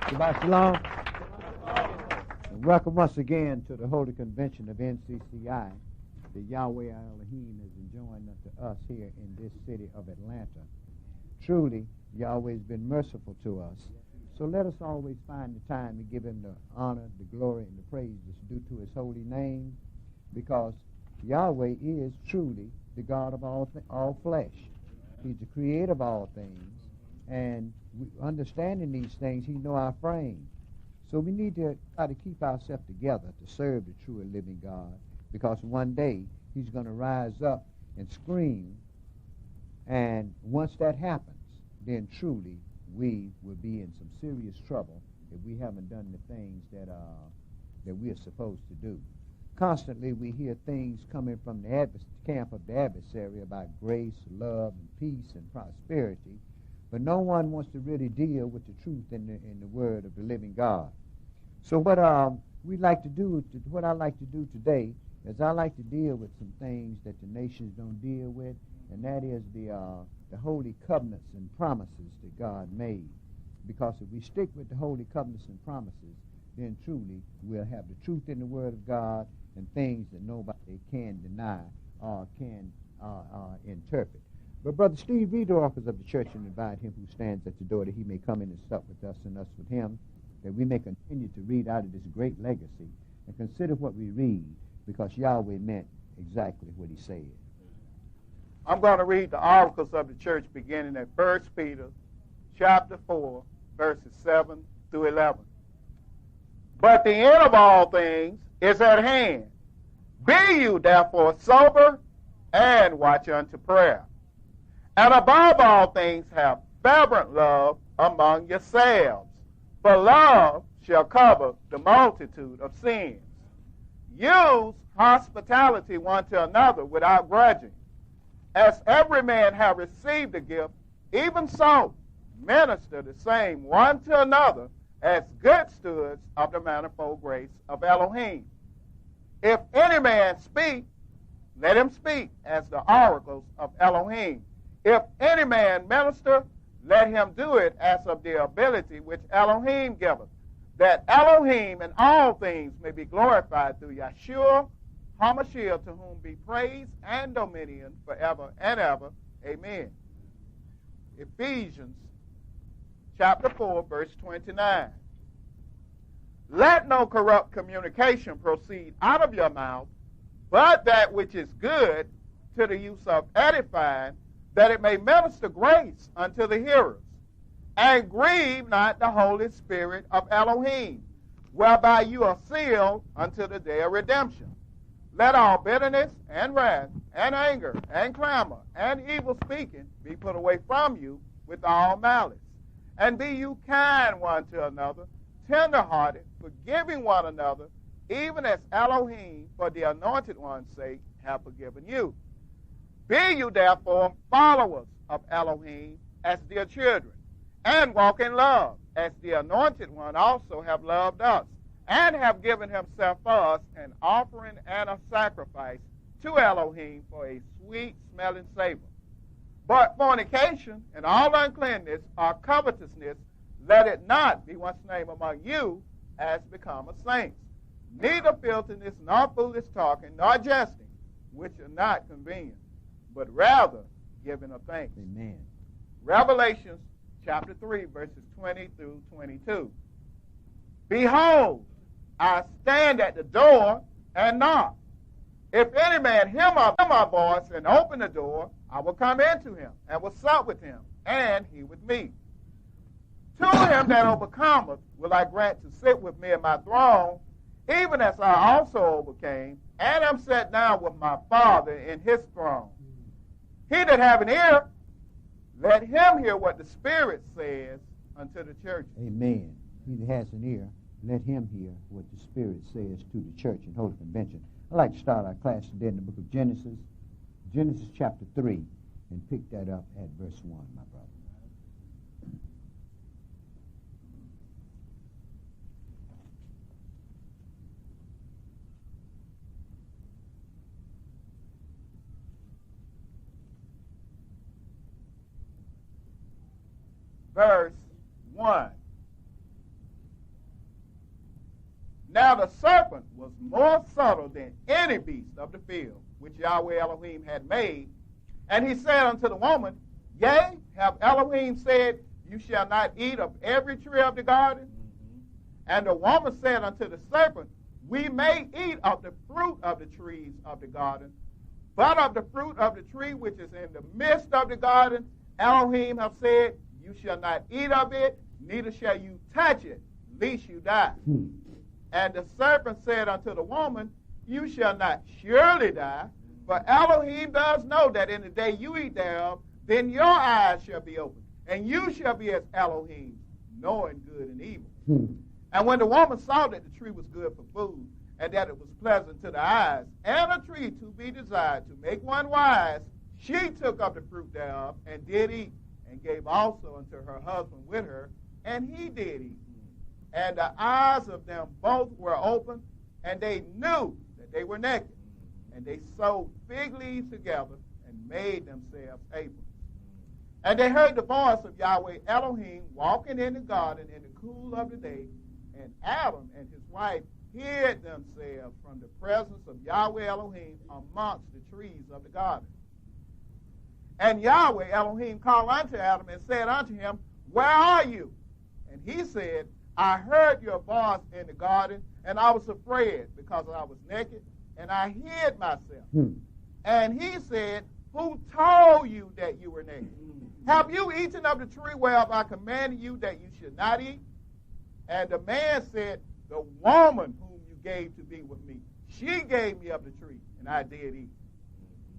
Shabbat Shalom. And welcome once again to the Holy Convention of NCCI. The Yahweh Elohim is enjoined unto us here in this city of Atlanta. Truly, Yahweh has been merciful to us. So let us always find the time to give him the honor, the glory, and the praise that's due to his holy name, because Yahweh is truly the God of all flesh. He's the creator of all things, and understanding these things, he knows our frame. So we need to try to keep ourselves together to serve the true and living God, because one day he's going to rise up and scream, and once that happens, then truly we will be in some serious trouble if we haven't done the things that we are supposed to do. Constantly we hear things coming from the camp of the adversary about grace, love, and peace and prosperity, but no one wants to really deal with the truth in the word of the living God. So what I like to do today is I like to deal with some things that the nations don't deal with, and that is the holy covenants and promises that God made. Because if we stick with the holy covenants and promises, then truly we'll have the truth in the word of God and things that nobody can deny or can interpret. But Brother Steve, read the office of the church and invite him who stands at the door that he may come in and sup with us and us with him, that we may continue to read out of this great legacy and consider what we read, because Yahweh meant exactly what he said. I'm going to read the articles of the church beginning at 1 Peter chapter 4, verses 7 through 11. But the end of all things is at hand. Be you therefore sober and watch unto prayer. And above all things have fervent love among yourselves, for love shall cover the multitude of sins. Use hospitality one to another without grudging. As every man have received a gift, even so minister the same one to another as good stewards of the manifold grace of Elohim. If any man speak, let him speak as the oracles of Elohim. If any man minister, let him do it as of the ability which Elohim giveth, that Elohim in all things may be glorified through Yeshua HaMashiach, to whom be praise and dominion forever and ever. Amen. Ephesians chapter 4, verse 29. Let no corrupt communication proceed out of your mouth, but that which is good to the use of edifying, that it may minister grace unto the hearers. And grieve not the Holy Spirit of Elohim, whereby you are sealed unto the day of redemption. Let all bitterness and wrath and anger and clamor and evil speaking be put away from you with all malice. And be you kind one to another, tenderhearted, forgiving one another, even as Elohim, for the anointed one's sake, have forgiven you. Be you therefore followers of Elohim as dear children, and walk in love, as the anointed one also have loved us, and have given himself for us an offering and a sacrifice to Elohim for a sweet-smelling savor. But fornication and all uncleanness or covetousness, let it not be once named among you as becometh saints. Neither filthiness, nor foolish talking, nor jesting, which are not convenient, but rather giving of thanks. Amen. Revelations chapter 3, verses 20 through 22. Behold, I stand at the door and knock. If any man hear my voice and open the door, I will come into him and will sup with him, and he with me. To him that overcometh will I grant to sit with me in my throne, even as I also overcame, and am set down with my Father in his throne. He that have an ear, let him hear what the Spirit says unto the church. Amen. He that has an ear, let him hear what the Spirit says to the church and Holy Convention. I'd like to start our class today in the book of Genesis, Genesis chapter 3, and pick that up at verse 1, my brother. Verse 1. Now the serpent was more subtle than any beast of the field, which Yahweh Elohim had made. And he said unto the woman, Yea, have Elohim said, You shall not eat of every tree of the garden? And the woman said unto the serpent, We may eat of the fruit of the trees of the garden, but of the fruit of the tree which is in the midst of the garden, Elohim hath said, You shall not eat of it, neither shall you touch it, lest you die. And the serpent said unto the woman, You shall not surely die, for Elohim does know that in the day you eat thereof, then your eyes shall be opened, and you shall be as Elohim, knowing good and evil. And when the woman saw that the tree was good for food, and that it was pleasant to the eyes, and a tree to be desired to make one wise, she took of the fruit thereof, and did eat, and gave also unto her husband with her, and he did eat. And the eyes of them both were open, and they knew that they were naked. And they sewed fig leaves together, and made themselves aprons. And they heard the voice of Yahweh Elohim walking in the garden in the cool of the day, and Adam and his wife hid themselves from the presence of Yahweh Elohim amongst the trees of the garden. And Yahweh Elohim called unto Adam and said unto him, Where are you? And he said, I heard your voice in the garden, and I was afraid because I was naked, and I hid myself. And he said, Who told you that you were naked? Have you eaten of the tree whereof I commanded you that you should not eat? And the man said, The woman whom you gave to be with me, she gave me of the tree, and I did eat.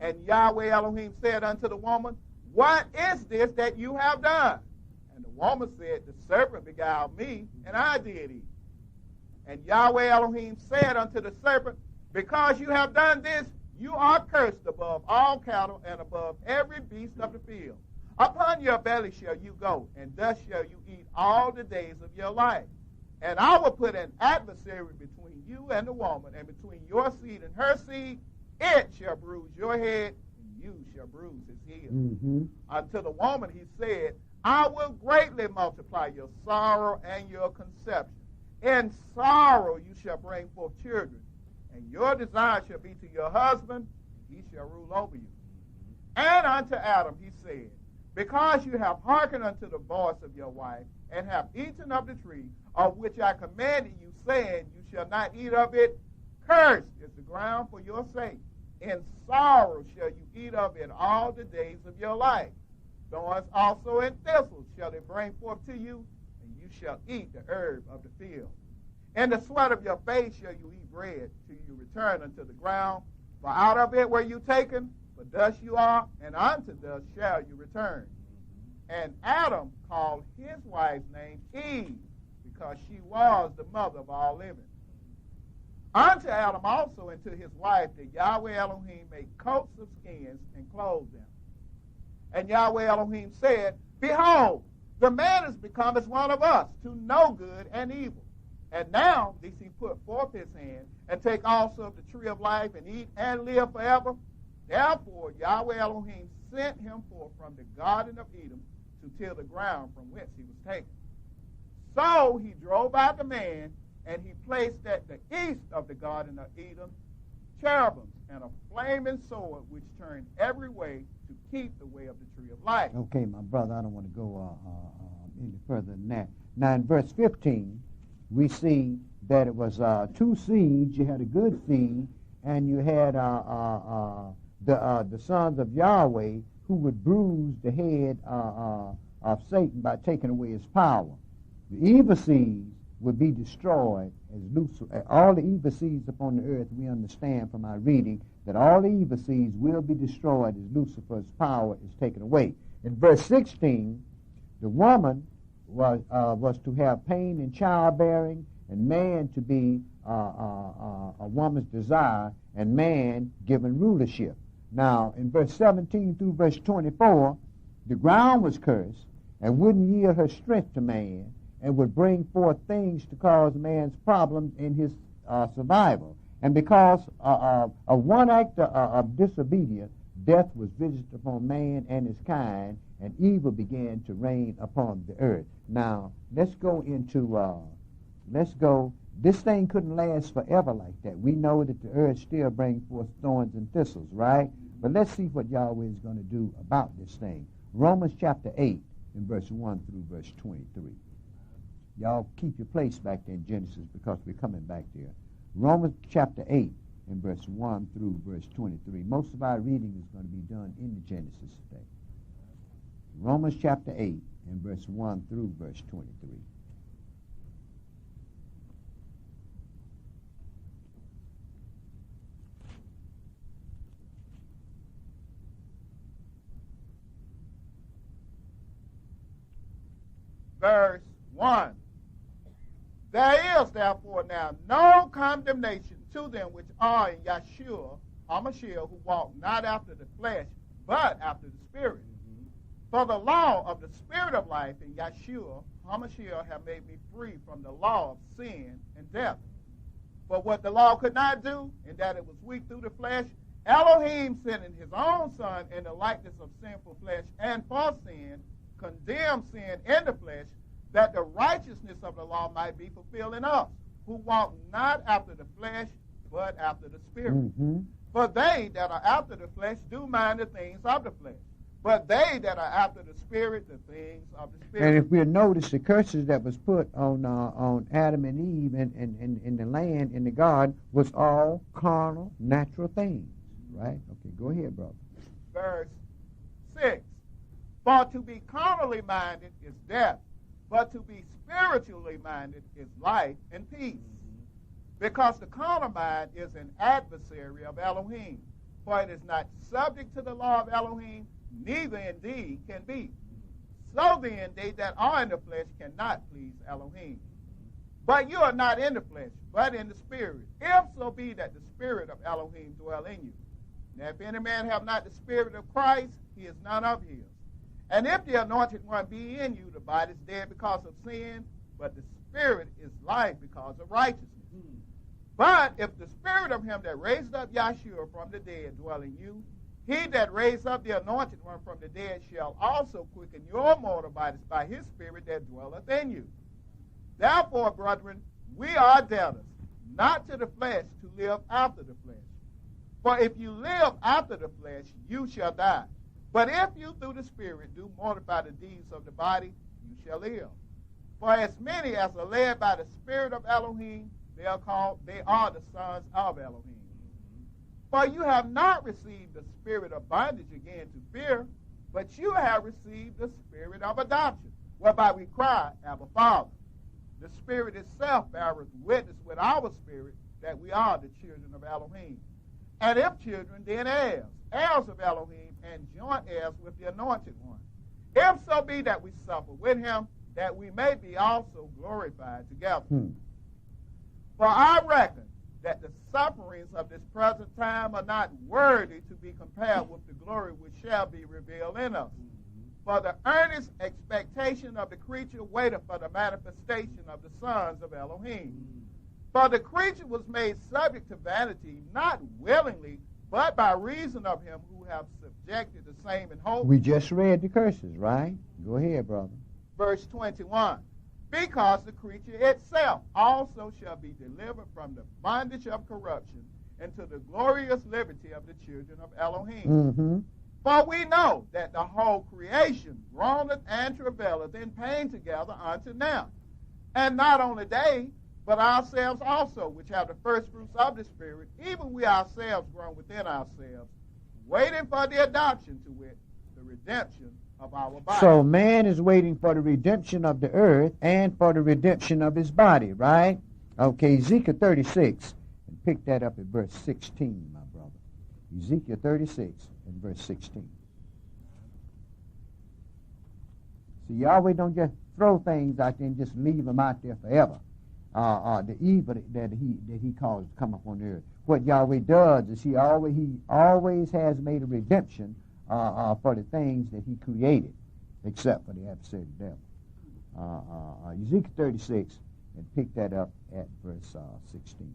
And Yahweh Elohim said unto the woman, What is this that you have done? And the woman said, The serpent beguiled me, and I did eat. And Yahweh Elohim said unto the serpent, Because you have done this, you are cursed above all cattle and above every beast of the field. Upon your belly shall you go, and thus shall you eat all the days of your life. And I will put an adversary between you and the woman, and between your seed and her seed. It shall bruise your head, and you shall bruise his heel. Unto the woman he said, I will greatly multiply your sorrow and your conception. In sorrow you shall bring forth children, and your desire shall be to your husband, and he shall rule over you. And unto Adam he said, Because you have hearkened unto the voice of your wife, and have eaten of the tree, of which I commanded you, saying, You shall not eat of it, cursed is the ground for your sake. In sorrow shall you eat of it all the days of your life. Thorns also and thistles shall they bring forth to you, and you shall eat the herb of the field. In the sweat of your face shall you eat bread, till you return unto the ground. For out of it were you taken, for dust you are, and unto dust shall you return. And Adam called his wife's name Eve, because she was the mother of all living. Unto Adam also and to his wife did Yahweh Elohim make coats of skins and clothe them. And Yahweh Elohim said, Behold, the man is become as one of us, to know good and evil. And now does he put forth his hand, and take also of the tree of life, and eat and live forever? Therefore Yahweh Elohim sent him forth from the garden of Eden to till the ground from whence he was taken. So he drove out the man, and he placed at the east of the garden of Eden cherubims and a flaming sword which turned every way to keep the way of the tree of life. Okay, my brother, I don't want to go any further than that. Now, in verse 15, we see that it was two seeds. You had a good seed, and you had the sons of Yahweh who would bruise the head of Satan by taking away his power. The evil seeds would be destroyed as Lucifer. All the evil seeds upon the earth, we understand from our reading that all the evil seeds will be destroyed as Lucifer's power is taken away. In verse 16, the woman was to have pain in childbearing, and man to be a woman's desire, and man given rulership. Now, in verse 17 through verse 24, the ground was cursed and wouldn't yield her strength to man, and would bring forth things to cause man's problems in his survival. And because of one act of disobedience, death was visited upon man and his kind, and evil began to reign upon the earth. Now, let's go This thing couldn't last forever like that. We know that the earth still brings forth thorns and thistles, right? But let's see what Yahweh is going to do about this thing. Romans chapter 8 in verse 1 through verse 23. Y'all keep your place back there in Genesis because we're coming back there. Romans chapter 8 in verse 1 through verse 23. Most of our reading is going to be done in the Genesis today. Romans chapter 8 in verse 1 through verse 23. Verse 1. There is therefore now no condemnation to them which are in Yeshua HaMashiach, who walk not after the flesh, but after the Spirit. For the law of the Spirit of life in Yeshua HaMashiach have made me free from the law of sin and death. For what the law could not do, in that it was weak through the flesh, Elohim sending his own Son in the likeness of sinful flesh, and for sin, condemned sin in the flesh, that the righteousness of the law might be fulfilled in us, who walk not after the flesh, but after the Spirit. For they that are after the flesh do mind the things of the flesh, but they that are after the Spirit, the things of the Spirit. And if we'll notice, the curses that was put on Adam and Eve in the land, in the garden, was all carnal, natural things, right? Okay, go ahead, brother. Verse 6. For to be carnally minded is death, but to be spiritually minded is life and peace. Because the carnal mind is an adversary of Elohim, for it is not subject to the law of Elohim, neither indeed can be. So then they that are in the flesh cannot please Elohim. But you are not in the flesh, but in the Spirit, if so be that the Spirit of Elohim dwell in you. Now if any man have not the Spirit of Christ, he is none of his. And if the anointed one be in you, the body is dead because of sin, but the Spirit is life because of righteousness. But if the Spirit of him that raised up Yeshua from the dead dwell in you, he that raised up the anointed one from the dead shall also quicken your mortal bodies by his Spirit that dwelleth in you. Therefore, brethren, we are debtors, not to the flesh, to live after the flesh. For if you live after the flesh, you shall die. But if you through the Spirit do mortify the deeds of the body, you shall live. For as many as are led by the Spirit of Elohim, they are the sons of Elohim. For you have not received the spirit of bondage again to fear, but you have received the Spirit of adoption, whereby we cry, Abba, Father. The Spirit itself beareth witness with our spirit that we are the children of Elohim. And if children, then heirs, heirs of Elohim, and joint heirs with the Anointed One. If so be that we suffer with him, that we may be also glorified together. For I reckon that the sufferings of this present time are not worthy to be compared with the glory which shall be revealed in us. For the earnest expectation of the creature waiteth for the manifestation of the sons of Elohim. For the creature was made subject to vanity, not willingly, but by reason of him who have subjected the same in hope. We just read the curses, right? Go ahead, brother. Verse 21. Because the creature itself also shall be delivered from the bondage of corruption into the glorious liberty of the children of Elohim. For we know that the whole creation groaneth and travaileth in pain together unto now. And not only they, but ourselves also, which have the first fruits of the Spirit, even we ourselves groan within ourselves, waiting for the adoption, to wit, the redemption of our body. So man is waiting for the redemption of the earth and for the redemption of his body, right? Okay, Ezekiel 36, and pick that up at verse 16, my brother. Ezekiel 36 and verse 16. See, Yahweh don't just throw things out there and just leave them out there forever. The evil that he caused to come upon the earth. What Yahweh does is he always has made a redemption for the things that he created, except for the adversary of the devil. Ezekiel 36, and pick that up at verse 16.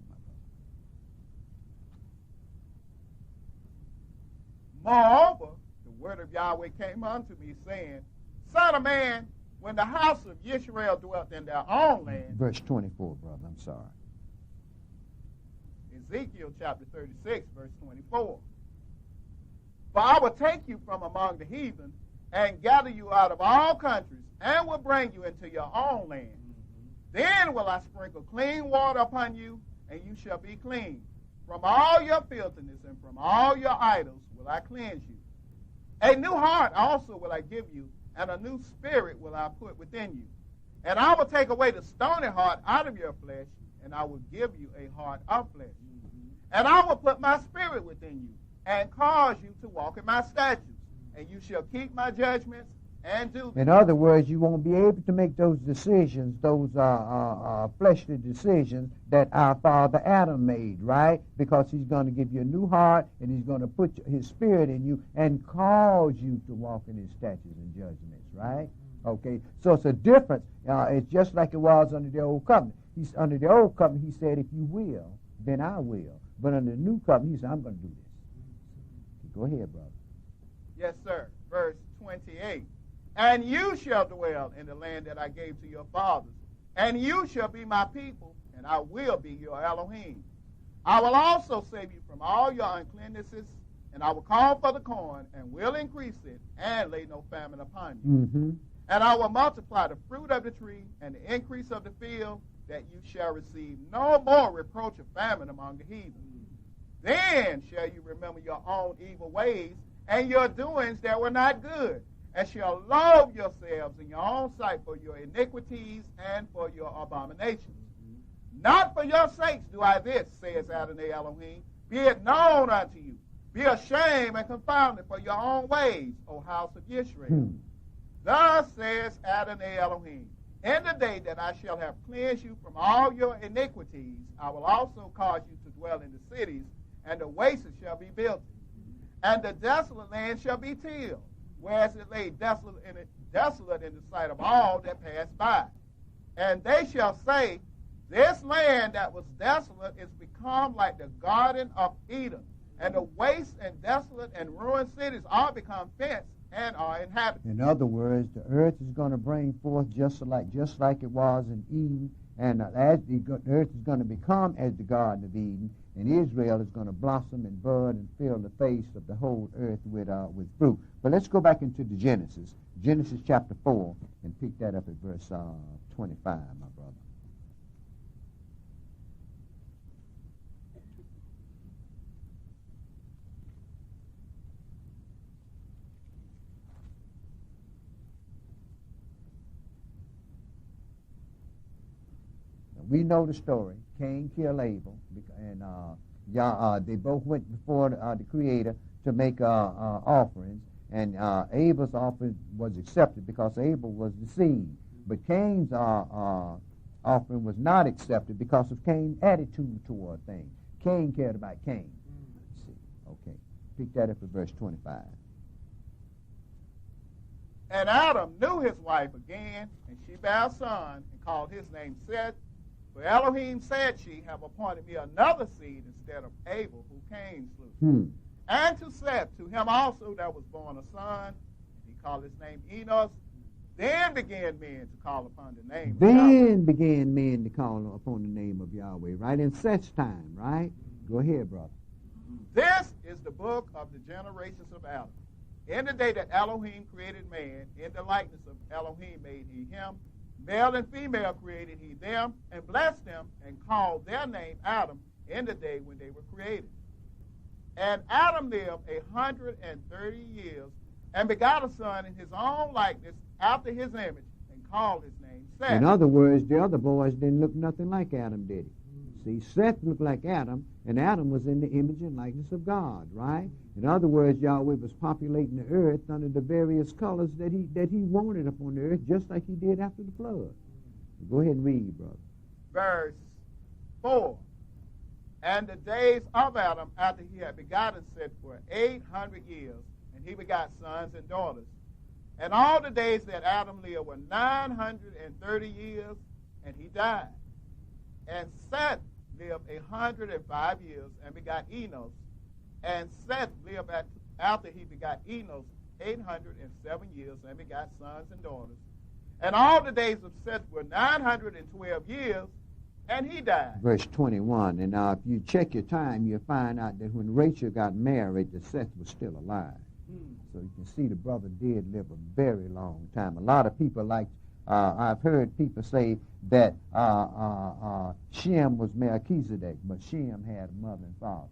Moreover, the word of Yahweh came unto me, saying, Son of man, when the house of Israel dwelt in their own land. Verse 24, brother, I'm sorry. Ezekiel chapter 36, verse 24. For I will take you from among the heathen and gather you out of all countries and will bring you into your own land. Then will I sprinkle clean water upon you, and you shall be clean. From all your filthiness and from all your idols will I cleanse you. A new heart also will I give you, and a new spirit will I put within you. And I will take away the stony heart out of your flesh, and I will give you a heart of flesh. And I will put my spirit within you, and cause you to walk in my statutes. And you shall keep my judgments and do them. In other words, you won't be able to make those decisions, those fleshly decisions that our father Adam made, right? Because he's going to give you a new heart, and he's going to put his spirit in you and cause you to walk in his statutes and judgments, right? Okay, so it's a difference. It's just like it was under the old covenant. Under the old covenant, he said, if you will, then I will. But under the new covenant, he said, I'm going to do this. Go ahead, brother. Yes, sir. Verse 28. And you shall dwell in the land that I gave to your fathers, and you shall be my people, and I will be your Elohim. I will also save you from all your uncleannesses, and I will call for the corn, and will increase it, and lay no famine upon you. Mm-hmm. And I will multiply the fruit of the tree, and the increase of the field, that you shall receive no more reproach of famine among the heathen. Then shall you remember your own evil ways, and your doings that were not good, and shall loathe yourselves in your own sight for your iniquities and for your abominations. Not for your sakes do I this, says Adonai Elohim. Be it known unto you. Be ashamed and confounded for your own ways, O house of Israel. Thus says Adonai Elohim, in the day that I shall have cleansed you from all your iniquities, I will also cause you to dwell in the cities, and the wastes shall be built, and the desolate land shall be tilled, whereas it lay desolate in the sight of all that pass by. And they shall say, this land that was desolate is become like the garden of Eden, and the waste and desolate and ruined cities are become fenced and are inhabited. In other words, the earth is going to bring forth just like it was in Eden, and as the earth is going to become as the Garden of Eden, and Israel is going to blossom and bud and fill the face of the whole earth with fruit. But let's go back into the Genesis chapter 4, and pick that up at verse 25, my brother. We know the story. Cain killed Abel, and they both went before the Creator to make offerings, and Abel's offering was accepted because Abel was the seed. But Cain's offering was not accepted because of Cain's attitude toward things. Cain cared about Cain. Let's see. Okay. Pick that up at verse 25. And Adam knew his wife again, and she bare a son, and called his name Seth. For Elohim said she, have appointed me another seed instead of Abel, who Cain slew. And to Seth, to him also there was born a son, and he called his name Enos. Then began men to call upon the name of Yahweh. Then began men to call upon the name of Yahweh, right? In Seth's time, right? Go ahead, brother. This is the book of the generations of Adam. In the day that Elohim created man, in the likeness of Elohim made he him. Male and female created he them, and blessed them, and called their name Adam in the day when they were created. And Adam lived 130 years, and begot a son in his own likeness, after his image, and called his name Seth. In other words, the other boys didn't look nothing like Adam, did he? See, Seth looked like Adam, and Adam was in the image and likeness of God, right? In other words, Yahweh was populating the earth under the various colors that he wanted upon the earth, just like he did after the flood. Go ahead and read, brother. Verse 4. And the days of Adam, after he had begotten Seth, were 800 years, and he begot sons and daughters. And all the days that Adam lived were 930 years, and he died. And Seth lived 105 years, and begot Enos. And Seth lived after he begot Enos 807 years, and begot sons and daughters. And all the days of Seth were 912 years, and he died. Verse 21. And now if you check your time, you'll find out that when Rachel got married, that Seth was still alive. So you can see the brother did live a very long time. A lot of people I've heard people say that Shem was Melchizedek, but Shem had a mother and father.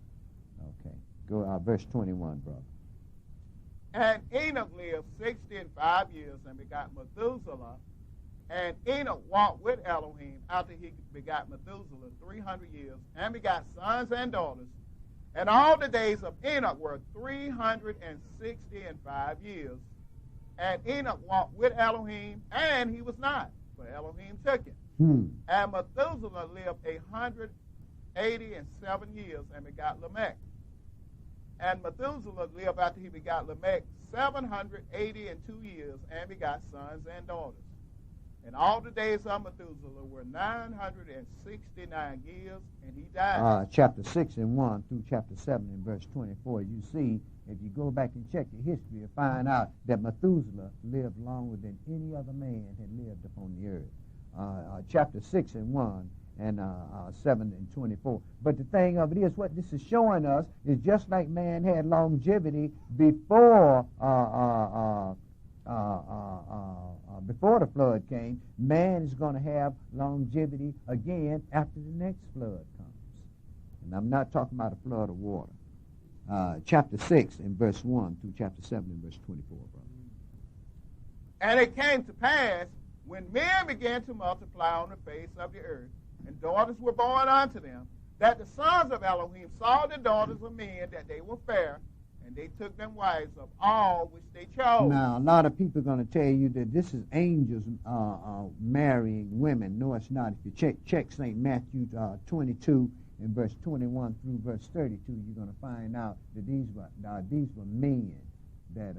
Okay, go verse 21, brother. And Enoch lived 65 years and begot Methuselah. And Enoch walked with Elohim after he begot Methuselah 300 years and begot sons and daughters. And all the days of Enoch were 365 years. And Enoch walked with Elohim, and he was not, for Elohim took him. And Methuselah lived 187 years and begot Lamech. And Methuselah lived after he begot Lamech 782 years and begot sons and daughters. And all the days of Methuselah were 969 years, and he died. Chapter 6 and 1 through chapter 7 and verse 24, you see, if you go back and check your history, you'll find out that Methuselah lived longer than any other man had lived upon the earth. Chapter 6 and 1 and 7 and 24. But the thing of it is, what this is showing us is just like man had longevity before the flood came, man is going to have longevity again after the next flood comes. And I'm not talking about a flood of water. Chapter 6 and verse 1 through chapter 7 and verse 24, brother. And it came to pass, when men began to multiply on the face of the earth, and daughters were born unto them, that the sons of Elohim saw the daughters of men, that they were fair, and they took them wives of all which they chose. Now, a lot of people are going to tell you that this is angels marrying women. No, it's not. If you check St. Matthew 22 and verse 21 through verse 32, you're going to find out that these were men, that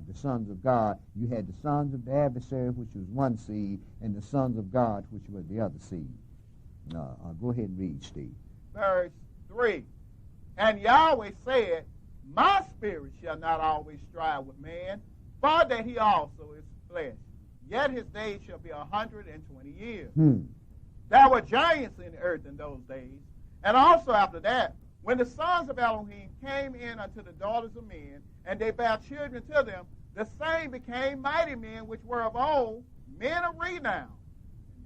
the sons of God. You had the sons of the adversary, which was one seed, and the sons of God, which was the other seed. Go ahead and read, Steve. Verse 3. And Yahweh said, my spirit shall not always strive with man, for that he also is flesh. Yet his days shall be 120 years. There were giants in the earth in those days. And also after that, when the sons of Elohim came in unto the daughters of men, and they bare children to them, the same became mighty men which were of old, men of renown.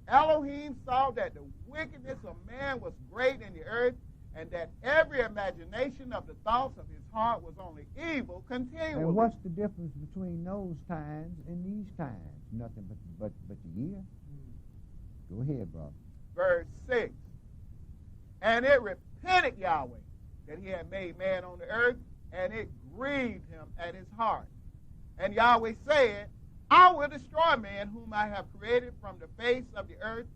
Elohim saw that the wickedness of man was great in the earth, and that every imagination of the thoughts of his heart was only evil continually. And what's the difference between those times and these times? Nothing but the year. Go ahead, brother. Verse 6. And it repented Yahweh that he had made man on the earth, and it grieved him at his heart. And Yahweh said, I will destroy man whom I have created from the face of the earth,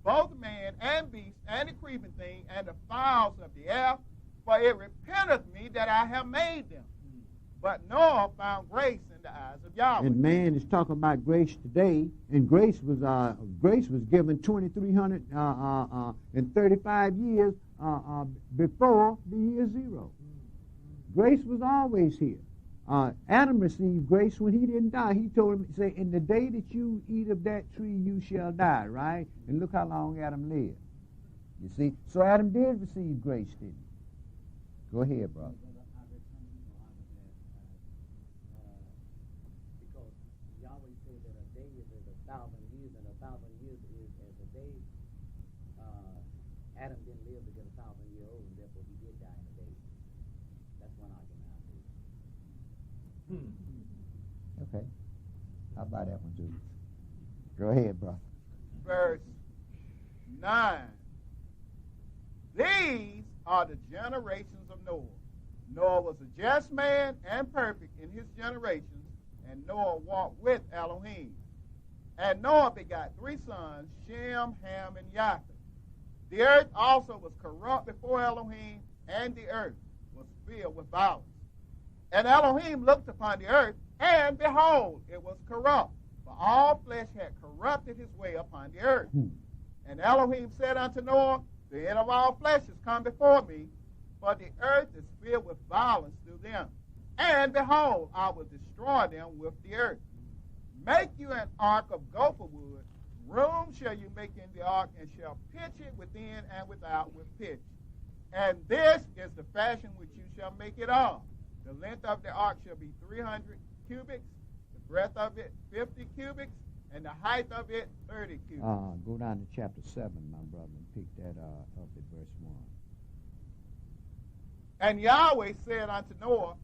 both man and beast, and the creeping thing, and the fowls of the air, for it repenteth me that I have made them. But Noah found grace in the eyes of Yahweh. And man is talking about grace today, and grace was given 2,335 years before the year zero. Grace was always here. Adam received grace when he didn't die. He told him, say, in the day that you eat of that tree, you shall die, right? And look how long Adam lived. You see? So Adam did receive grace, didn't he? Go ahead, brother. Because Yahweh said that a day is as 1,000 years, and 1,000 years is as a day. Adam didn't live to get 1,000 years old, and therefore he did die in a day. That's one argument I see. Okay. How about that one, too? Go ahead, brother. Verse 9. These are the generations of Noah. Noah was a just man and perfect in his generations, and Noah walked with Elohim. And Noah begot 3 sons, Shem, Ham, and Japheth. The earth also was corrupt before Elohim, and the earth was filled with violence. And Elohim looked upon the earth, and behold, it was corrupt, for all flesh had corrupted his way upon the earth. And Elohim said unto Noah, the end of all flesh is come before me, for the earth is filled with violence through them. And behold, I will destroy them with the earth. Make you an ark of gopher wood, Room shall you make in the ark, and shall pitch it within and without with pitch. And this is the fashion which you shall make it of. The length of the ark shall be 300 cubits, the breadth of it 50 cubits, and the height of it 30 cubits. Go down to chapter 7, my brother, and pick that up at verse 1. And Yahweh said unto Noah,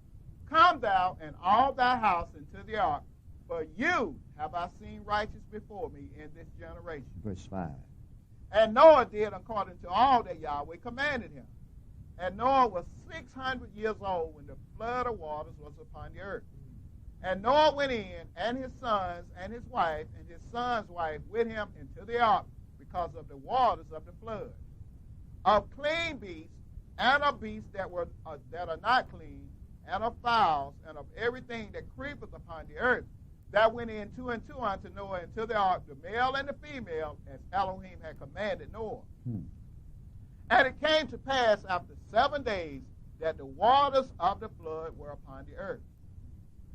Come thou and all thy house into the ark, for you have I seen righteous before me in this generation. Verse 5. And Noah did according to all that Yahweh commanded him. And Noah was 600 years old when the flood of waters was upon the earth. And Noah went in, and his sons, and his wife, and his son's wife with him into the ark, because of the waters of the flood. Of clean beasts, and of beasts that are not clean, and of fowls, and of everything that creepeth upon the earth, that went in two and two unto Noah into the ark, the male and the female, as Elohim had commanded Noah. And it came to pass after 7 days that the waters of the flood were upon the earth.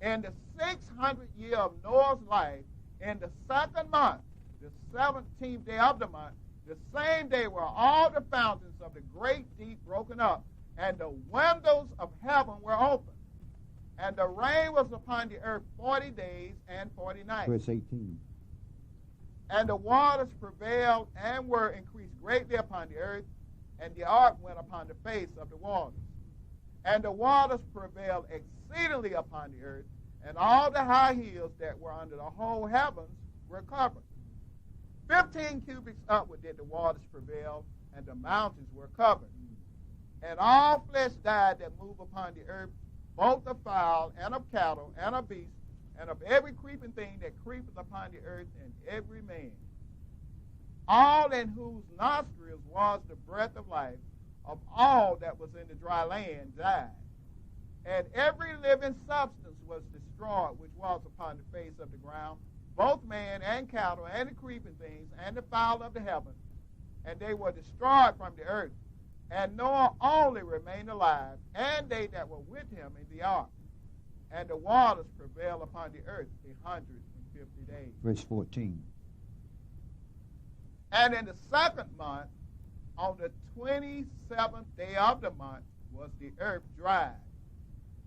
In the 600th year of Noah's life, in the second month, the 17th day of the month, the same day were all the fountains of the great deep broken up, and the windows of heaven were opened. And the rain was upon the earth 40 days and 40 nights. Verse 18. And the waters prevailed and were increased greatly upon the earth, and the ark went upon the face of the waters. And the waters prevailed exceedingly upon the earth, and all the high hills that were under the whole heavens were covered. 15 cubits upward did the waters prevail, and the mountains were covered. And all flesh died that moved upon the earth, both of fowl, and of cattle, and of beasts, and of every creeping thing that creepeth upon the earth, and every man. All in whose nostrils was the breath of life, of all that was in the dry land died. And every living substance was destroyed, which was upon the face of the ground, both man and cattle, and the creeping things, and the fowl of the heaven. And they were destroyed from the earth. And Noah only remained alive, and they that were with him in the ark. And the waters prevailed upon the earth 150 days. Verse 14. And in the second month, on the 27th day of the month, was the earth dried.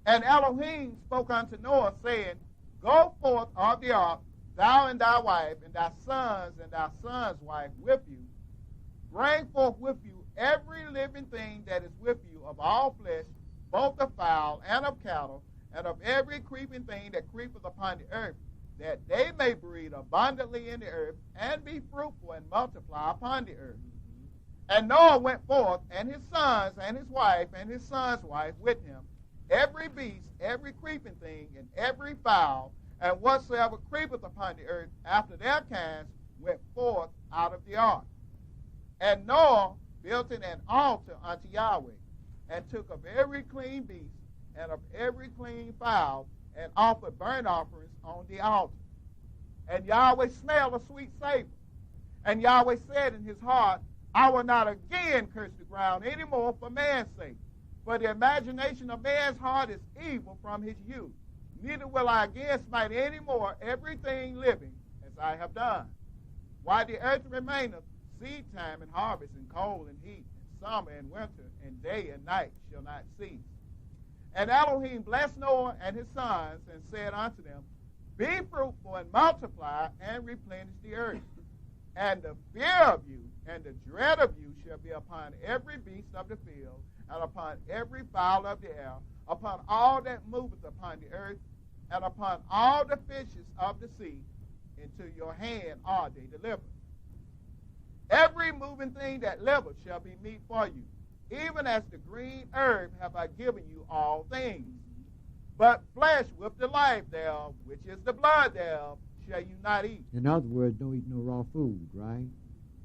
And Elohim spoke unto Noah, saying, Go forth of the ark, thou and thy wife, and thy sons and thy son's wife with you. Bring forth with you every living thing that is with you of all flesh, both of fowl and of cattle, and of every creeping thing that creepeth upon the earth, that they may breed abundantly in the earth, and be fruitful and multiply upon the earth. And Noah went forth, and his sons, and his wife, and his son's wife with him, every beast, every creeping thing, and every fowl, and whatsoever creepeth upon the earth after their kinds, went forth out of the ark. And Noah built an altar unto Yahweh, and took of every clean beast, and of every clean fowl, and offered burnt offerings on the altar. And Yahweh smelled a sweet savor. And Yahweh said in his heart, I will not again curse the ground any more for man's sake. For the imagination of man's heart is evil from his youth. Neither will I again smite any more everything living as I have done. While the earth remaineth, seed time and harvest, and cold and heat, and summer and winter, and day and night shall not cease. And Elohim blessed Noah and his sons, and said unto them, Be fruitful and multiply, and replenish the earth. And the fear of you and the dread of you shall be upon every beast of the field, and upon every fowl of the air, upon all that moveth upon the earth, and upon all the fishes of the sea. Into your hand are they delivered. Every moving thing that liveth shall be meat for you. Even as the green herb have I given you all things. But flesh with the life thereof, which is the blood thereof, shall you not eat. In other words, don't eat no raw food, right?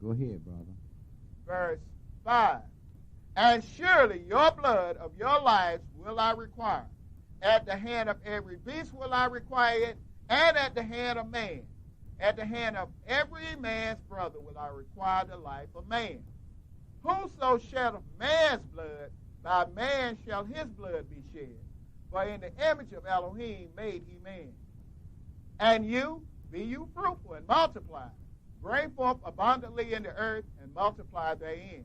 Go ahead, brother. Verse 5. And surely your blood of your lives will I require. At the hand of every beast will I require it, and at the hand of man. At the hand of every man's brother will I require the life of man. Whoso sheddeth man's blood, by man shall his blood be shed. For in the image of Elohim made he man. And you, be you fruitful and multiply. bring forth abundantly in the earth, and multiply therein.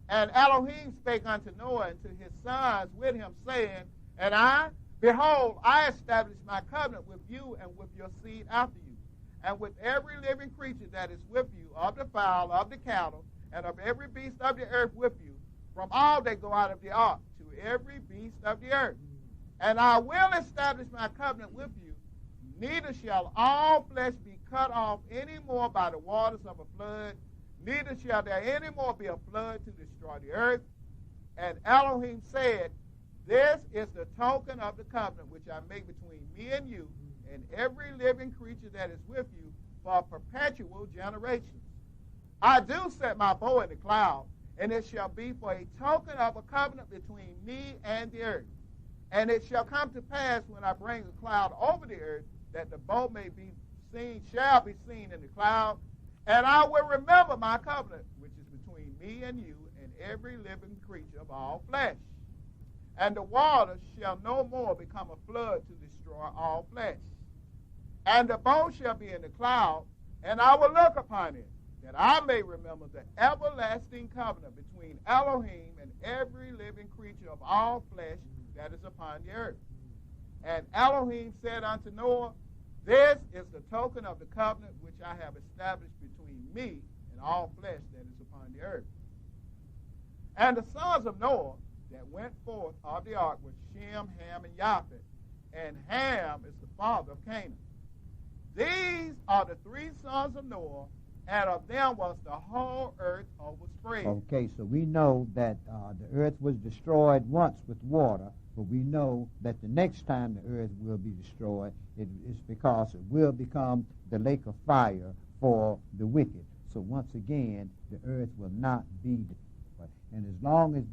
And Elohim spake unto Noah and to his sons with him, saying, And I, behold, I establish my covenant with you and with your seed after you, and with every living creature that is with you, of the fowl, of the cattle, and of every beast of the earth with you, from all that go out of the ark, to every beast of the earth. And I will establish my covenant with you, neither shall all flesh be cut off any more by the waters of a flood, neither shall there any more be a flood to destroy the earth. And Elohim said, This is the token of the covenant which I make between me and you, and every living creature that is with you, for perpetual generations. I do set my bow in the cloud, and it shall be for a token of a covenant between me and the earth. And it shall come to pass when I bring a cloud over the earth, that the bow may be seen, shall be seen in the cloud, and I will remember my covenant, which is between me and you, and every living creature of all flesh. And the waters shall no more become a flood to destroy all flesh. And the bow shall be in the cloud, and I will look upon it, that I may remember the everlasting covenant between Elohim and every living creature of all flesh that is upon the earth. And Elohim said unto Noah, This is the token of the covenant which I have established between me and all flesh that is upon the earth. And the sons of Noah that went forth of the ark were Shem, Ham, and Japheth. And Ham is the father of Canaan. These are the three sons of Noah, and of them was the whole earth overspread. Okay, so we know that the earth was destroyed once with water, but we know that the next time the earth will be destroyed, it is because it will become the lake of fire for the wicked. So once again, the earth will not be destroyed. And as long as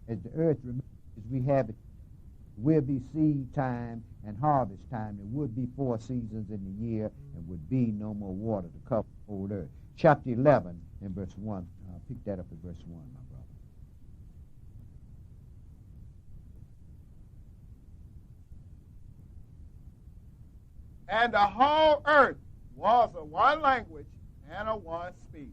as the earth remains as we have it, will be seed time and harvest time. There would be 4 seasons in the year, and would be no more water to cover the whole earth. Chapter 11 and verse 1. Pick that up at verse 1, my brother. And the whole earth was a one language and a one speech.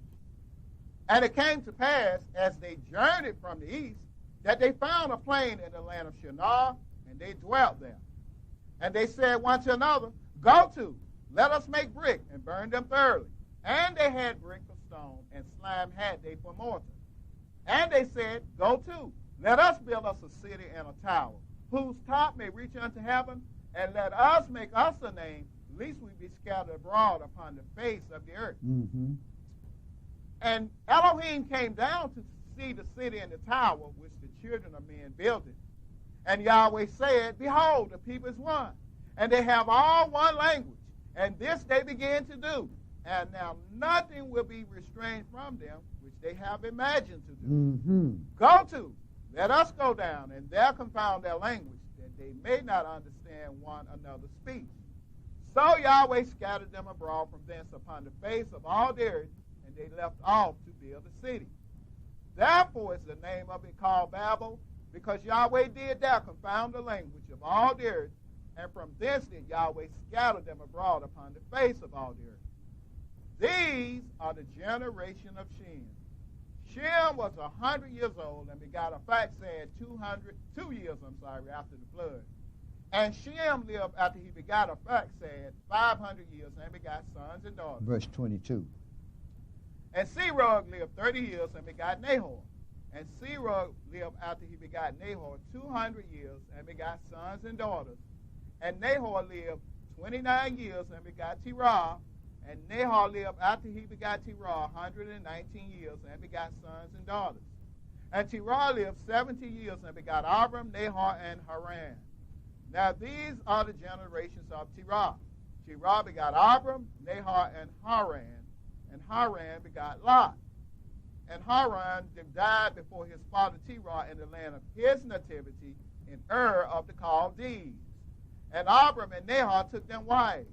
And it came to pass, as they journeyed from the east, that they found a plain in the land of Shinar, and they dwelt there. And they said one to another, Go to, let us make brick, and burn them thoroughly. And they had brick for stone, and slime had they for mortar. And they said, Go to, let us build us a city and a tower, whose top may reach unto heaven, and let us make us a name, lest we be scattered abroad upon the face of the earth. Mm-hmm. And Elohim came down to see the city and the tower, which the children of men builded. And Yahweh said, Behold, the people is one, and they have all one language, and this they begin to do. And now nothing will be restrained from them, which they have imagined to do. Mm-hmm. Go to, let us go down, and there confound their language, that they may not understand one another's speech. So Yahweh scattered them abroad from thence upon the face of all the earth, and they left off to build a city. Therefore is the name of it called Babel, because Yahweh did there confound the language of all the earth, and from thence did Yahweh scatter them abroad upon the face of all the earth. These are the generation of Shem. Shem was 100 years old and begot Arphaxad 2 years after the flood. And Shem lived after he begot Arphaxad 500 years and begot sons and daughters. Verse 22. And Serug lived 30 years and begot Nahor. And Serug lived after he begot Nahor 200 years and begot sons and daughters. And Nahor lived 29 years and begot Terah. And Nahor lived after he begot Terah 119 years and begot sons and daughters. And Terah lived 70 years and begot Abram, Nahor, and Haran. Now these are the generations of Terah. Terah begot Abram, Nahor, and Haran. And Haran begot Lot. And Haran died before his father Terah in the land of his nativity in Ur of the Chaldees. And Abram and Nahor took them wives.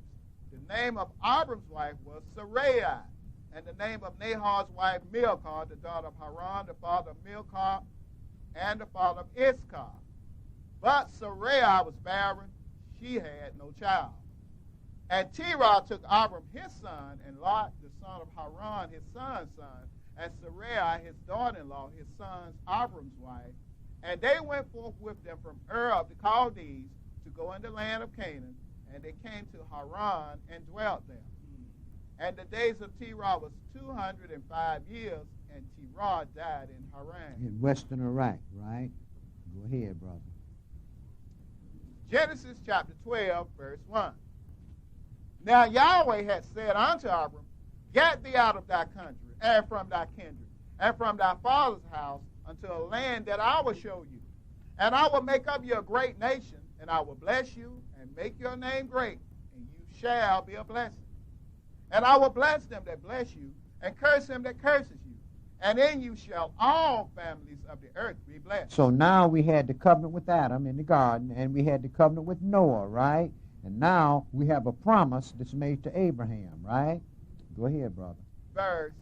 The name of Abram's wife was Sarai, and the name of Nahor's wife Milcah, the daughter of Haran, the father of Milcah, and the father of Iscah. But Sarai was barren, she had no child. And Terah took Abram his son, and Lot the son of Haran his son's son, and Sarai his daughter-in-law, his son's Abram's wife. And they went forth with them from Ur of the Chaldees to go in the land of Canaan, and they came to Haran and dwelt there. And the days of Terah was 205 years, and Terah died in Haran. In western Iraq, right? Go ahead, brother. Genesis chapter 12, verse 1. Now Yahweh had said unto Abram, Get thee out of thy country, and from thy kindred, and from thy father's house, unto a land that I will show you. And I will make of you a great nation, and I will bless you, and make your name great, and you shall be a blessing. And I will bless them that bless you, and curse him that curses you. And in you shall all families of the earth be blessed. So now we had the covenant with Adam in the garden, and we had the covenant with Noah, right? And now we have a promise that's made to Abraham, right? Go ahead, brother. Verse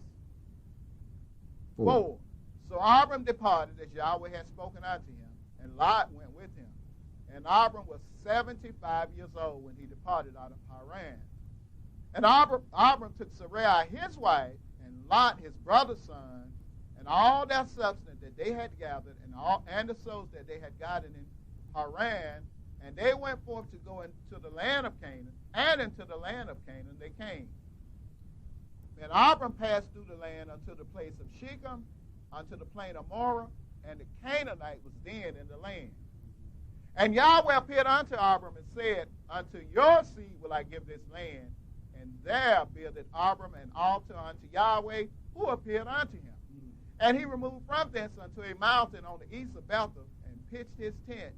4. So Abram departed as Yahweh had spoken unto him, and Lot went with him. And Abram was 75 years old when he departed out of Haran. And Abram took Sarai his wife, and Lot his brother's son, and all that substance that they had gathered, and the souls that they had gotten in Haran, and they went forth to go into the land of Canaan, and into the land of Canaan they came. And Abram passed through the land unto the place of Shechem, unto the plain of Moreh, and the Canaanite was then in the land. And Yahweh appeared unto Abram and said, Unto your seed will I give this land. And there builded Abram an altar unto Yahweh, who appeared unto him. And he removed from thence unto a mountain on the east of Bethel, and pitched his tent,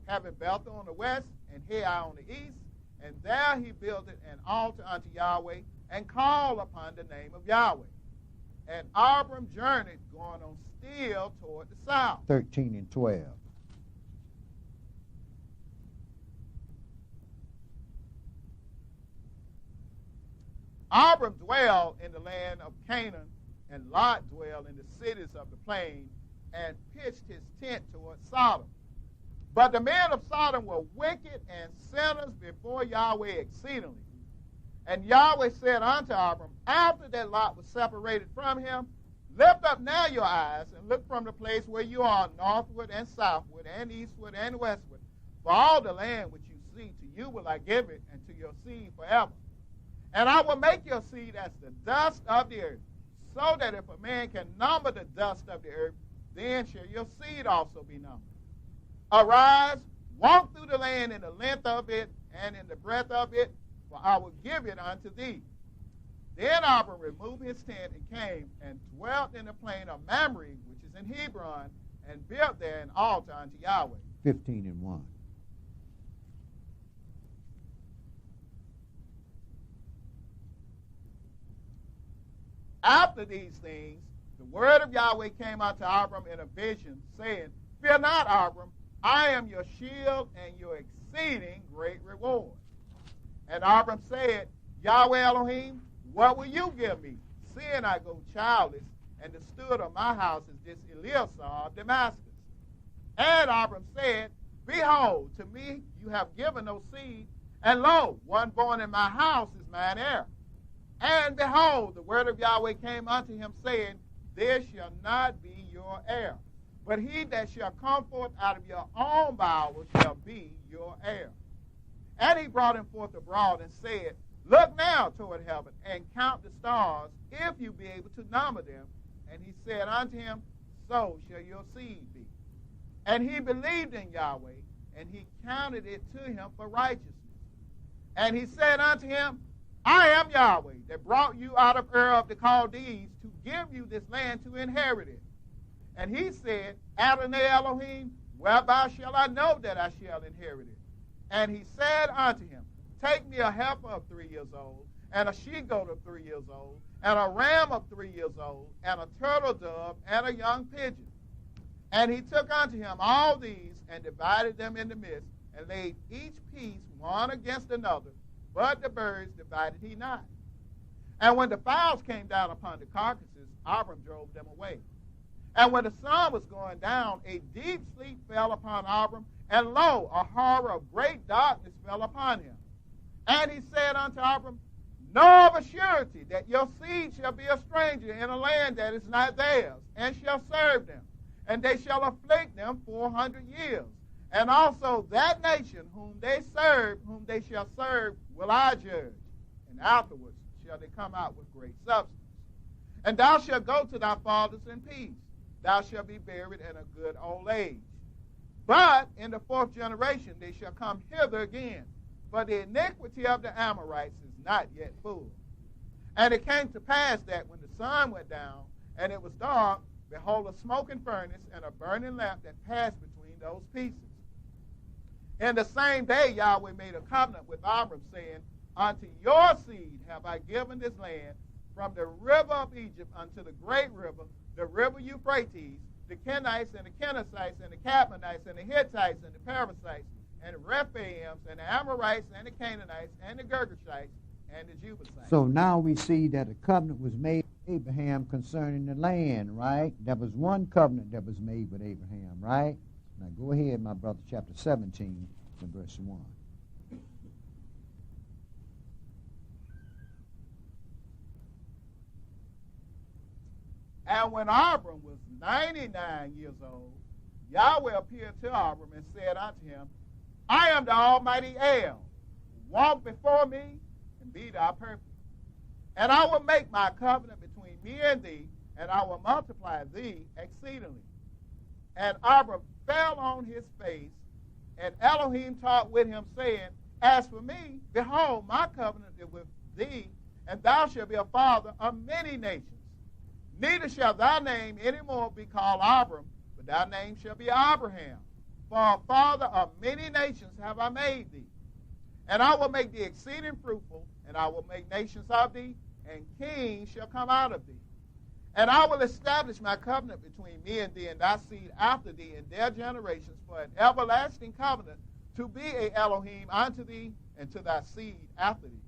having Bethel on the west, and Hai on the east. And there he builded an altar unto Yahweh, and called upon the name of Yahweh. And Abram journeyed, going on still toward the south. 13 and 12. Abram dwelled in the land of Canaan, and Lot dwelled in the cities of the plain, and pitched his tent toward Sodom. But the men of Sodom were wicked and sinners before Yahweh exceedingly. And Yahweh said unto Abram, after that Lot was separated from him, Lift up now your eyes, and look from the place where you are, northward and southward, and eastward and westward. For all the land which you see, to you will I give it, and to your seed forever. And I will make your seed as the dust of the earth, so that if a man can number the dust of the earth, then shall your seed also be numbered. Arise, walk through the land in the length of it, and in the breadth of it, for I will give it unto thee. Then Abram removed his tent and came and dwelt in the plain of Mamre, which is in Hebron, and built there an altar unto Yahweh. 15 and 1. After these things, the word of Yahweh came unto Abram in a vision, saying, Fear not, Abram, I am your shield and your exceeding great reward. And Abram said, Yahweh Elohim, what will you give me, seeing I go childless, and the steward of my house is this Eleazar of Damascus? And Abram said, Behold, to me you have given no seed, and lo, one born in my house is mine heir. And behold, the word of Yahweh came unto him, saying, There shall not be your heir, but he that shall come forth out of your own bowels shall be your heir. And he brought him forth abroad and said, Look now toward heaven, and count the stars, if you be able to number them. And he said unto him, So shall your seed be. And he believed in Yahweh, and he counted it to him for righteousness. And he said unto him, I am Yahweh, that brought you out of Ur of the Chaldees, to give you this land to inherit it. And he said, Adonai Elohim, whereby shall I know that I shall inherit it? And he said unto him, Take me a heifer of 3 years old, and a she-goat of 3 years old, and a ram of 3 years old, and a turtle dove, and a young pigeon. And he took unto him all these, and divided them in the midst, and laid each piece one against another, but the birds divided he not. And when the fowls came down upon the carcasses, Abram drove them away. And when the sun was going down, a deep sleep fell upon Abram, and lo, a horror of great darkness fell upon him. And he said unto Abram, know of a surety that your seed shall be a stranger in a land that is not theirs, and shall serve them, and they shall afflict them 400 years. And also that nation whom they shall serve, will I judge, and afterwards shall they come out with great substance. And thou shalt go to thy fathers in peace. Thou shalt be buried in a good old age. But in the 4th generation they shall come hither again, for the iniquity of the Amorites is not yet full. And it came to pass that when the sun went down, and it was dark, behold, a smoking furnace and a burning lamp that passed between those pieces. In the same day Yahweh made a covenant with Abram, saying, unto your seed have I given this land, from the river of Egypt unto the great river, the river Euphrates, the Kenites and the Kenizzites and the Cadmonites and the Hittites and the Perizzites and the Rephaims and the Amorites and the Canaanites and the Girgashites and the Jebusites. So now we see that a covenant was made with Abraham concerning the land, right? There was one covenant that was made with Abraham, right? Now go ahead, my brother, chapter 17 and verse 1. And when Abram was 99 years old, Yahweh appeared to Abram and said unto him, I am the Almighty El. Walk before me and be thou perfect. And I will make my covenant between me and thee, and I will multiply thee exceedingly. And Abram fell on his face, and Elohim talked with him, saying, as for me, behold, my covenant is with thee, and thou shalt be a father of many nations. Neither shall thy name any more be called Abram, but thy name shall be Abraham. For a father of many nations have I made thee. And I will make thee exceeding fruitful, and I will make nations of thee, and kings shall come out of thee. And I will establish my covenant between me and thee and thy seed after thee in their generations for an everlasting covenant, to be a Elohim unto thee and to thy seed after thee.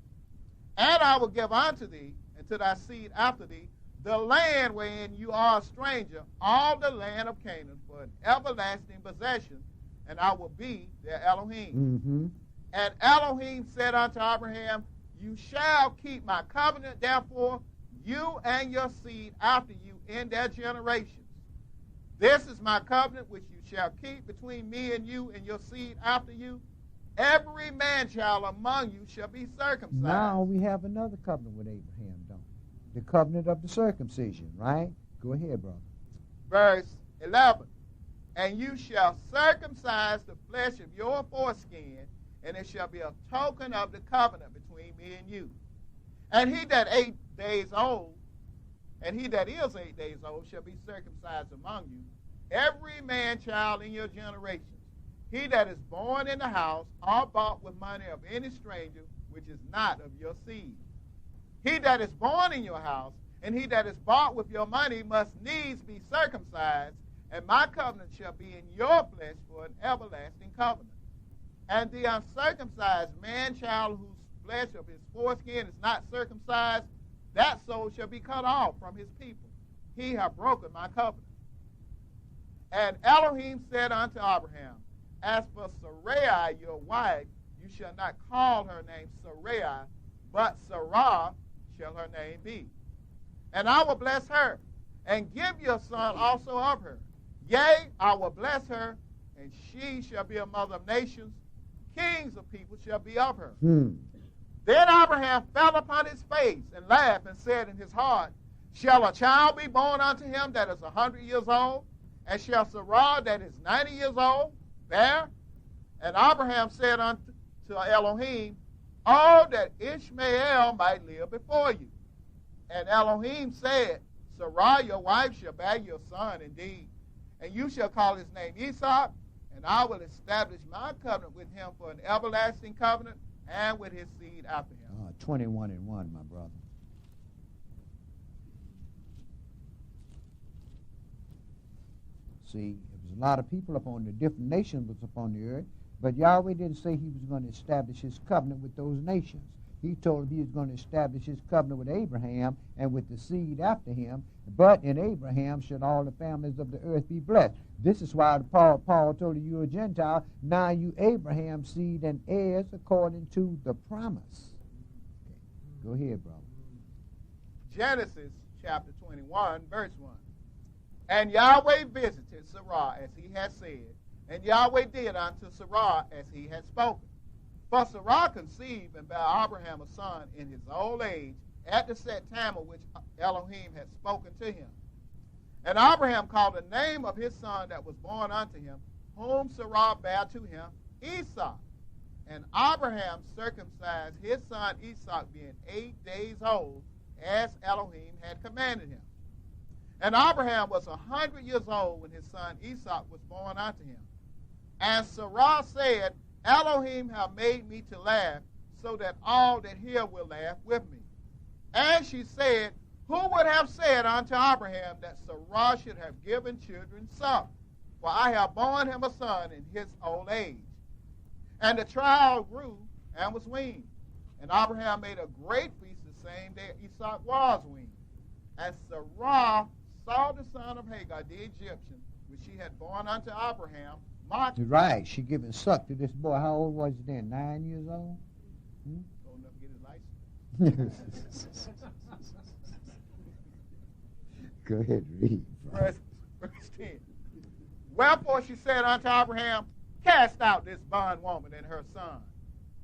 And I will give unto thee and to thy seed after thee the land wherein you are a stranger, all the land of Canaan, for an everlasting possession, and I will be their Elohim. Mm-hmm. And Elohim said unto Abraham, you shall keep my covenant, therefore, you and your seed after you in their generations. This is my covenant which you shall keep between me and you and your seed after you. Every man-child among you shall be circumcised. Now we have another covenant with Abraham, don't we? The covenant of the circumcision, right? Go ahead, brother. Verse 11. And you shall circumcise the flesh of your foreskin, and it shall be a token of the covenant between me and you. And he that 8 days old, and he that is 8 days old shall be circumcised among you, every man-child in your generations. He that is born in the house, or bought with money of any stranger, which is not of your seed. He that is born in your house, and he that is bought with your money must needs be circumcised, and my covenant shall be in your flesh for an everlasting covenant. And the uncircumcised man-child whose flesh of his foreskin is not circumcised, that soul shall be cut off from his people. He hath broken my covenant. And Elohim said unto Abraham, as for Sarai your wife, you shall not call her name Sarai, but Sarah shall her name be. And I will bless her, and give your son also of her. Yea, I will bless her, and she shall be a mother of nations. Kings of people shall be of her. Then Abraham fell upon his face and laughed and said in his heart, shall a child be born unto him that is 100 years old? And shall Sarah that is 90 years old bear? And Abraham said unto Elohim, oh, that Ishmael might live before you. And Elohim said, Sarah your wife shall bear your son indeed, and you shall call his name Esau, and I will establish my covenant with him for an everlasting covenant, and with his seed after him. 21 and 1, my brother. See, there was a lot of people upon the different nations was upon the earth, but Yahweh didn't say he was going to establish his covenant with those nations. He told him he was going to establish his covenant with Abraham and with the seed after him. But in Abraham should all the families of the earth be blessed. This is why Paul told you, you're a Gentile. Now you Abraham's seed and heirs according to the promise. Okay. Go ahead, brother. Genesis chapter 21, verse 1. And Yahweh visited Sarah as he had said, and Yahweh did unto Sarah as he had spoken. For Sarah conceived and bare Abraham a son in his old age, at the set time of which Elohim had spoken to him. And Abraham called the name of his son that was born unto him, whom Sarah bare to him, Esau. And Abraham circumcised his son Esau, being 8 days old, as Elohim had commanded him. And Abraham was 100 years old when his son Esau was born unto him. And Sarah said, Elohim have made me to laugh, so that all that hear will laugh with me. And she said, who would have said unto Abraham that Sarah should have given children some? For I have borne him a son in his old age. And the child grew and was weaned. And Abraham made a great feast the same day Esau was weaned. And Sarah saw the son of Hagar, the Egyptian, which she had borne unto Abraham, mocking. Right, she giving suck to this boy. How old was he then? 9 years old? Old enough to get his license. Go ahead, read. Verse 10. Wherefore she said unto Abraham, cast out this bondwoman and her son.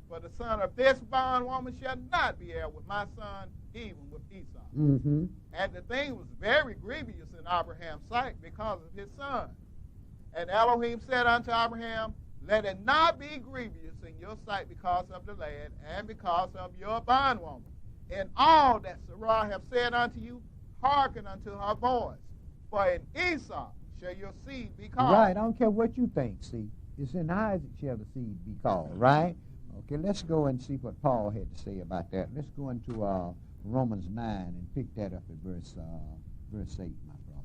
For the son of this bondwoman shall not be heir with my son, even with Esau. Mm-hmm. And the thing was very grievous in Abraham's sight because of his son. And Elohim said unto Abraham, let it not be grievous in your sight because of the lad and because of your bondwoman. In all that Sarah hath said unto you, hearken unto her voice. For in Esau shall your seed be called. Right, I don't care what you think, see. It's in Isaac shall the seed be called, right? Okay, let's go and see what Paul had to say about that. Let's go into Romans 9 and pick that up at verse 8, my brother.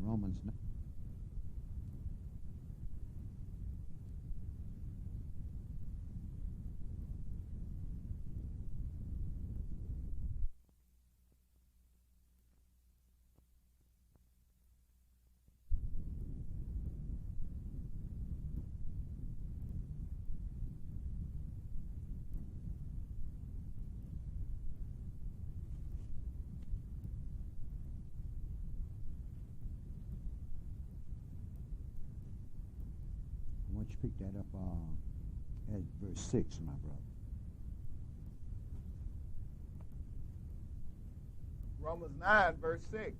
Romans 9. Why don't you pick that up at verse 6, my brother. Romans 9, verse 6.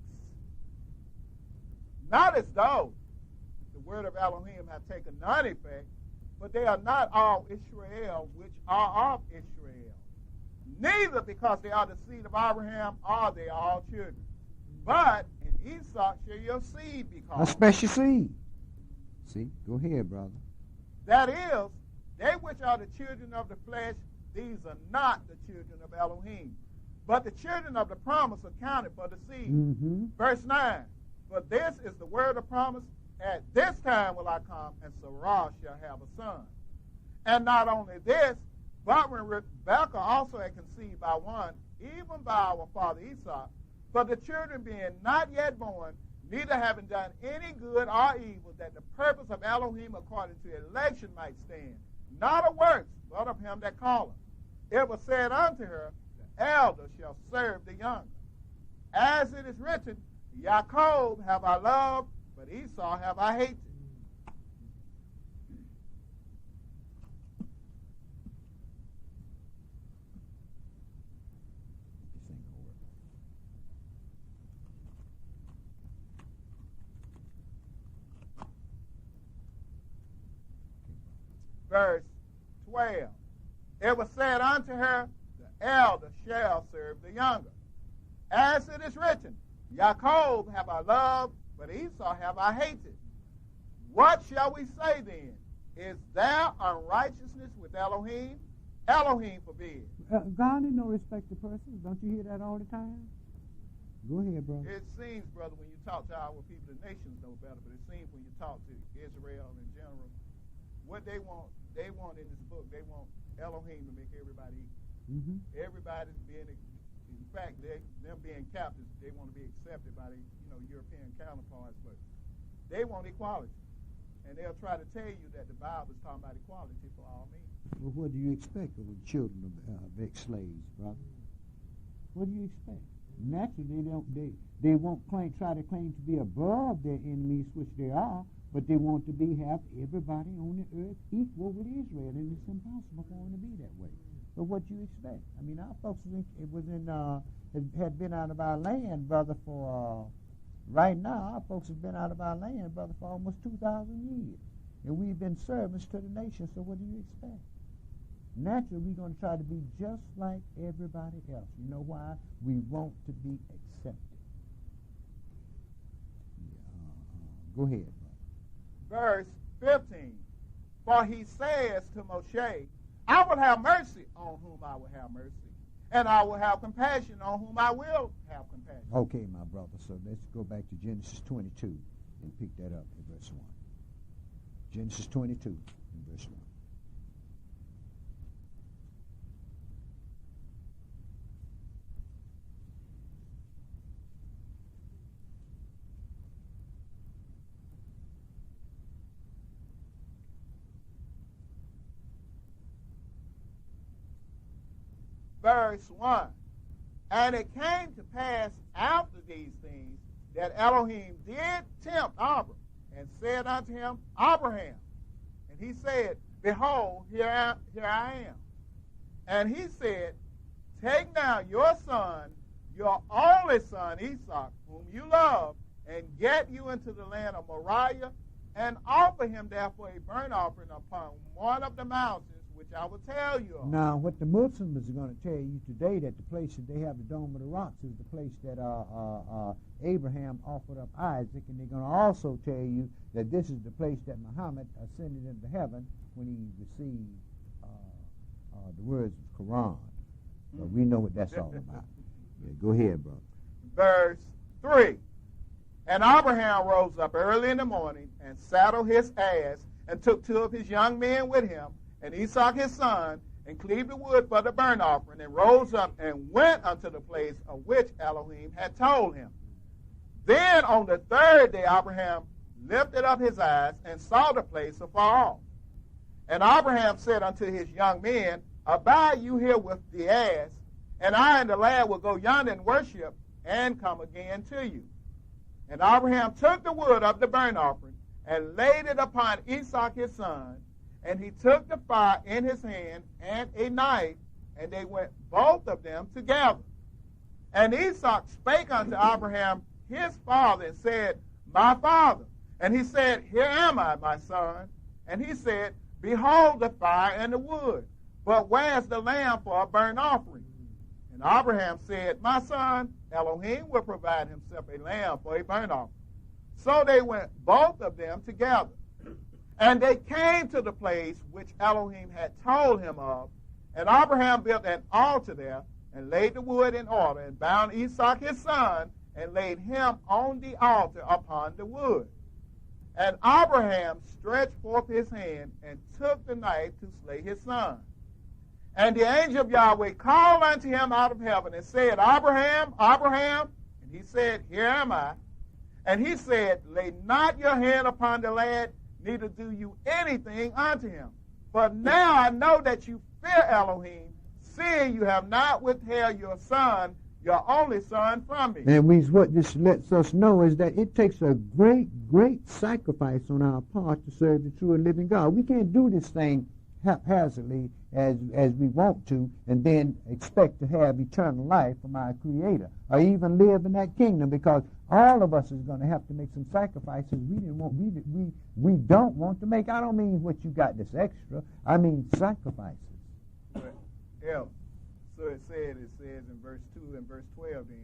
Not as though the word of Elohim hath taken none effect, but they are not all Israel which are of Israel. Neither because they are the seed of Abraham are they all children. But in Esau shall your seed be called. A special seed. See, go ahead, brother. That is, they which are the children of the flesh, these are not the children of Elohim. But the children of the promise are counted for the seed. Mm-hmm. Verse 9, for this is the word of promise, at this time will I come, and Sarah shall have a son. And not only this, but when Rebekah also had conceived by one, even by our father Esau, for the children being not yet born, neither having done any good or evil, that the purpose of Elohim according to election might stand, not of works, but of him that calleth. It was said unto her, the elder shall serve the younger. As it is written, Jacob have I loved, but Esau have I hated. Verse 12. It was said unto her, the elder shall serve the younger. As it is written, Jacob have I loved, but Esau have I hated. What shall we say then? Is there unrighteousness with Elohim? Elohim forbid. God is no respected person. Don't you hear that all the time? Go ahead, brother. It seems, brother, when you talk to our people, the nations know better, but it seems when you talk to Israel in general, what they want in this book, they want Elohim to make everybody equal. Mm-hmm. Everybody's being, in fact, them being captives, they want to be accepted by the European counterparts, but they want equality. And they'll try to tell you that the Bible is talking about equality for all men. Well, what do you expect of the children of ex-slaves, brother? What do you expect? Naturally, they won't try to claim to be above their enemies, which they are, but they want to have everybody on the earth equal with Israel, and it's impossible for them to be that way. But what do you expect? I mean, our folks had been out of our land, brother, for right now. Our folks have been out of our land, brother, for almost 2,000 years, and we've been servants to the nation. So what do you expect? Naturally, we're going to try to be just like everybody else. You know why? We want to be accepted. Go ahead, brother. Verse 15. For he says to Moshe, I will have mercy on whom I will have mercy, and I will have compassion on whom I will have compassion. Okay, my brother. So let's go back to Genesis 22 and pick that up in verse 1. Genesis 22 in verse 1. Verse 1. And it came to pass after these things that Elohim did tempt Abram, and said unto him, Abraham. And he said, Behold, here I am. And he said, Take now your son, your only son Esau, whom you love, and get you into the land of Moriah, and offer him therefore a burnt offering upon one of the mountains, which I will tell you of. Now, what the Muslims are going to tell you today, that the place that they have the Dome of the Rocks is the place that Abraham offered up Isaac, and they're going to also tell you that this is the place that Muhammad ascended into heaven when he received the words of Quran. But we know what that's all about. Yeah, go ahead, brother. Verse 3. And Abraham rose up early in the morning and saddled his ass and took 2 of his young men with him, and Esau his son, and cleaved the wood for the burnt offering, and rose up and went unto the place of which Elohim had told him. Then on the 3rd day Abraham lifted up his eyes and saw the place afar off. And Abraham said unto his young men, Abide you here with the ass, and I and the lad will go yonder and worship, and come again to you. And Abraham took the wood of the burnt offering, and laid it upon Esau his son, and he took the fire in his hand and a knife, and they went both of them together. And Esau spake unto Abraham his father, and said, My father. And he said, Here am I, my son. And he said, Behold the fire and the wood, but where's the lamb for a burnt offering? And Abraham said, My son, Elohim will provide himself a lamb for a burnt offering. So they went both of them together. And they came to the place which Elohim had told him of, and Abraham built an altar there, and laid the wood in order, and bound Esau his son, and laid him on the altar upon the wood. And Abraham stretched forth his hand, and took the knife to slay his son. And the angel of Yahweh called unto him out of heaven, and said, Abraham, Abraham. And he said, Here am I. And he said, Lay not your hand upon the lad, neither do you anything unto him. But now I know that you fear Elohim, seeing you have not withheld your son, your only son, from me. And what this lets us know is that it takes a great, great sacrifice on our part to serve the true and living God. We can't do this thing haphazardly as we want to, and then expect to have eternal life from our Creator, or even live in that kingdom, because all of us is going to have to make some sacrifices we don't want to make. I don't mean what you got this extra. I mean sacrifices. Yeah. So it says in verse 2 and verse 12 then,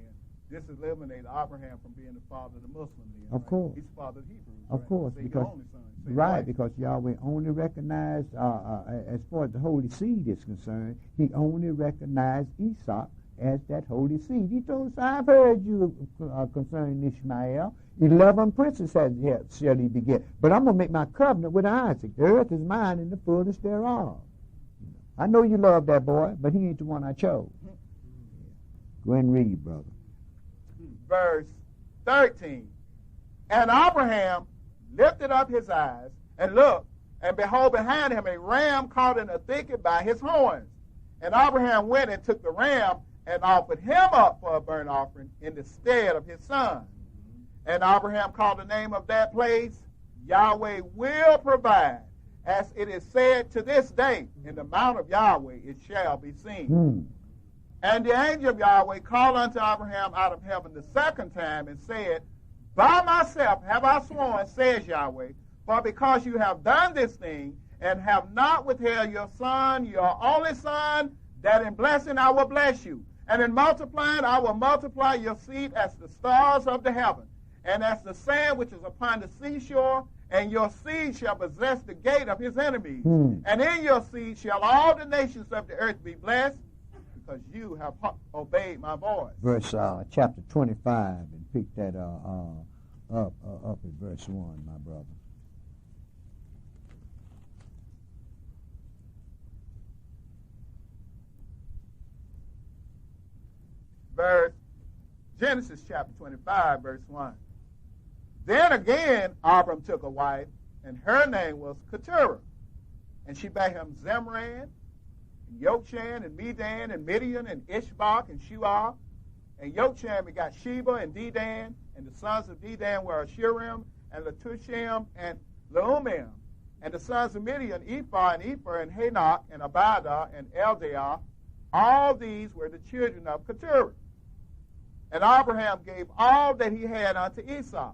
this eliminates Abraham from being the father of the Muslim then. Of course. He's the father of the Hebrews. Of course, because because Yahweh only recognized, as far as the Holy Seed is concerned, he only recognized Esau as that holy seed. He told us, I've heard you concerning Ishmael. 11 princes shall he beget. But I'm going to make my covenant with Isaac. The earth is mine and the fullness thereof. I know you love that boy, but he ain't the one I chose. Go ahead and read, brother. Verse 13. And Abraham lifted up his eyes and looked, and behold, behind him a ram caught in a thicket by his horns. And Abraham went and took the ram and offered him up for a burnt offering in the stead of his son. And Abraham called the name of that place, Yahweh will provide. As it is said to this day, in the mount of Yahweh it shall be seen. And the angel of Yahweh called unto Abraham out of heaven the second time and said, By myself have I sworn, says Yahweh, for because you have done this thing, and have not withheld your son, your only son, that in blessing I will bless you, and in multiplying I will multiply your seed as the stars of the heaven, and as the sand which is upon the seashore, and your seed shall possess the gate of his enemies. And in your seed shall all the nations of the earth be blessed, because you have obeyed my voice. Verse chapter 25, and pick that up at verse 1, my brother. Genesis chapter 25, verse 1. Then again Abram took a wife, and her name was Keturah. And she bare him Zimran, and Yokshan, and Medan, and Midian, and Ishbak, and Shuah. And Yokshan begot Sheba and Dedan, and the sons of Dedan were Ashirim, and Letushim, and Leumim. And the sons of Midian, Ephah, and Ephah, and Hanok, and Abidah, and Eldaah. All these were the children of Keturah. And Abraham gave all that he had unto Esau.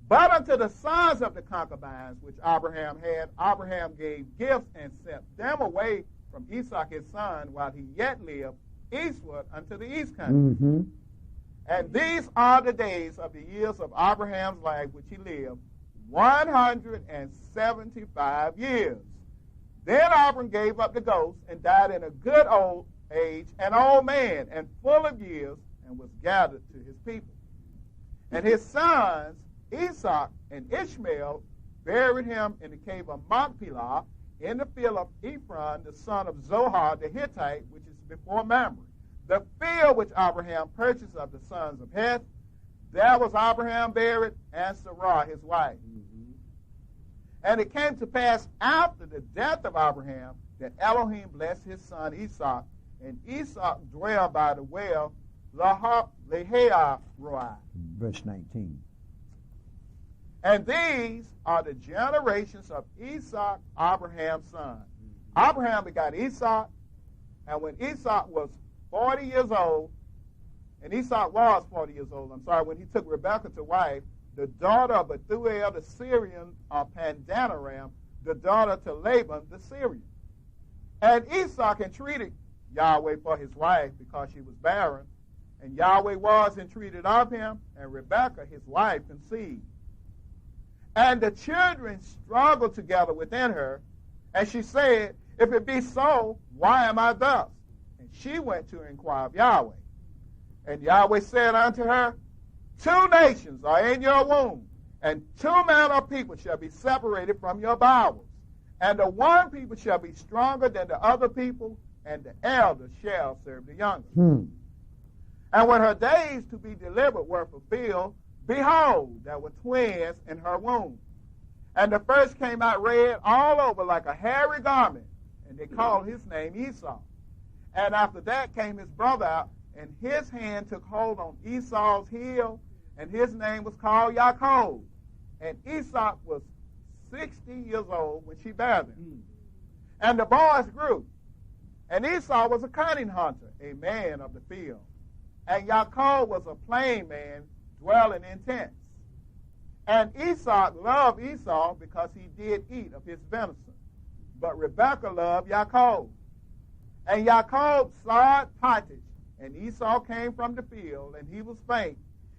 But unto the sons of the concubines which Abraham had, Abraham gave gifts and sent them away from Esau his son while he yet lived eastward unto the east country. And these are the days of the years of Abraham's life which he lived, 175 years. Then Abram gave up the ghost and died in a good old age, an old man and full of years, and was gathered to his people. And his sons, Esau and Ishmael, buried him in the cave of Machpelah in the field of Ephron, the son of Zohar the Hittite, which is before Mamre. The field which Abraham purchased of the sons of Heth, there was Abraham buried, and Sarah his wife. And it came to pass after the death of Abraham that Elohim blessed his son Esau, and Esau dwelled by the well Lahai-Roi. Verse 19. And these are the generations of Esau, Abraham's son. Abraham begot Esau, and when Esau was 40 years old, and Esau was 40 years old, when he took Rebekah to wife, the daughter of Bethuel the Syrian of Pandanaram, the daughter to Laban the Syrian. And Esau entreated Yahweh for his wife because she was barren, and Yahweh was entreated of him, and Rebekah his wife conceived. And the children struggled together within her, and she said, If it be so, why am I thus? And she went to inquire of Yahweh. And Yahweh said unto her, 2 nations are in your womb, and 2 manner of people shall be separated from your bowels. And the one people shall be stronger than the other people, and the elder shall serve the younger. And when her days to be delivered were fulfilled, behold, there were twins in her womb. And the first came out red all over like a hairy garment, and they called his name Esau. And after that came his brother out, and his hand took hold on Esau's heel, and his name was called Yaakov. And Esau was 60 years old when she bare them. And the boys grew. And Esau was a cunning hunter, a man of the field. And Yaakov was a plain man, dwelling in tents. And Esau loved Esau because he did eat of his venison. But Rebekah loved Yaakov. And Yaakov sawed pottage, and Esau came from the field, and he was faint.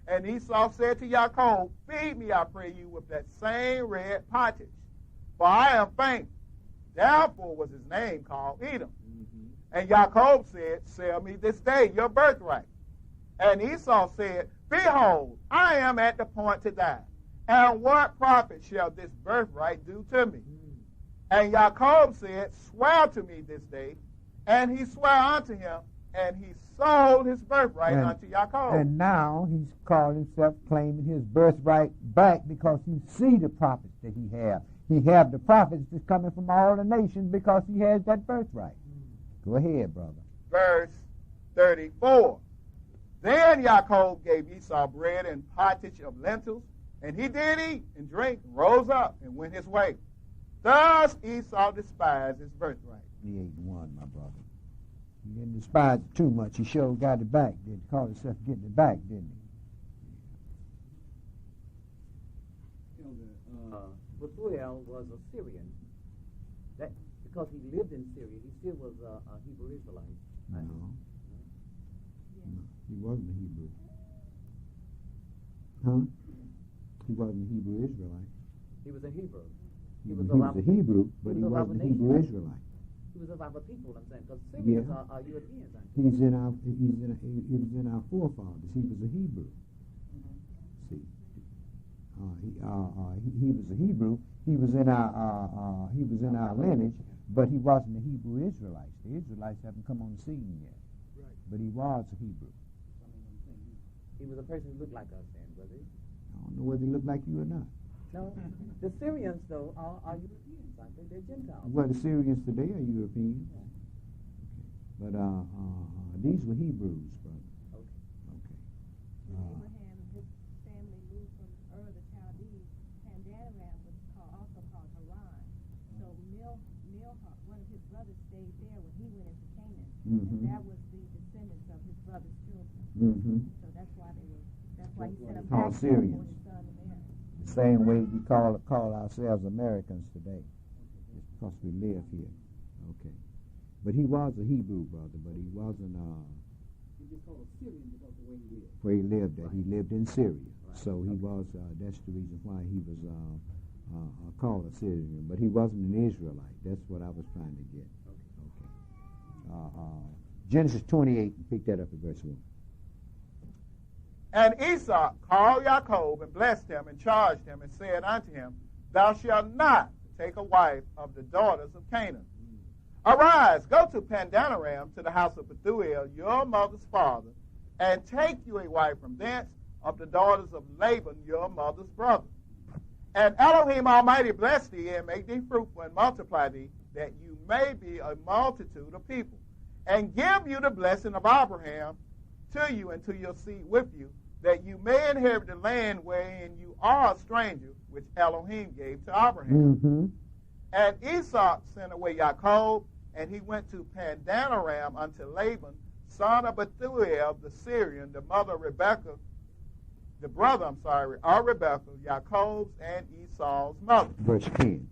And Esau said to Yaakov, Feed me, I pray you, with that same red pottage, for I am faint. Therefore was his name called Edom. And Jacob said, sell me this day your birthright. And Esau said, behold, I am at the point to die. And what profit shall this birthright do to me? And Jacob said, swear to me this day. And he swore unto him, and he sold his birthright unto Jacob. And now he's called himself claiming his birthright back because you see the prophets that he have. He have the prophets that's coming from all the nations because he has that birthright. Go ahead, brother. Verse 34. Then Jacob gave Esau bread and pottage of lentils, and he did eat and drink, and rose up and went his way. Thus Esau despised his birthright. He ain't one, my brother. He didn't despise it too much. He sure got it back. Didn't call himself getting it back, didn't he? Bethuel was a Syrian. That because he lived in Syria, he still was a Hebrew Israelite. No. He wasn't a Hebrew. Huh? He wasn't a Hebrew Israelite. He was a Hebrew. He was a Hebrew, but he wasn't a Hebrew Israelite. He was of our people, I'm saying, because Syrians are Europeans. He was in our forefathers. He was a Hebrew. See, he was a Hebrew. He was in our lineage, but he wasn't a Hebrew Israelite. The Israelites haven't come on the scene yet. Right. But he was a Hebrew. He was a person who looked like us then, was he? I don't know whether he looked like you or not. No, the Syrians, though, are Europeans, aren't they? They're Gentiles. Well, the Syrians today are Europeans. Yeah. Okay. But these were Hebrews, brother. Okay. Abraham and his family moved from Ur the Chaldees. Pandanaram was also called Haran. So one of his brothers stayed there when he went into Canaan. And that was the descendants of his brother's children. So that's why he sent them back Syrians. The same way we call ourselves Americans today. It's because we live here. Okay. But he was a Hebrew, brother, but he wasn't He was called a Syrian because of where he lived at. He lived in Syria. Right. So he was, that's the reason why he was called a Syrian. But he wasn't an Israelite. That's what I was trying to get. Okay. Genesis 28, pick that up at verse 1. And Esau called Jacob and blessed him and charged him and said unto him, thou shalt not take a wife of the daughters of Canaan. Arise, go to Pandanaram, to the house of Bethuel, your mother's father, and take you a wife from thence of the daughters of Laban, your mother's brother. And Elohim Almighty bless thee and make thee fruitful and multiply thee, that you may be a multitude of people, and give you the blessing of Abraham to you and to your seed with you, that you may inherit the land wherein you are a stranger, which Elohim gave to Abraham. And Esau sent away Jacob, and he went to Pandanaram unto Laban, son of Bethuel the Syrian, the brother of Rebekah, Jacob's and Esau's mother. Verse 10.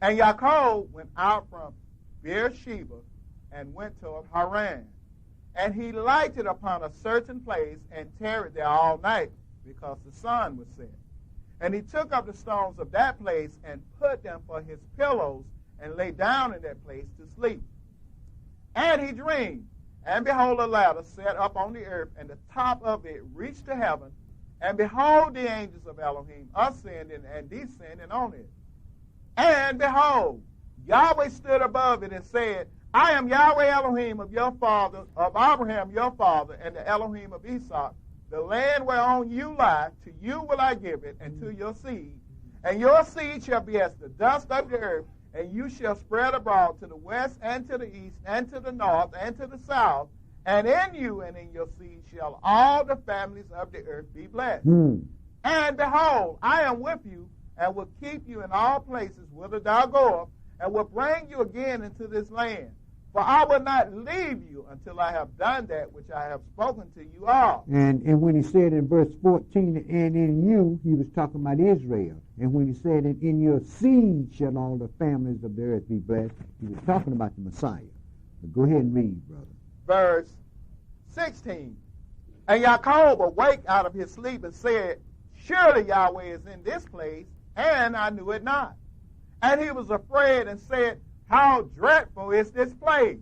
And Jacob went out from Beersheba and went toward Haran. And he lighted upon a certain place and tarried there all night, because the sun was set. And he took up the stones of that place and put them for his pillows, and lay down in that place to sleep. And he dreamed, and behold, a ladder set up on the earth, and the top of it reached to heaven. And behold, the angels of Elohim ascending and descending on it. And behold, Yahweh stood above it and said, I am Yahweh Elohim of your father, of Abraham your father, and the Elohim of Esau. The land whereon you lie, to you will I give it, and to your seed. And your seed shall be as the dust of the earth, and you shall spread abroad to the west and to the east and to the north and to the south. And in you and in your seed shall all the families of the earth be blessed. And behold, I am with you, and will keep you in all places whither thou goest, and will bring you again into this land. For I will not leave you until I have done that which I have spoken to you all. And when he said in verse 14, and in you, he was talking about Israel. And when he said, and in your seed shall all the families of the earth be blessed, he was talking about the Messiah. But go ahead and read, brother. Verse 16. And Jacob awake out of his sleep and said, surely Yahweh is in this place, and I knew it not. And he was afraid and said, how dreadful is this place!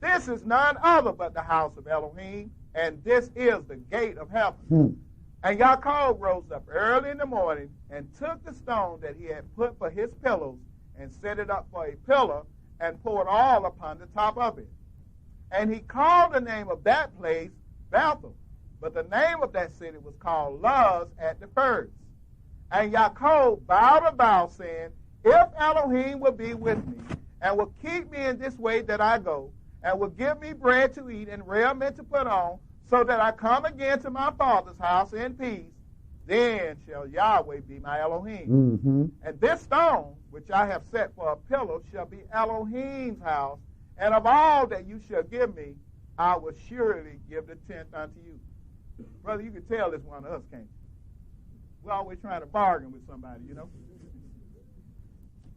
This is none other but the house of Elohim, and this is the gate of heaven. And Yaakov rose up early in the morning and took the stone that he had put for his pillows and set it up for a pillar and poured oil upon the top of it. And he called the name of that place Bethel, but the name of that city was called Luz at the first. And Yaakov bowed a vow, saying, if Elohim will be with me, and will keep me in this way that I go, and will give me bread to eat and raiment to put on, so that I come again to my father's house in peace, then shall Yahweh be my Elohim. And this stone, which I have set for a pillar, shall be Elohim's house, and of all that you shall give me, I will surely give the tenth unto you. Brother, you can tell this one of us, can't you? We're always trying to bargain with somebody, you know.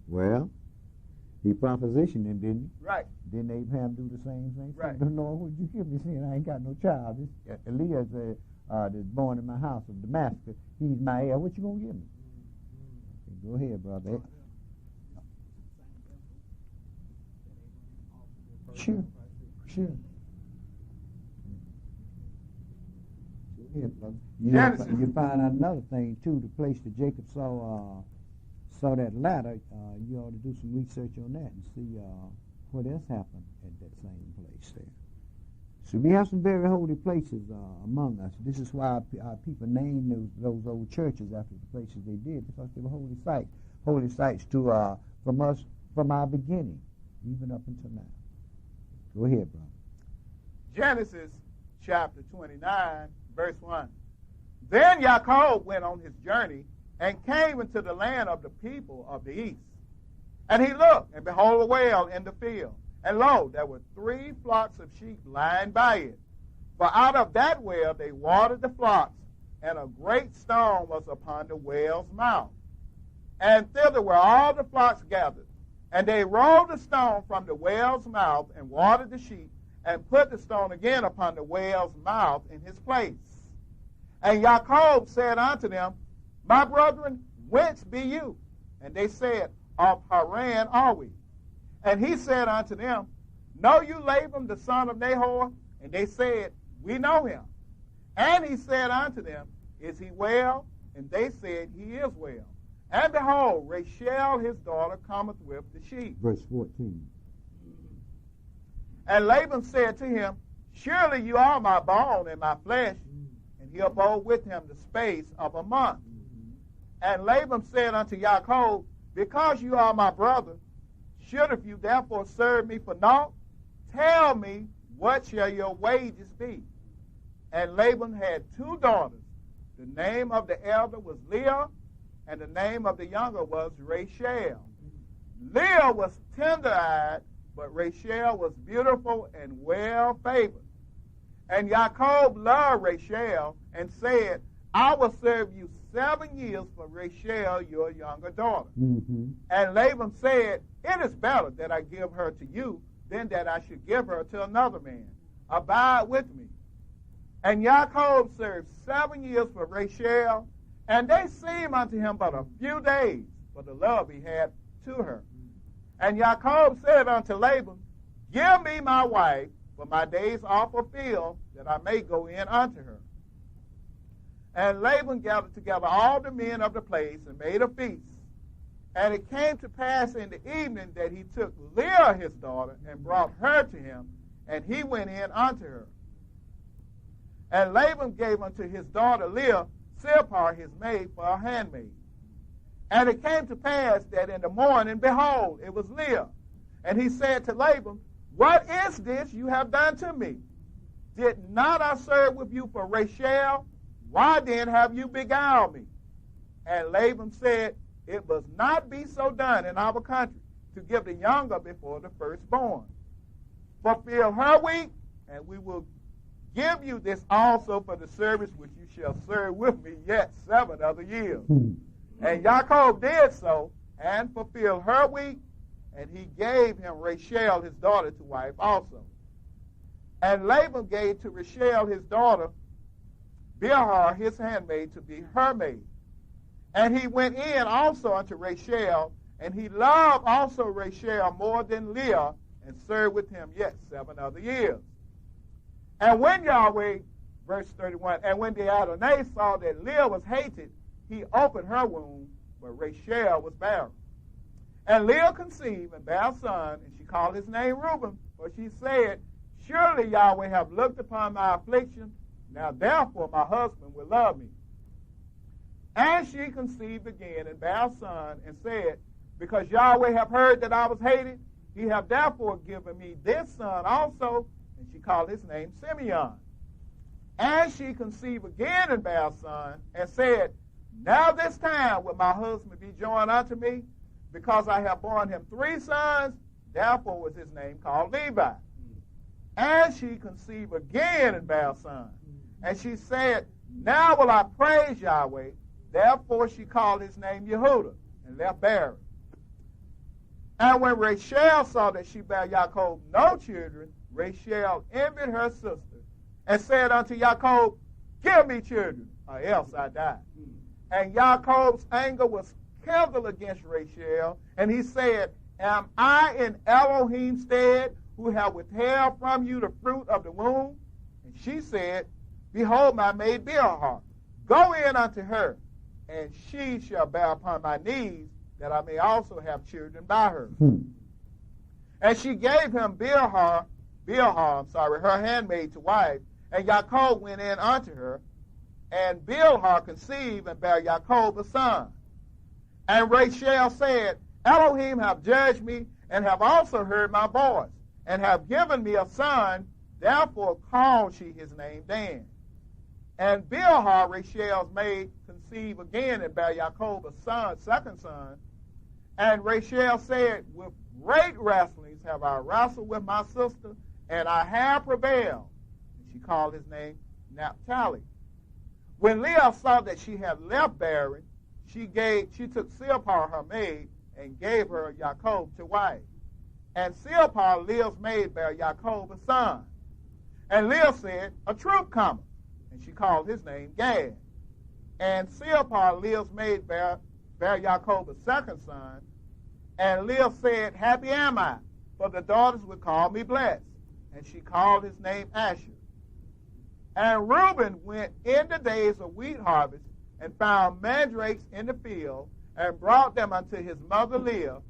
Well, he propositioned him, didn't he? Right. Didn't Abraham do the same thing? Right. The Lord, would you give me, saying I ain't got no child? This Eliezer that's born in my house of Damascus, he's my heir. What you going to give me? Go ahead, brother. Sure. Go ahead, brother. You find out another thing, too, the place that Jacob saw that ladder. You ought to do some research on that and see what else happened at that same place there. So we have some very holy places among us. This is why our people named those old churches after the places they did, because they were holy sites to from us from our beginning, even up until now. Go ahead, brother. Genesis chapter 29, verse 1. Then Yaakov went on his journey and came into the land of the people of the east. And he looked, and behold, a well in the field. And lo, there were 3 flocks of sheep lying by it. For out of that well they watered the flocks, and a great stone was upon the well's mouth. And thither were all the flocks gathered. And they rolled the stone from the well's mouth, and watered the sheep, and put the stone again upon the well's mouth in his place. And Yaakov said unto them, my brethren, whence be you? And they said, of Haran are we. And he said unto them, know you Laban the son of Nahor? And they said, we know him. And he said unto them, is he well? And they said, he is well. And behold, Rachel his daughter cometh with the sheep. Verse 14. And Laban said to him, surely you are my bone and my flesh. And he abode with him the space of a month. And Laban said unto Yaakov, because you are my brother, shouldn't you therefore serve me for naught? Tell me, what shall your wages be? And Laban had 2 daughters. The name of the elder was Leah, and the name of the younger was Rachel. Leah was tender-eyed, but Rachel was beautiful and well-favored. And Yaakov loved Rachel and said, I will serve you 7 years for Rachel, your younger daughter. And Laban said, it is better that I give her to you than that I should give her to another man. Abide with me. And Yaakov served 7 years for Rachel, and they seemed unto him but a few days for the love he had to her. And Yaakov said unto Laban, give me my wife, for my days are fulfilled, that I may go in unto her. And Laban gathered together all the men of the place and made a feast. And it came to pass in the evening that he took Leah his daughter and brought her to him, and he went in unto her. And Laban gave unto his daughter Leah Zilpah his maid for a handmaid. And it came to pass that in the morning, behold, it was Leah. And he said to Laban, what is this you have done to me? Did not I serve with you for Rachel? Why then have you beguiled me? And Laban said, it must not be so done in our country, to give the younger before the firstborn. Fulfill her week, and we will give you this also for the service which you shall serve with me yet 7 other years. And Yaakov did so, and fulfilled her week, and he gave him Rachel his daughter to wife also. And Laban gave to Rachel his daughter Bilhah his handmaid to be her maid. And he went in also unto Rachel, And he loved also Rachel more than Leah, and served with him yet 7 other years. And when Yahweh, verse 31, and when the Adonai saw that Leah was hated, he opened her womb, but Rachel was barren. And Leah conceived and bare a son, and she called his name Reuben, for she said, surely Yahweh have looked upon my affliction, now therefore my husband will love me. And she conceived again and bare a son, and said, because Yahweh have heard that I was hated, he have therefore given me this son also, and she called his name Simeon. And she conceived again and bare a son, and said, now this time will my husband be joined unto me, because I have borne him 3 sons, therefore was his name called Levi. And she conceived again and bare a son. And she said, now will I praise Yahweh. Therefore she called his name Yehudah, and left barren. And when Rachel saw that she bare Jacob no children, Rachel envied her sister, and said unto Jacob, give me children, or else I die. And Jacob's anger was kindled against Rachel, and he said, am I in Elohim's stead, who have withheld from you the fruit of the womb? And she said, behold, my maid Bilhah, go in unto her, and she shall bear upon my knees, that I may also have children by her. And she gave him Bilhah, her handmaid to wife, and Jacob went in unto her, and Bilhah conceived and bare Jacob a son. And Rachel said, Elohim have judged me, and have also heard my voice, and have given me a son, therefore called she his name Dan. And Bilhah, Rachel's maid, conceived again and bare Jacob a son, second son. And Rachel said, with great wrestlings have I wrestled with my sister, and I have prevailed. And she called his name Naphtali. When Leah saw that she had left barren, she took Zilpah her maid, and gave her Jacob to wife. And Zilpah, Leah's maid, bare Jacob a son. And Leah said, a troop cometh. And she called his name Gad. And Zilpah, Leah's maid, bare Jacob a second son. And Leah said, happy am I, for the daughters would call me blessed. And she called his name Asher. And Reuben went in the days of wheat harvest, and found mandrakes in the field, and brought them unto his mother Leah.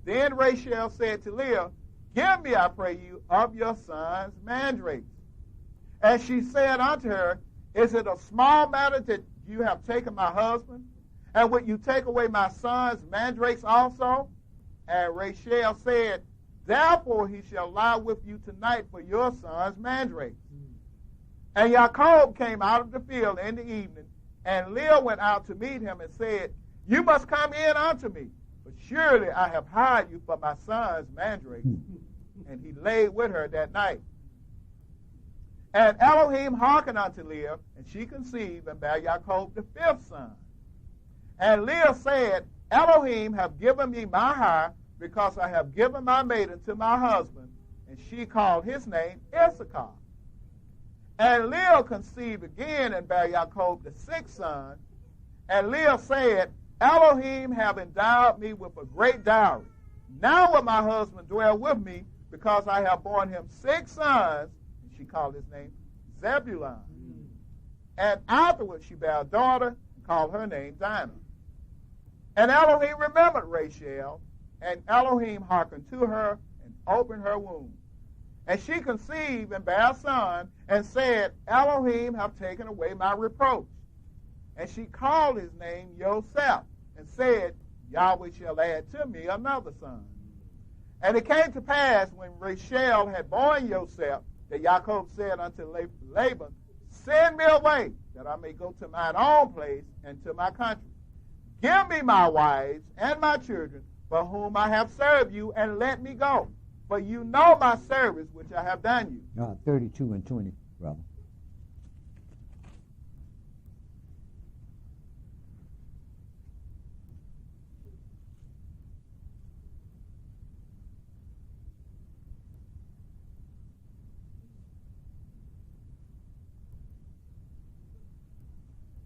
Then Rachel said to Leah, give me, I pray you, of your son's mandrakes. And she said unto her, is it a small matter that you have taken my husband? And would you take away my son's mandrakes also? And Rachel said, therefore he shall lie with you tonight for your son's mandrakes. And Jacob came out of the field in the evening, and Leah went out to meet him and said, you must come in unto me, for surely I have hired you for my son's mandrakes. And he lay with her that night. And Elohim hearkened unto Leah, and she conceived and bare Jacob the 5th son. And Leah said, Elohim have given me my hire, because I have given my maiden to my husband. And she called his name Issachar. And Leah conceived again and bare Jacob the 6th son. And Leah said, Elohim have endowed me with a great dowry. Now will my husband dwell with me, because I have borne him 6 sons. And she called his name Zebulun. And afterwards she bare a daughter, and called her name Dinah. And Elohim remembered Rachel, and Elohim hearkened to her, and opened her womb. And she conceived and bare a son, and said, Elohim have taken away my reproach. And she called his name Yosef, and said, Yahweh shall add to me another son. And it came to pass, when Rachel had borne Yosef, that Jacob said unto Laban, send me away, that I may go to mine own place and to my country. Give me my wives and my children, for whom I have served you, and let me go. For you know my service which I have done you. 32 and 20, brother.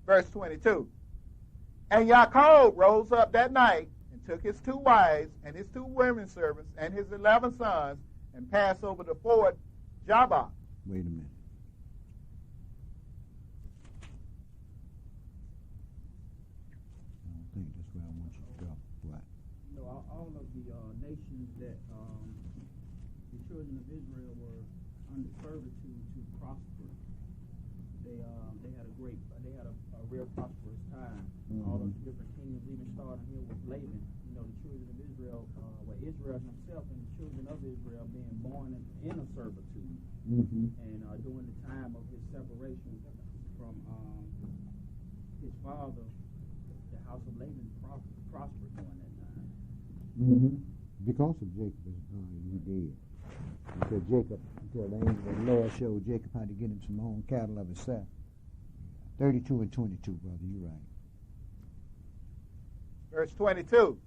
Verse 22. And Jacob rose up that night, and took his 2 wives and his 2 women servants and his 11 sons and passed over the ford Jabbok. Wait a minute. I don't think that's where I want you to go. What? You know, all of the nations that the children of Israel were under servitude to prosper, they had a real prosperous time. Mm-hmm. All of the different kingdoms, even starting here with Laban. You know, the children of Israel, Israel himself and the children of Israel being born in a servitude. Mm-hmm. And during the time of his separation from his father, the house of Laban prospered during that time. Mm-hmm. Because of Jacob, he did. Until the angel of the Lord showed Jacob how to get him some own cattle of himself. 32 and 22, brother, you're right. Verse 22.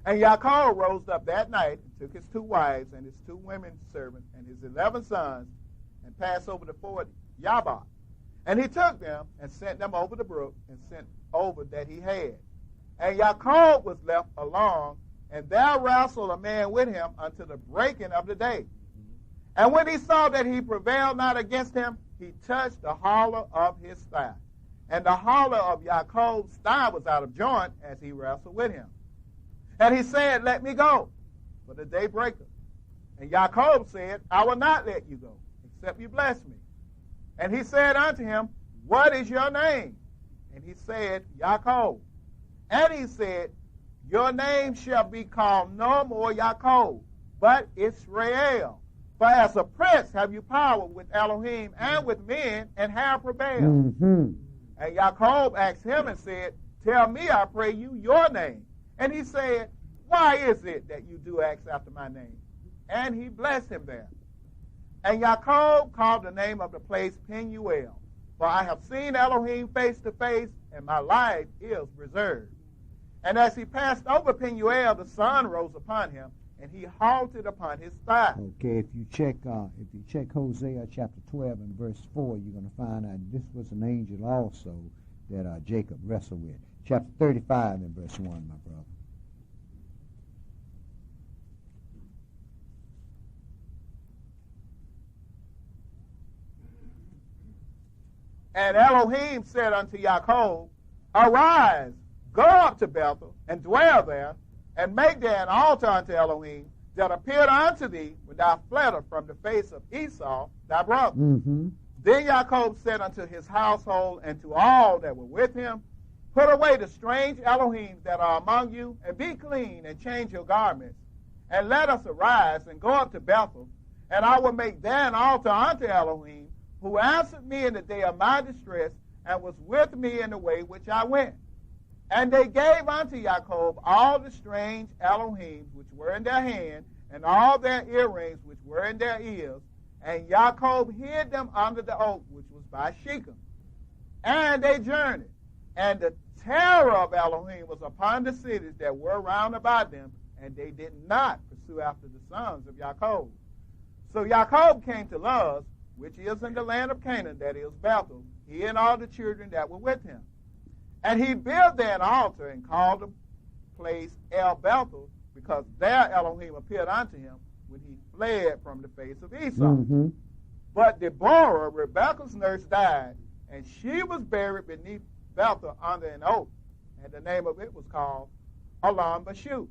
And Yaakov rose up that night and took his 2 wives and his 2 women servants and his 11 sons and passed over the ford Jabbok. And he took them and sent them over the brook and sent over that he had. And Yaakov was left alone, and there wrestled a man with him until the breaking of the day. And when he saw that he prevailed not against him, he touched the hollow of his thigh. And the hollow of Yaakov's thigh was out of joint as he wrestled with him. And he said, Let me go, for the day breaketh. And Yaakov said, I will not let you go, except you bless me. And he said unto him, What is your name? And he said, Yaakov. And he said, Your name shall be called no more Yaakov, but Israel. For as a prince have you power with Elohim and with men, and have prevailed. Mm-hmm. And Yaakov asked him and said, Tell me, I pray you, your name. And he said, Why is it that you do ask after my name? And he blessed him there. And Yaakov called the name of the place Penuel, for I have seen Elohim face to face, and my life is preserved. And as he passed over Penuel, the sun rose upon him, and he halted upon his thigh. Okay, if you check Hosea chapter 12 and verse 4, you're going to find out this was an angel also that Jacob wrestled with. Chapter 35 and verse 1, my brother. And Elohim said unto Yaakov, Arise, go up to Bethel, and dwell there, and make there an altar unto Elohim, that appeared unto thee when thou fleddest from the face of Esau, thy brother. Mm-hmm. Then Yaakov said unto his household and to all that were with him, Put away the strange Elohims that are among you, and be clean, and change your garments. And let us arise and go up to Bethel, and I will make there an altar unto Elohim, who answered me in the day of my distress, and was with me in the way which I went. And they gave unto Yaakov all the strange Elohims which were in their hand, and all their earrings which were in their ears. And Yaakov hid them under the oak which was by Shechem. And they journeyed. And the terror of Elohim was upon the cities that were round about them, and they did not pursue after the sons of Yaakov. So Yaakov came to Luz, which is in the land of Canaan, that is Bethel, he and all the children that were with him. And he built there an altar and called the place El Bethel, because there Elohim appeared unto him when he fled from the face of Esau. Mm-hmm. But Deborah, Rebekah's nurse, died, and she was buried beneath Bethel under an oak, and the name of it was called Alam Bashut.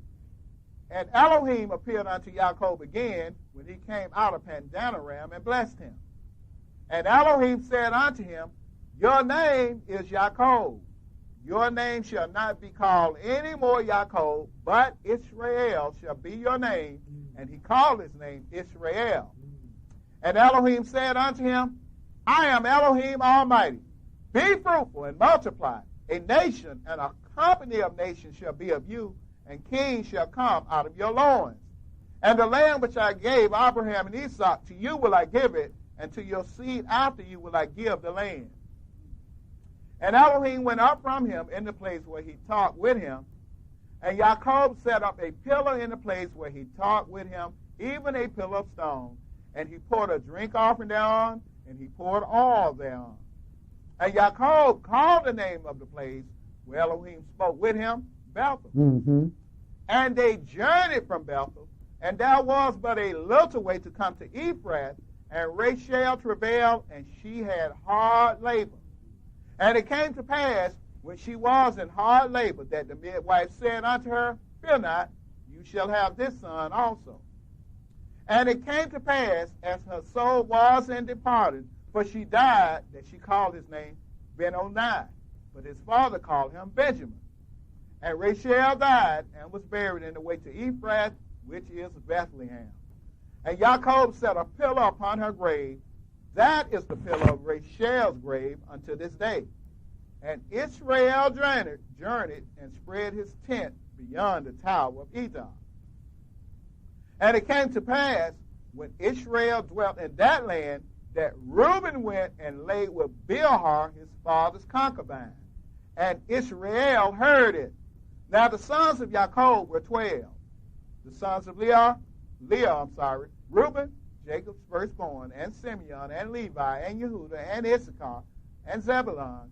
And Elohim appeared unto Yaakov again when he came out of Pandanaram and blessed him. And Elohim said unto him, Your name is Yaakov. Your name shall not be called any more Yaakov, but Israel shall be your name. And he called his name Israel. And Elohim said unto him, I am Elohim Almighty. Be fruitful and multiply. A nation and a company of nations shall be of you, and kings shall come out of your loins. And the land which I gave Abraham and Esau, to you will I give it, and to your seed after you will I give the land. And Elohim went up from him in the place where he talked with him. And Yaakov set up a pillar in the place where he talked with him, even a pillar of stone. And he poured a drink offering thereon, and he poured oil thereon. And Yaakov called the name of the place where Elohim spoke with him, Bethel. Mm-hmm. And they journeyed from Bethel, and there was but a little way to come to Ephrath, and Rachel travailed, and she had hard labor. And it came to pass, when she was in hard labor, that the midwife said unto her, Fear not, you shall have this son also. And it came to pass, as her soul was in departing, for she died, that she called his name Ben-Oni, but his father called him Benjamin. And Rachel died and was buried in the way to Ephrath, which is Bethlehem. And Jacob set a pillar upon her grave. That is the pillar of Rachel's grave unto this day. And Israel journeyed and spread his tent beyond the tower of Edom. And it came to pass, when Israel dwelt in that land, that Reuben went and lay with Bilhah, his father's concubine. And Israel heard it. Now the sons of Jacob were 12. The sons of Leah, Reuben, Jacob's firstborn, and Simeon, and Levi, and Yehudah, and Issachar, and Zebulun.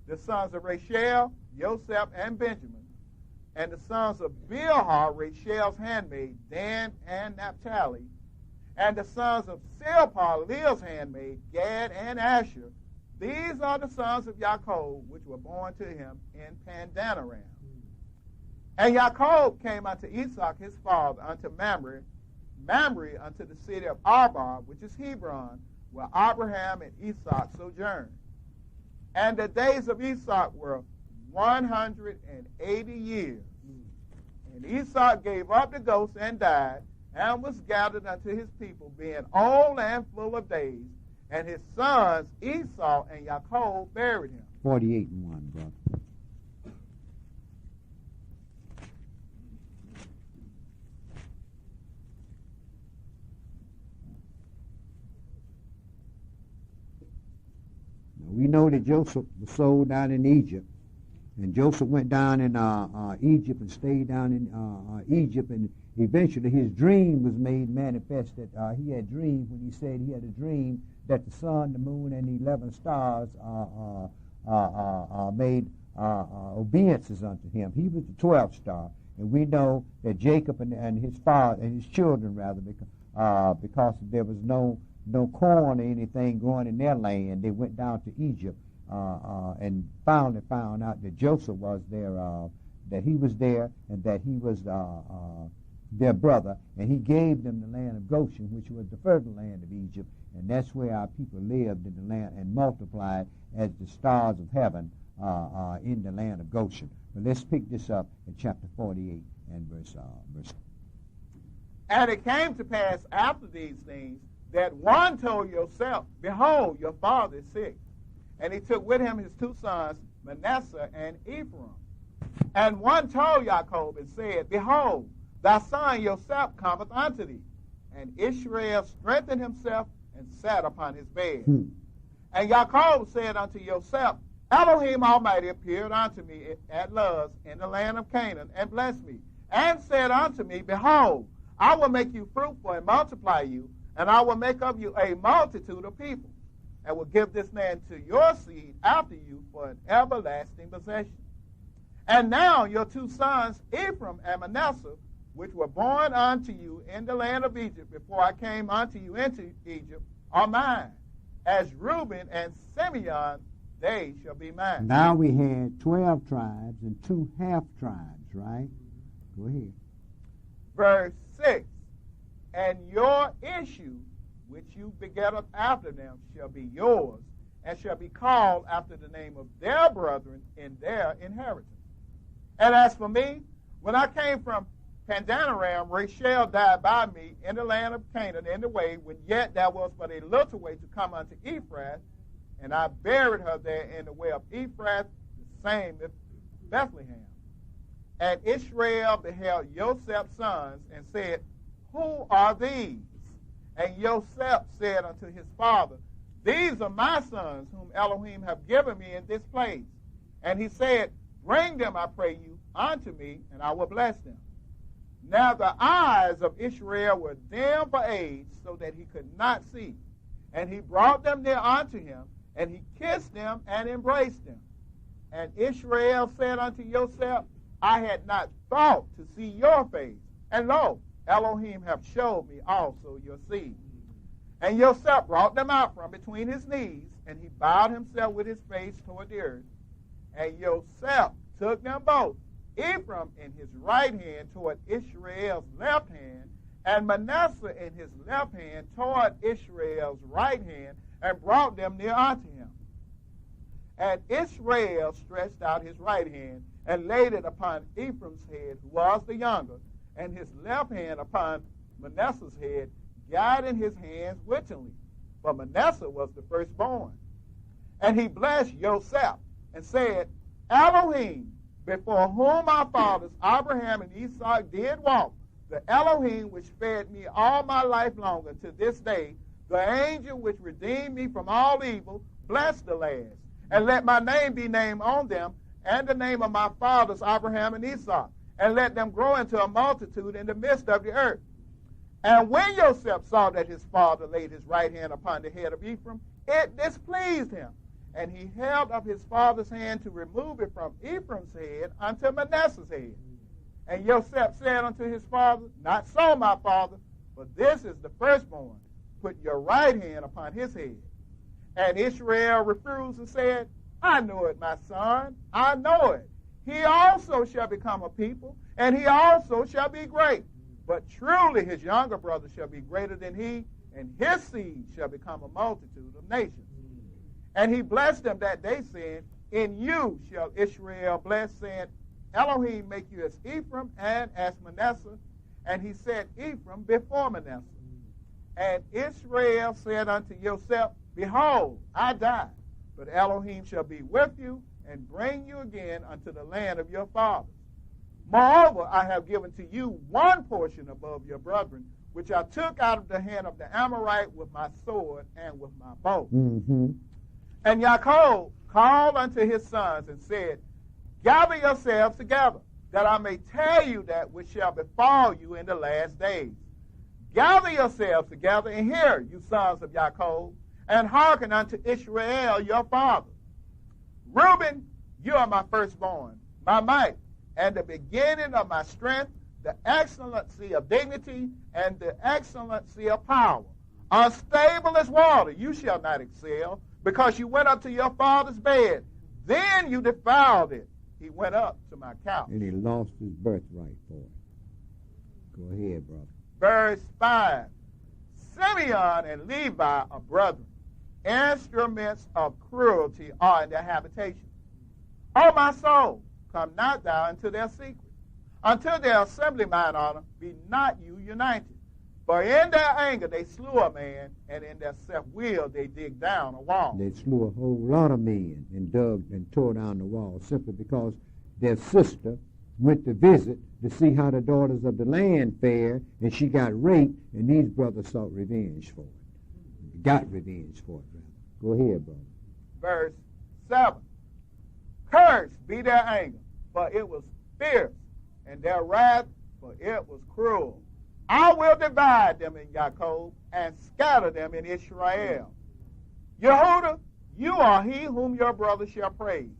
The sons of Rachel, Joseph, and Benjamin. And the sons of Bilhah, Rachel's handmaid, Dan and Naphtali. And the sons of Zilpah, Leah's handmaid, Gad and Asher. These are the sons of Jacob, which were born to him in Pandanaram. And Jacob came unto Esau his father, unto Mamre unto the city of Arba, which is Hebron, where Abraham and Esau sojourned. And the days of Esau were 180 years. And Esau gave up the ghost and died, and was gathered unto his people, being old and full of days. And his sons Esau and Jacob buried him. 48 and 1, brother. We know that Joseph was sold down in Egypt, and Joseph went down in Egypt and stayed down in Egypt, and eventually his dream was made manifest that he had dreamed when he said he had a dream that the sun, the moon, and the 11 stars made obeisances unto him. He was the 12th star, and we know that Jacob and his father and his children rather, because there was no corn or anything growing in their land, they went down to Egypt and finally found out that Joseph was there, that he was there, and that he was their brother, and he gave them the land of Goshen, which was the fertile land of Egypt, and that's where our people lived in the land and multiplied as the stars of heaven in the land of Goshen. But let's pick this up in chapter 48 and verse. And it came to pass after these things, that one told Joseph, Behold, your father is sick. And he took with him his 2 sons, Manasseh and Ephraim. And one told Jacob and said, Behold, thy son Joseph cometh unto thee. And Israel strengthened himself and sat upon his bed. And Jacob said unto Joseph, Elohim Almighty appeared unto me at Luz in the land of Canaan, and blessed me, and said unto me, Behold, I will make you fruitful and multiply you, and I will make of you a multitude of people, and will give this land to your seed after you for an everlasting possession. And now your 2 sons, Ephraim and Manasseh, which were born unto you in the land of Egypt before I came unto you into Egypt, are mine. As Reuben and Simeon, they shall be mine. Now we had 12 tribes and 2 half-tribes, right? Go ahead. Verse 6. And your issue, which you begetteth after them, shall be yours, and shall be called after the name of their brethren in their inheritance. And as for me, when I came from Pandanaram, Rachel died by me in the land of Canaan in the way, when yet there was but a little way to come unto Ephrath, and I buried her there in the way of Ephrath, the same as Bethlehem. And Israel beheld Joseph's sons, and said, Who are these? And Joseph said unto his father, These are my sons, whom Elohim have given me in this place. And he said, Bring them, I pray you, unto me, and I will bless them. Now the eyes of Israel were dim for age, so that he could not see. And he brought them near unto him, and he kissed them and embraced them. And Israel said unto Joseph, I had not thought to see your face. And lo, Elohim have showed me also your seed. And Joseph brought them out from between his knees, and he bowed himself with his face toward the earth. And Joseph took them both, Ephraim in his right hand toward Israel's left hand, and Manasseh in his left hand toward Israel's right hand, and brought them near unto him. And Israel stretched out his right hand, and laid it upon Ephraim's head, who was the younger, and his left hand upon Manasseh's head, guiding his hands wittingly. For Manasseh was the firstborn. And he blessed Joseph, and said, Elohim, before whom our fathers Abraham and Esau did walk, the Elohim which fed me all my life long unto this day, the angel which redeemed me from all evil, bless the lads, and let my name be named on them, and the name of my fathers Abraham and Esau, and let them grow into a multitude in the midst of the earth. And when Joseph saw that his father laid his right hand upon the head of Ephraim, it displeased him. And he held up his father's hand to remove it from Ephraim's head unto Manasseh's head. And Joseph said unto his father, Not so, my father, for this is the firstborn. Put your right hand upon his head. And Israel refused and said, I know it, my son, I know it. He also shall become a people, and he also shall be great. But truly his younger brother shall be greater than he, and his seed shall become a multitude of nations. And he blessed them that day, saying, In you shall Israel bless, saying, Elohim make you as Ephraim and as Manasseh. And he set Ephraim before Manasseh. And Israel said unto Joseph, Behold, I die, but Elohim shall be with you, and bring you again unto the land of your fathers. Moreover, I have given to you one portion above your brethren, which I took out of the hand of the Amorite with my sword and with my bow. Mm-hmm. And Yaakov called unto his sons and said, Gather yourselves together, that I may tell you that which shall befall you in the last days. Gather yourselves together, and hear, you sons of Yaakov, and hearken unto Israel your father. Reuben, you are my firstborn, my might, and the beginning of my strength, the excellency of dignity, and the excellency of power. Unstable as water, you shall not excel, because you went up to your father's bed. Then you defiled it. He went up to my couch. And he lost his birthright for it. Go ahead, brother. Verse 5. Simeon and Levi are brethren. Instruments of cruelty are in their habitation. O my soul, come not thou into their secret. Until their assembly, mine honor, be not you united. For in their anger they slew a man, and in their self-will they dig down a wall. They slew a whole lot of men and dug and tore down the wall simply because their sister went to visit to see how the daughters of the land fared, and she got raped, and these brothers sought revenge for it. Got revenge for it, rather. Go ahead, brother. Verse 7. Cursed be their anger, for it was fierce, and their wrath, for it was cruel. I will divide them in Yaakov and scatter them in Israel. Yehuda, you are he whom your brother shall praise.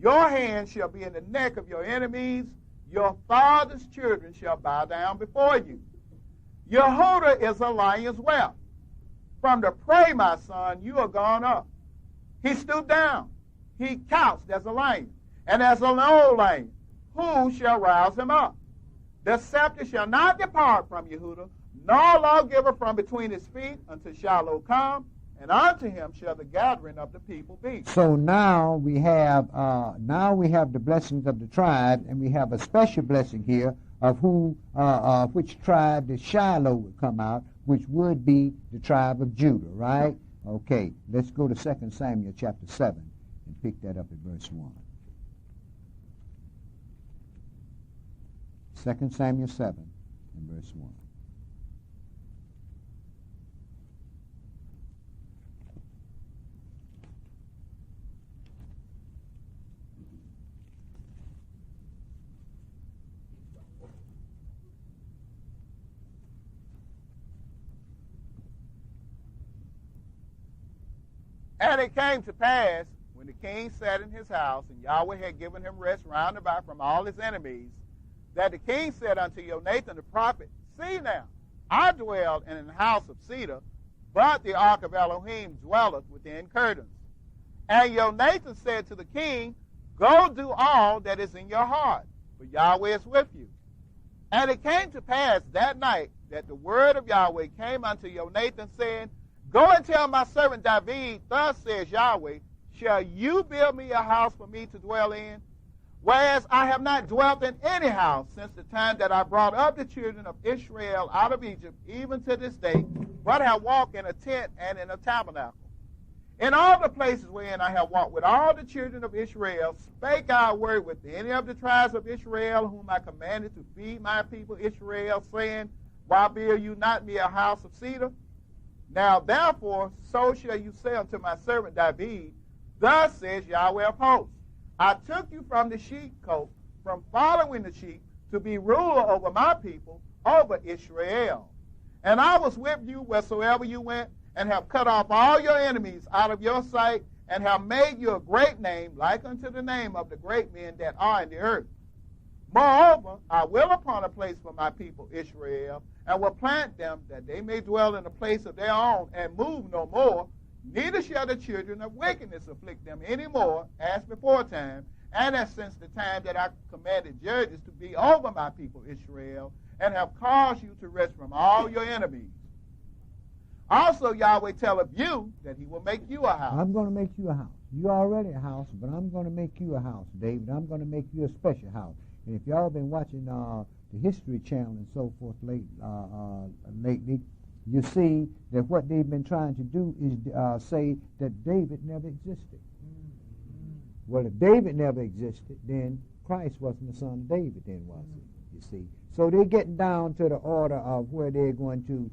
Your hand shall be in the neck of your enemies. Your father's children shall bow down before you. Yehuda is a lion's whelp. From the prey, my son, you are gone up. He stooped down. He couched as a lion, and as an old lion. Who shall rouse him up? The scepter shall not depart from Yehuda, nor lawgiver from between his feet, until Shiloh come, and unto him shall the gathering of the people be. So now we have the blessings of the tribe, and we have a special blessing here of which tribe the Shiloh would come out, which would be the tribe of Judah, right? Okay, let's go to 2 Samuel chapter 7 and pick that up at verse 1. 2 Samuel 7 and verse 1. And it came to pass, when the king sat in his house, and Yahweh had given him rest round about from all his enemies, that the king said unto Jonathan the prophet, See now, I dwell in an house of cedar, but the ark of Elohim dwelleth within curtains. And Jonathan said to the king, Go do all that is in your heart, for Yahweh is with you. And it came to pass that night that the word of Yahweh came unto Jonathan, saying, Go and tell my servant David, Thus says Yahweh, Shall you build me a house for me to dwell in? Whereas I have not dwelt in any house since the time that I brought up the children of Israel out of Egypt, even to this day, but have walked in a tent and in a tabernacle. In all the places wherein I have walked with all the children of Israel, spake I a word with any of the tribes of Israel, whom I commanded to feed my people Israel, saying, Why build you not me a house of cedar? Now therefore, so shall you say unto my servant David, Thus says Yahweh of hosts, I took you from the sheepcote, from following the sheep, to be ruler over my people, over Israel. And I was with you wheresoever you went, and have cut off all your enemies out of your sight, and have made you a great name, like unto the name of the great men that are in the earth. Moreover, I will appoint a place for my people Israel, and will plant them, that they may dwell in a place of their own, and move no more. Neither shall the children of wickedness afflict them any more, as before time, and as since the time that I commanded judges to be over my people Israel, and have caused you to rest from all your enemies. Also Yahweh telleth you that he will make you a house. I'm going to make you a house. You're already a house, but I'm going to make you a house, David. I'm going to make you a special house. And if y'all been watching the History Channel and so forth lately, you see that what they've been trying to do is say that David never existed. Well, if David never existed, then Christ wasn't the son of David then, was he? You see. So they're getting down to the order of where they're going to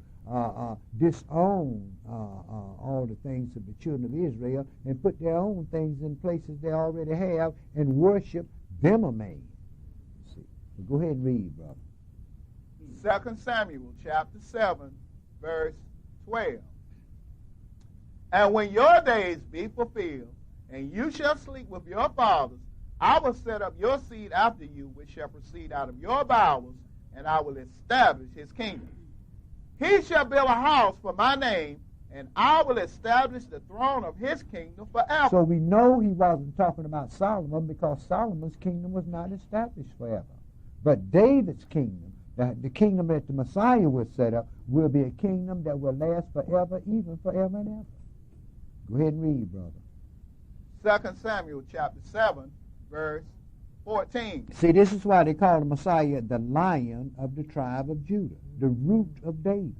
disown all the things of the children of Israel and put their own things in places they already have and worship them a man. See. Well, go ahead and read, brother. 2 Samuel chapter 7, verse 12. And when your days be fulfilled, and you shall sleep with your fathers, I will set up your seed after you, which shall proceed out of your bowels, and I will establish his kingdom. He shall build a house for my name, and I will establish the throne of his kingdom forever. So we know he wasn't talking about Solomon, because Solomon's kingdom was not established forever. But David's kingdom, the kingdom that the Messiah will set up, will be a kingdom that will last forever, even forever and ever. Go ahead and read, brother. 2 Samuel chapter 7, verse 14. See, this is why they call the Messiah the Lion of the tribe of Judah, the root of David.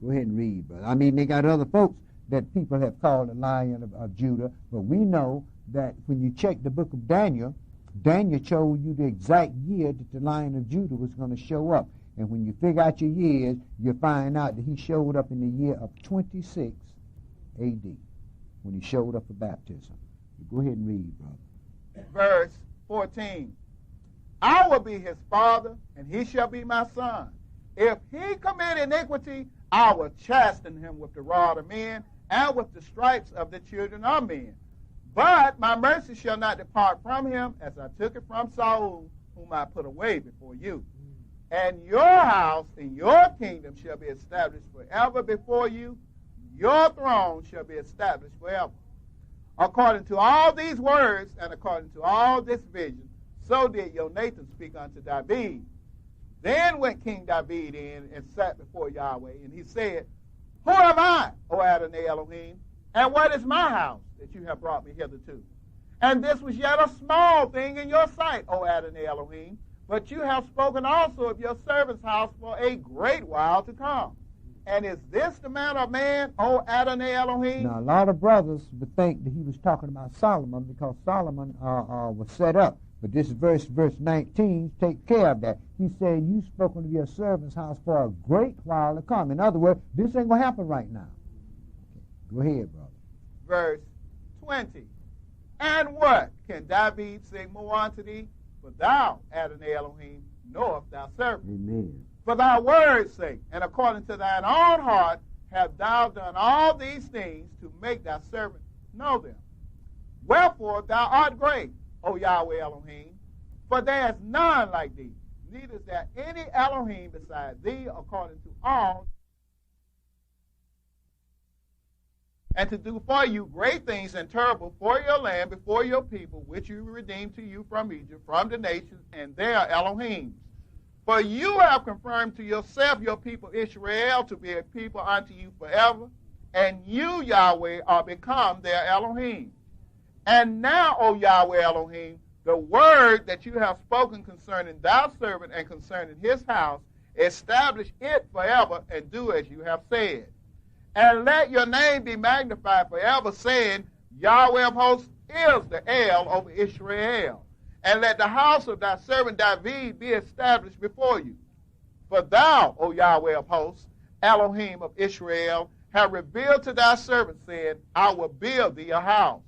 Go ahead and read, brother. I mean, they got other folks that people have called the Lion of Judah, but we know that when you check the book of Daniel, Daniel showed you the exact year that the Lion of Judah was going to show up. And when you figure out your years, you find out that he showed up in the year of 26 A.D., when he showed up for baptism. Go ahead and read, brother. Verse 14. I will be his father, and he shall be my son. If he commit iniquity, I will chasten him with the rod of men, and with the stripes of the children of men. But my mercy shall not depart from him, as I took it from Saul, whom I put away before you. And your house and your kingdom shall be established forever before you. Your throne shall be established forever. According to all these words, and according to all this vision, so did Jonathan speak unto David. Then went King David in and sat before Yahweh, and he said, Who am I, O Adonai Elohim, and what is my house that you have brought me hitherto? And this was yet a small thing in your sight, O Adonai Elohim, but you have spoken also of your servant's house for a great while to come. And is this the manner of man, O Adonai Elohim? Now, a lot of brothers would think that he was talking about Solomon, because Solomon was set up. But this verse 19, take care of that. He said, You've spoken of your servant's house for a great while to come. In other words, this ain't going to happen right now. Okay. Go ahead, brother. Verse 20. And what can David say more unto thee? For thou, Adonai Elohim, knowest thy servant. Amen. For thy word's sake, and according to thine own heart, have thou done all these things to make thy servant know them. Wherefore thou art great, O Yahweh Elohim, for there is none like thee, neither is there any Elohim beside thee, according to all, and to do for you great things and terrible for your land before your people, which you redeemed to you from Egypt, from the nations, and their Elohims. For you have confirmed to yourself your people Israel to be a people unto you forever, and you, Yahweh, are become their Elohim. And now, O Yahweh Elohim, the word that you have spoken concerning thy servant and concerning his house, establish it forever, and do as you have said. And let your name be magnified forever, saying, Yahweh of hosts is the El over Israel. And let the house of thy servant David be established before you. For thou, O Yahweh of hosts, Elohim of Israel, have revealed to thy servant, saying, I will build thee a house.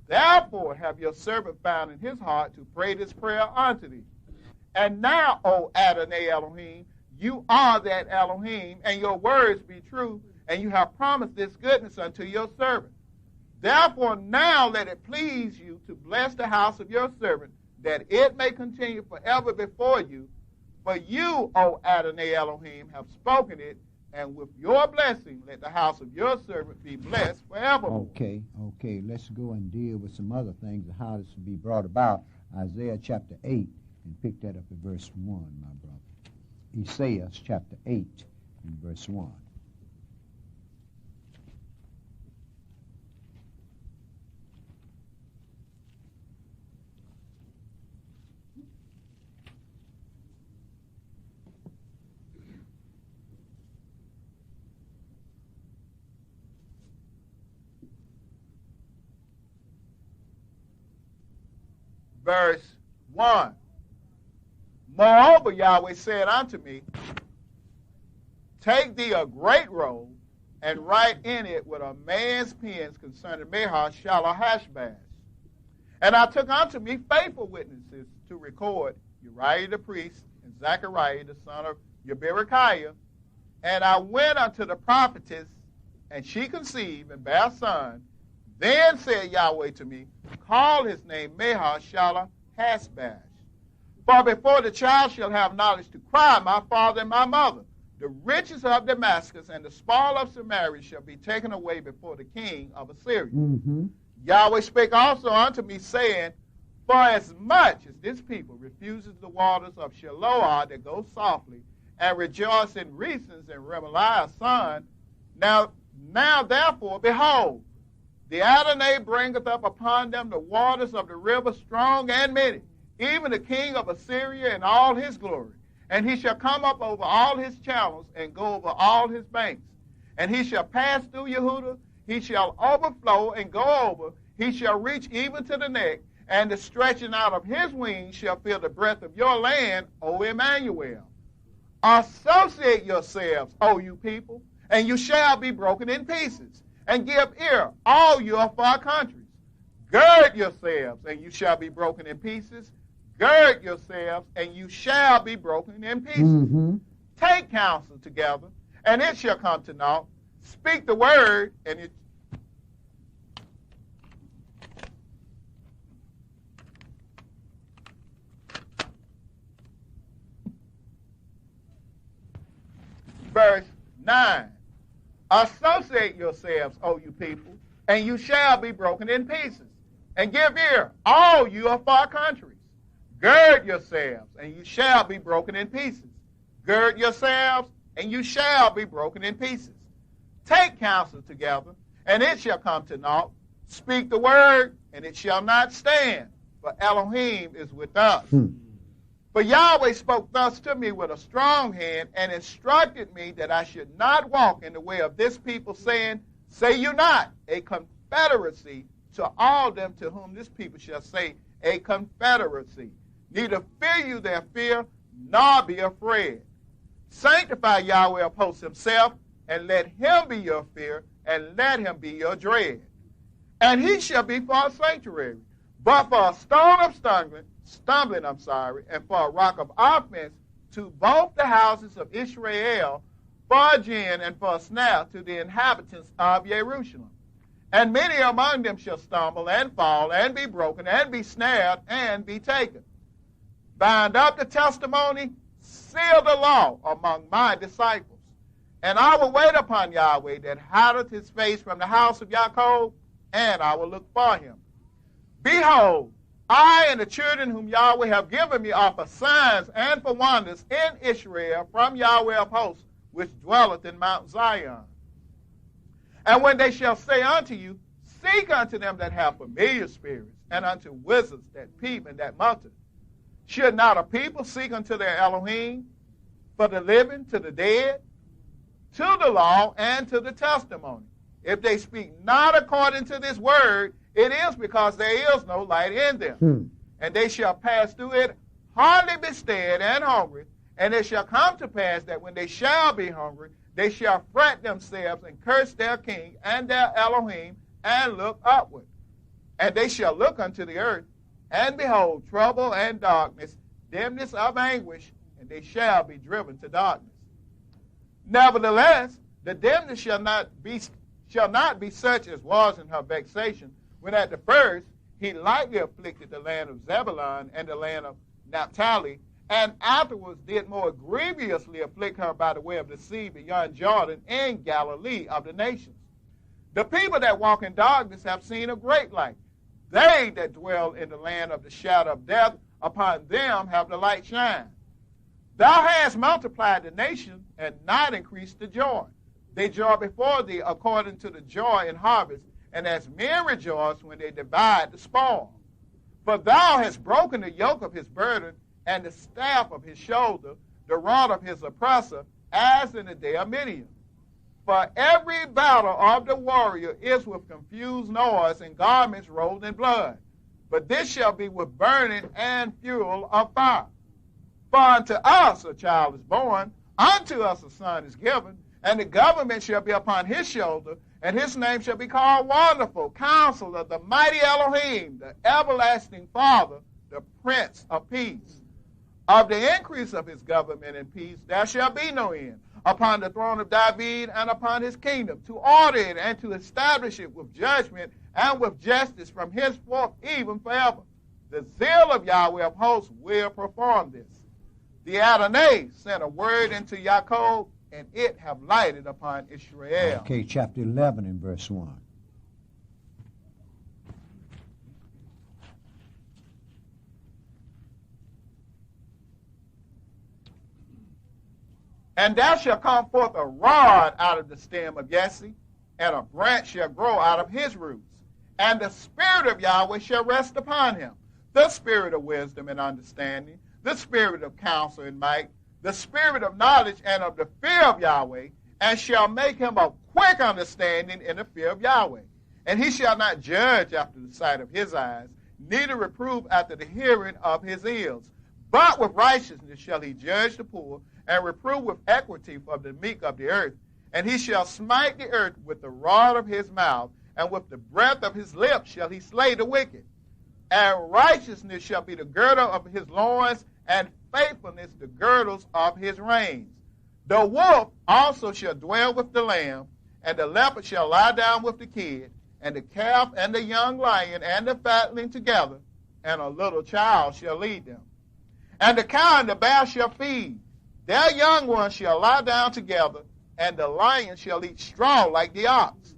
Therefore have your servant found in his heart to pray this prayer unto thee. And now, O Adonai Elohim, you are that Elohim, and your words be true, and you have promised this goodness unto your servant. Therefore now let it please you to bless the house of your servant, that it may continue forever before you. For you, O Adonai Elohim, have spoken it, and with your blessing let the house of your servant be blessed forevermore. Okay, let's go and deal with some other things of how this will be brought about. Isaiah chapter 8, and pick that up at verse 1, my brother. Isaiah chapter 8 and verse 1. Verse 1. Moreover, Yahweh said unto me, take thee a great roll, and write in it with a man's pens concerning Mahar-shalal-Hashbaz. And I took unto me faithful witnesses to record Uriah the priest and Zechariah the son of Berechiah. And I went unto the prophetess, and she conceived and bare a son. Then said Yahweh to me, call his name Mahar-shalal-Hashbaz. For before the child shall have knowledge to cry, my father and my mother, the riches of Damascus and the spoil of Samaria shall be taken away before the king of Assyria. Mm-hmm. Yahweh spake also unto me, saying, for as much as this people refuses the waters of Shiloah that go softly, and rejoice in Rezin and Remaliah's son, now therefore, behold, the Adonai bringeth up upon them the waters of the river strong and many, even the king of Assyria in all his glory. And he shall come up over all his channels and go over all his banks. And he shall pass through Yehudah, he shall overflow and go over, he shall reach even to the neck, and the stretching out of his wings shall fill the breadth of your land, O Emmanuel. Associate yourselves, O you people, and you shall be broken in pieces. And give ear, all your far countries. Gird yourselves, and you shall be broken in pieces. Gird yourselves, and you shall be broken in pieces. Mm-hmm. Take counsel together, and it shall come to naught. Speak the word, and it... Verse 9. Associate yourselves, O you people, and you shall be broken in pieces. And give ear, all you of far countries. Gird yourselves, and you shall be broken in pieces. Gird yourselves, and you shall be broken in pieces. Take counsel together, and it shall come to naught. Speak the word, and it shall not stand, for Elohim is with us. For Yahweh spoke thus to me with a strong hand, and instructed me that I should not walk in the way of this people, saying, say you not, a confederacy to all them to whom this people shall say, a confederacy. Neither fear you their fear, nor be afraid. Sanctify Yahweh of hosts himself, and let him be your fear, and let him be your dread. And he shall be for a sanctuary, but for a stone of stumbling, and for a rock of offense to both the houses of Israel, for a gin and for a snare to the inhabitants of Jerusalem. And many among them shall stumble and fall and be broken and be snared and be taken. Bind up the testimony, seal the law among my disciples. And I will wait upon Yahweh that hideth his face from the house of Jacob, and I will look for him. Behold, I and the children whom Yahweh have given me are for signs and for wonders in Israel from Yahweh of hosts, which dwelleth in Mount Zion. And when they shall say unto you, seek unto them that have familiar spirits, and unto wizards that peep and that mutter, should not a people seek unto their Elohim, for the living, to the dead, to the law, and to the testimony? If they speak not according to this word, it is because there is no light in them. And they shall pass through it, hardly bestead and hungry. And it shall come to pass that when they shall be hungry, they shall fret themselves and curse their king and their Elohim, and look upward. And they shall look unto the earth, and behold trouble and darkness, dimness of anguish, and they shall be driven to darkness. Nevertheless, the dimness shall not be such as was in her vexation, when at the first he lightly afflicted the land of Zebulun and the land of Naphtali, and afterwards did more grievously afflict her by the way of the sea beyond Jordan in Galilee of the nations. The people that walk in darkness have seen a great light. They that dwell in the land of the shadow of death, upon them have the light shine. Thou hast multiplied the nation, and not increased the joy. They joy before thee according to the joy in harvest, and as men rejoice when they divide the spoil. For thou hast broken the yoke of his burden, and the staff of his shoulder, the rod of his oppressor, as in the day of Midian. For every battle of the warrior is with confused noise and garments rolled in blood. But this shall be with burning and fuel of fire. For unto us a child is born, unto us a son is given, and the government shall be upon his shoulder, and his name shall be called Wonderful, Counselor, the Mighty Elohim, the Everlasting Father, the Prince of Peace. Of the increase of his government and peace there shall be no end, upon the throne of David and upon his kingdom, to order it and to establish it with judgment and with justice from henceforth even forever. The zeal of Yahweh of hosts will perform this. The Adonai sent a word into Jacob, and it have lighted upon Israel. Okay, chapter 11 and verse 1. And there shall come forth a rod out of the stem of Jesse, and a branch shall grow out of his roots. And the Spirit of Yahweh shall rest upon him, the Spirit of wisdom and understanding, the Spirit of counsel and might, the Spirit of knowledge and of the fear of Yahweh, and shall make him of quick understanding in the fear of Yahweh. And he shall not judge after the sight of his eyes, neither reprove after the hearing of his ears. But with righteousness shall he judge the poor, and reprove with equity for the meek of the earth. And he shall smite the earth with the rod of his mouth, and with the breath of his lips shall he slay the wicked. And righteousness shall be the girdle of his loins, and faithfulness the girdles of his reins. The wolf also shall dwell with the lamb, and the leopard shall lie down with the kid, and the calf and the young lion and the fatling together, and a little child shall lead them. And the cow and the bear shall feed. Their young ones shall lie down together, and the lion shall eat straw like the ox.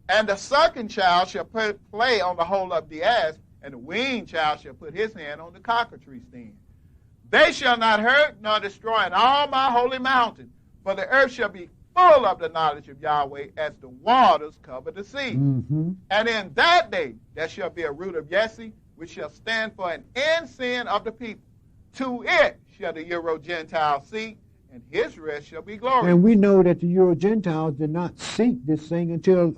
And the sucking child shall play on the hole of the asp, and the weaned child shall put his hand on the cockatrice stand. They shall not hurt nor destroy in all my holy mountain, for the earth shall be full of the knowledge of Yahweh as the waters cover the sea. And in that day there shall be a root of Jesse, which shall stand for an ensign of the people. To it shall the Euro-Gentile seek, and his rest shall be glorious. And we know that the Euro-Gentiles did not seek this thing until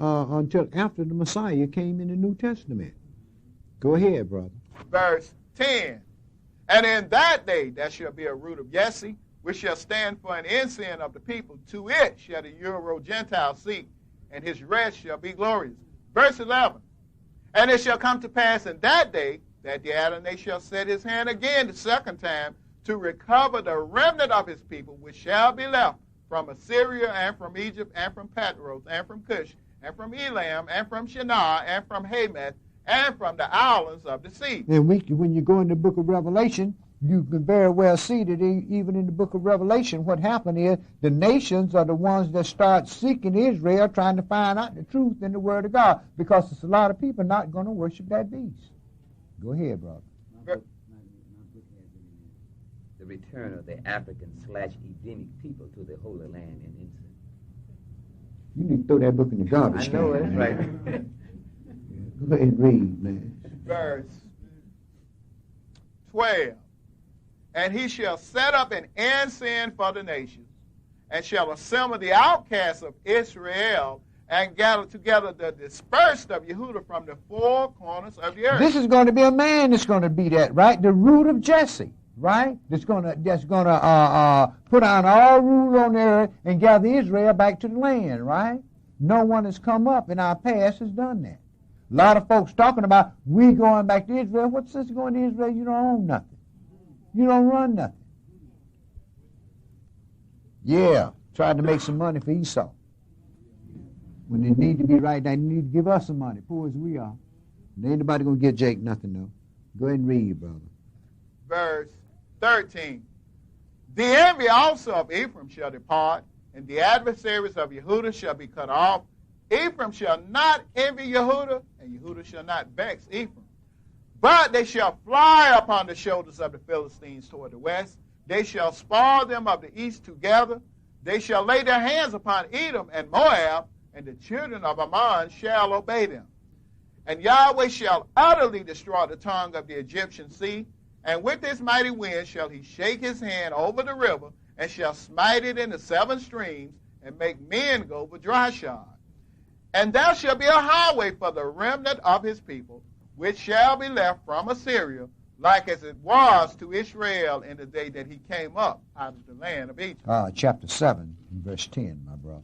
after the Messiah came in the New Testament. Go ahead, brother. Verse 10. And in that day there shall be a root of Jesse, which shall stand for an ensign of the people. To it shall the Euro-Gentile seek, and his rest shall be glorious. Verse 11. And it shall come to pass in that day that the Adonai shall set his hand again the second time to recover the remnant of his people, which shall be left from Assyria and from Egypt and from Patros and from Cush and from Elam, and from Shinar, and from Hamath, and from the islands of the sea. And when you go in the book of Revelation, you can very well see that even in the book of Revelation, what happened is the nations are the ones that start seeking Israel, trying to find out the truth in the Word of God, because there's a lot of people not going to worship that beast. Go ahead, brother. The return of the African/Edenic people to the Holy Land in incense. You need to throw that book in the garbage can. I know it, that's right. Go ahead and read, man. Verse 12. And he shall set up an ensign for the nations, and shall assemble the outcasts of Israel, and gather together the dispersed of Yehudah from the four corners of the earth. This is going to be a man that's going to be that, right? The root of Jesse, right? That's going to put on all rule on the earth and gather Israel back to the land, right? No one has come up in our past has done that. A lot of folks talking about we going back to Israel. What's this going to Israel? You don't own nothing. You don't run nothing. Yeah, trying to make some money for Esau. When they need to be right, they need to give us some money, poor as we are. And ain't nobody going to get Jake nothing, though. Go ahead and read, brother. Verse 13. The envy also of Ephraim shall depart, and the adversaries of Yehudah shall be cut off. Ephraim shall not envy Yehudah, and Yehudah shall not vex Ephraim. But they shall fly upon the shoulders of the Philistines toward the west. They shall spoil them of the east together. They shall lay their hands upon Edom and Moab, and the children of Ammon shall obey them. And Yahweh shall utterly destroy the tongue of the Egyptian sea, and with his mighty wind shall he shake his hand over the river, and shall smite it in the seven streams, and make men go over dry shod. And there shall be a highway for the remnant of his people, which shall be left from Assyria, like as it was to Israel in the day that he came up out of the land of Egypt. Chapter 7, verse 10, my brother.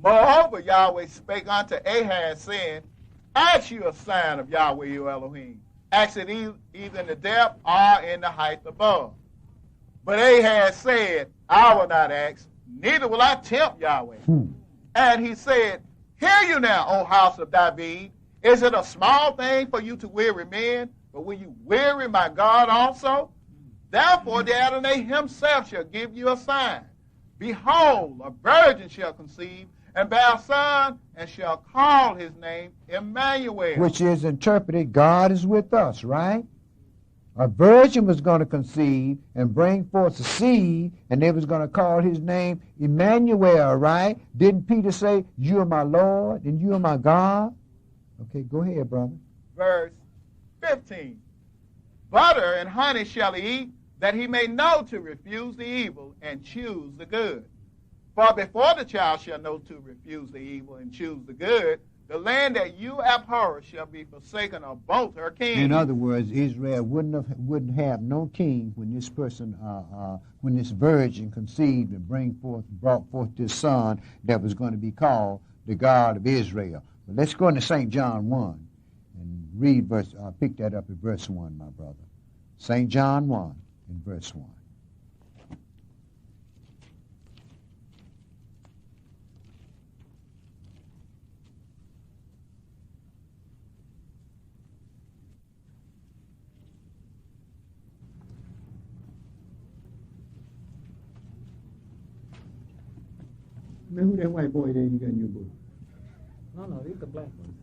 Moreover, Yahweh spake unto Ahaz, saying, Ask you a sign of Yahweh your Elohim. Ask it either in the depth or in the height above. But Ahaz said, I will not ask, neither will I tempt Yahweh. And he said, Hear you now, O house of David. Is it a small thing for you to weary men, but will you weary my God also? Therefore the Adonai himself shall give you a sign. Behold, a virgin shall conceive, and bear a son, and shall call his name Emmanuel. Which is interpreted, God is with us, right? A virgin was going to conceive and bring forth a seed, and they was going to call his name Emmanuel, right? Didn't Peter say, You are my Lord, and you are my God? Okay, go ahead, brother. Verse 15. Butter and honey shall he eat, that he may know to refuse the evil and choose the good. For before the child shall know to refuse the evil and choose the good, the land that you abhor shall be forsaken of both her kings. In other words, Israel wouldn't have no king when this person, when this virgin conceived and brought forth this son that was going to be called the God of Israel. But let's go into St. John 1 and read pick that up at verse 1, my brother. St. John 1 and verse 1. Now, who that white boy there you got in your book? No, he's the black one.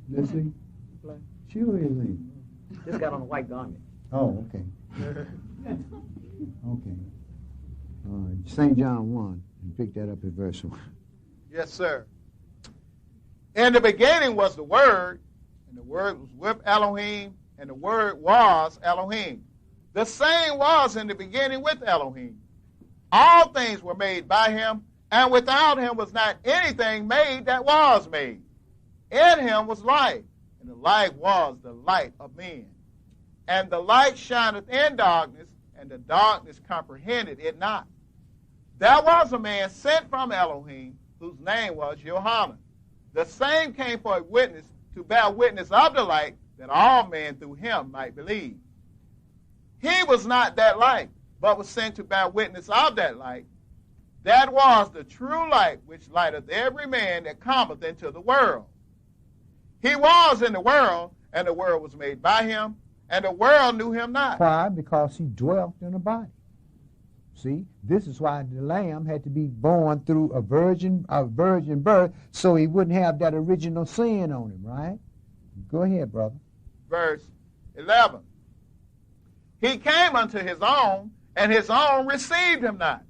Let's see. Black. Sure is he. Just got on a white garment. Oh, okay. Okay. St. John 1, and pick that up at verse 1. Yes, sir. In the beginning was the Word, and the Word was with Elohim, and the Word was Elohim. The same was in the beginning with Elohim. All things were made by him, and without him was not anything made that was made. In him was life, and the life was the light of men. And the light shineth in darkness, and the darkness comprehended it not. There was a man sent from Elohim, whose name was Johanan. The same came for a witness, to bear witness of the light, that all men through him might believe. He was not that light, but was sent to bear witness of that light. That was the true light, which lighteth every man that cometh into the world. He was in the world, and the world was made by him, and the world knew him not. Why? Because he dwelt in a body. See, this is why the Lamb had to be born through a virgin birth, so he wouldn't have that original sin on him, right? Go ahead, brother. Verse 11. He came unto his own, and his own received him not.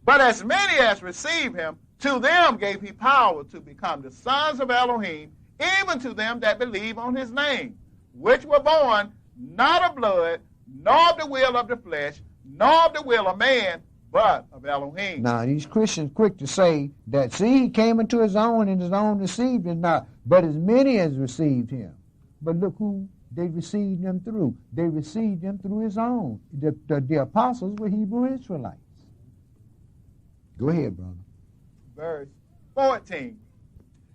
But as many as received him, to them gave he power to become the sons of Elohim, even to them that believe on his name, which were born not of blood, nor of the will of the flesh, nor of the will of man, but of Elohim. Now, these Christians quick to say that, see, he came into his own, and his own received him not, but as many as received him. But look who they received him through. They received him through his own. The apostles were Hebrew Israelites. Go ahead, brother. Verse 14.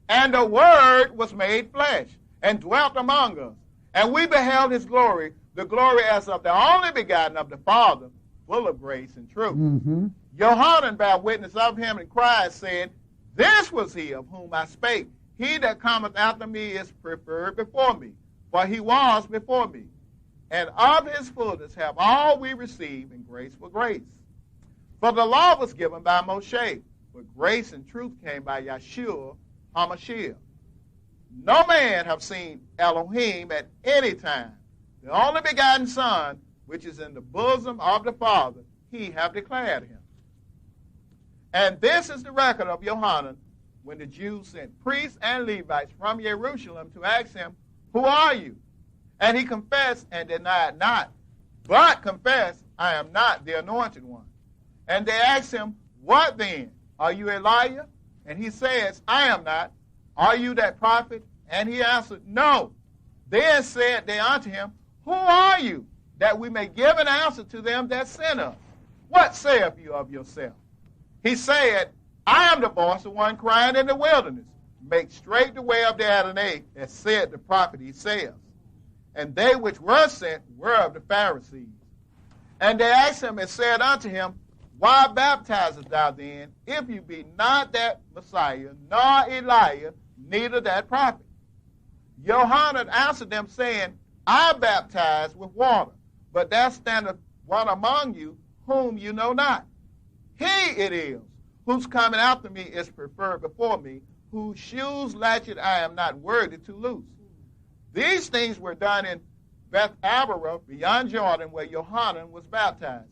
And the Word was made flesh, and dwelt among us. And we beheld his glory, the glory as of the only begotten of the Father, full of grace and truth. Mm-hmm. Johanan bare witness of him and cried, saying, This was he of whom I spake. He that cometh after me is preferred before me, for he was before me. And of his fullness have all we received, and grace for grace. For the law was given by Moshe, but grace and truth came by Yeshua HaMashiach. No man have seen Elohim at any time. The only begotten Son, which is in the bosom of the Father, he have declared him. And this is the record of Johanan, when the Jews sent priests and Levites from Jerusalem to ask him, Who are you? And he confessed and denied not, but confessed, I am not the anointed one. And they asked him, What then? Are you Elijah? And he says, I am not. Are you that prophet? And he answered, No. Then said they unto him, Who are you, that we may give an answer to them that sent us? What saith you of yourself? He said, I am the voice of one crying in the wilderness, Make straight the way of the Adonai, as said the prophet Esau. And they which were sent were of the Pharisees. And they asked him and said unto him, Why baptizest thou then, if you be not that Messiah, nor Elijah, neither that prophet? Johanan answered them, saying, I baptize with water, but there standeth one among you whom you know not. He it is, whose coming after me is preferred before me, whose shoes latchet I am not worthy to loose. These things were done in Beth Abarah, beyond Jordan, where Johanan was baptized.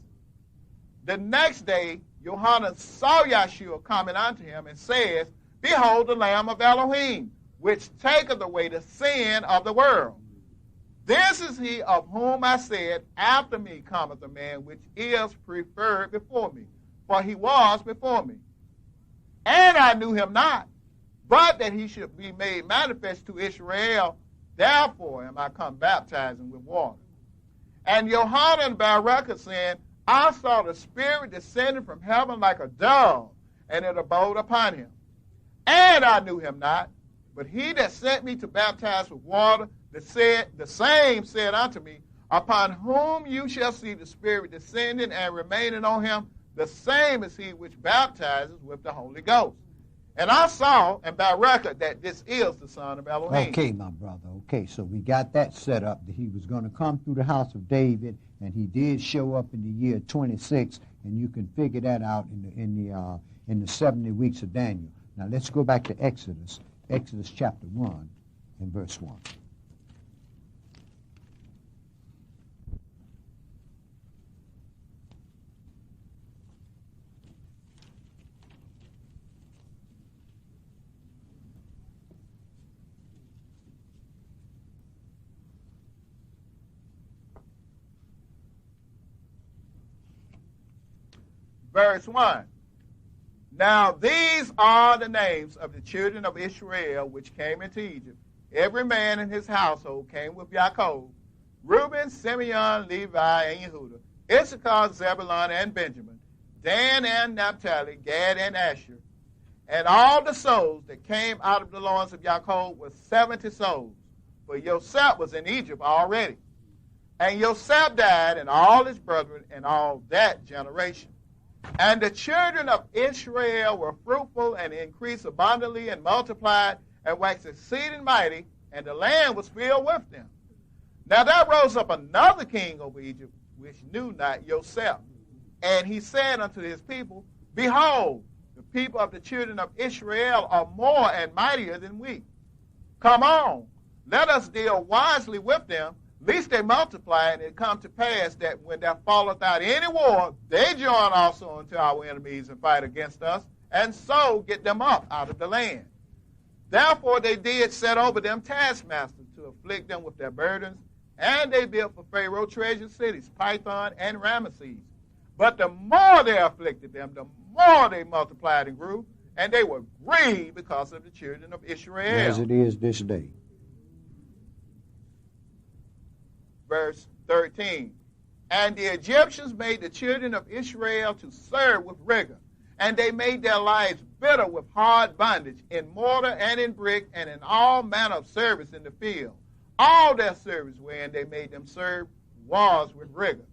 The next day, Johanan saw Yeshua coming unto him, and says, Behold the Lamb of Elohim, which taketh away the sin of the world. This is he of whom I said, After me cometh a man which is preferred before me, for he was before me. And I knew him not, but that he should be made manifest to Israel. Therefore am I come baptizing with water. And Johanan bare record, saying, I saw the Spirit descending from heaven like a dove, and it abode upon him. And I knew him not, but he that sent me to baptize with water, the same said unto me, Upon whom you shall see the Spirit descending and remaining on him, the same is he which baptizes with the Holy Ghost. And I saw, and by record, that this is the Son of Elohim. Okay, my brother. Okay, so we got that set up, that he was going to come through the house of David, and he did show up in the year 26, and you can figure that out in the 70 weeks of Daniel. Now let's go back to Exodus chapter 1 and verse 1. Verse 1. Now these are the names of the children of Israel which came into Egypt. Every man in his household came with Jacob. Reuben, Simeon, Levi, and Yehuda. Issachar, Zebulun, and Benjamin. Dan and Naphtali, Gad and Asher. And all the souls that came out of the loins of Jacob were 70 souls. For Joseph was in Egypt already. And Joseph died, and all his brethren, and all that generation. And the children of Israel were fruitful, and increased abundantly, and multiplied, and waxed exceeding mighty, and the land was filled with them. Now there rose up another king over Egypt, which knew not Joseph. And he said unto his people, Behold, the people of the children of Israel are more and mightier than we. Come on, let us deal wisely with them, lest they multiply, and it come to pass that when there falleth out any war, they join also unto our enemies and fight against us, and so get them up out of the land. Therefore they did set over them taskmasters to afflict them with their burdens, and they built for Pharaoh treasure cities, Python and Ramesses. But the more they afflicted them, the more they multiplied and grew, and they were grieved because of the children of Israel. As it is this day. Verse 13. And the Egyptians made the children of Israel to serve with rigor, and they made their lives bitter with hard bondage, in mortar and in brick, and in all manner of service in the field. All their service wherein they made them serve was with rigor.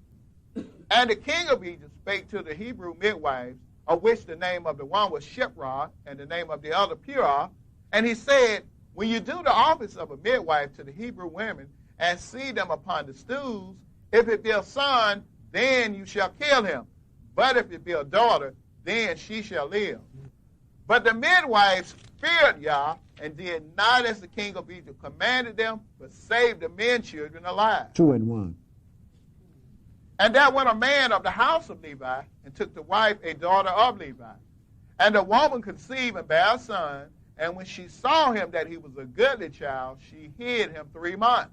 And the king of Egypt spake to the Hebrew midwives, of which the name of the one was Shiphrah, and the name of the other Purah. And he said, When you do the office of a midwife to the Hebrew women, and see them upon the stools, if it be a son, then you shall kill him. But if it be a daughter, then she shall live. But the midwives feared Yah, and did not as the king of Egypt commanded them, but saved the men children alive. 2 and 1. And there went a man of the house of Levi, and took to wife a daughter of Levi. And the woman conceived and bare a son, and when she saw him that he was a goodly child, she hid him 3 months.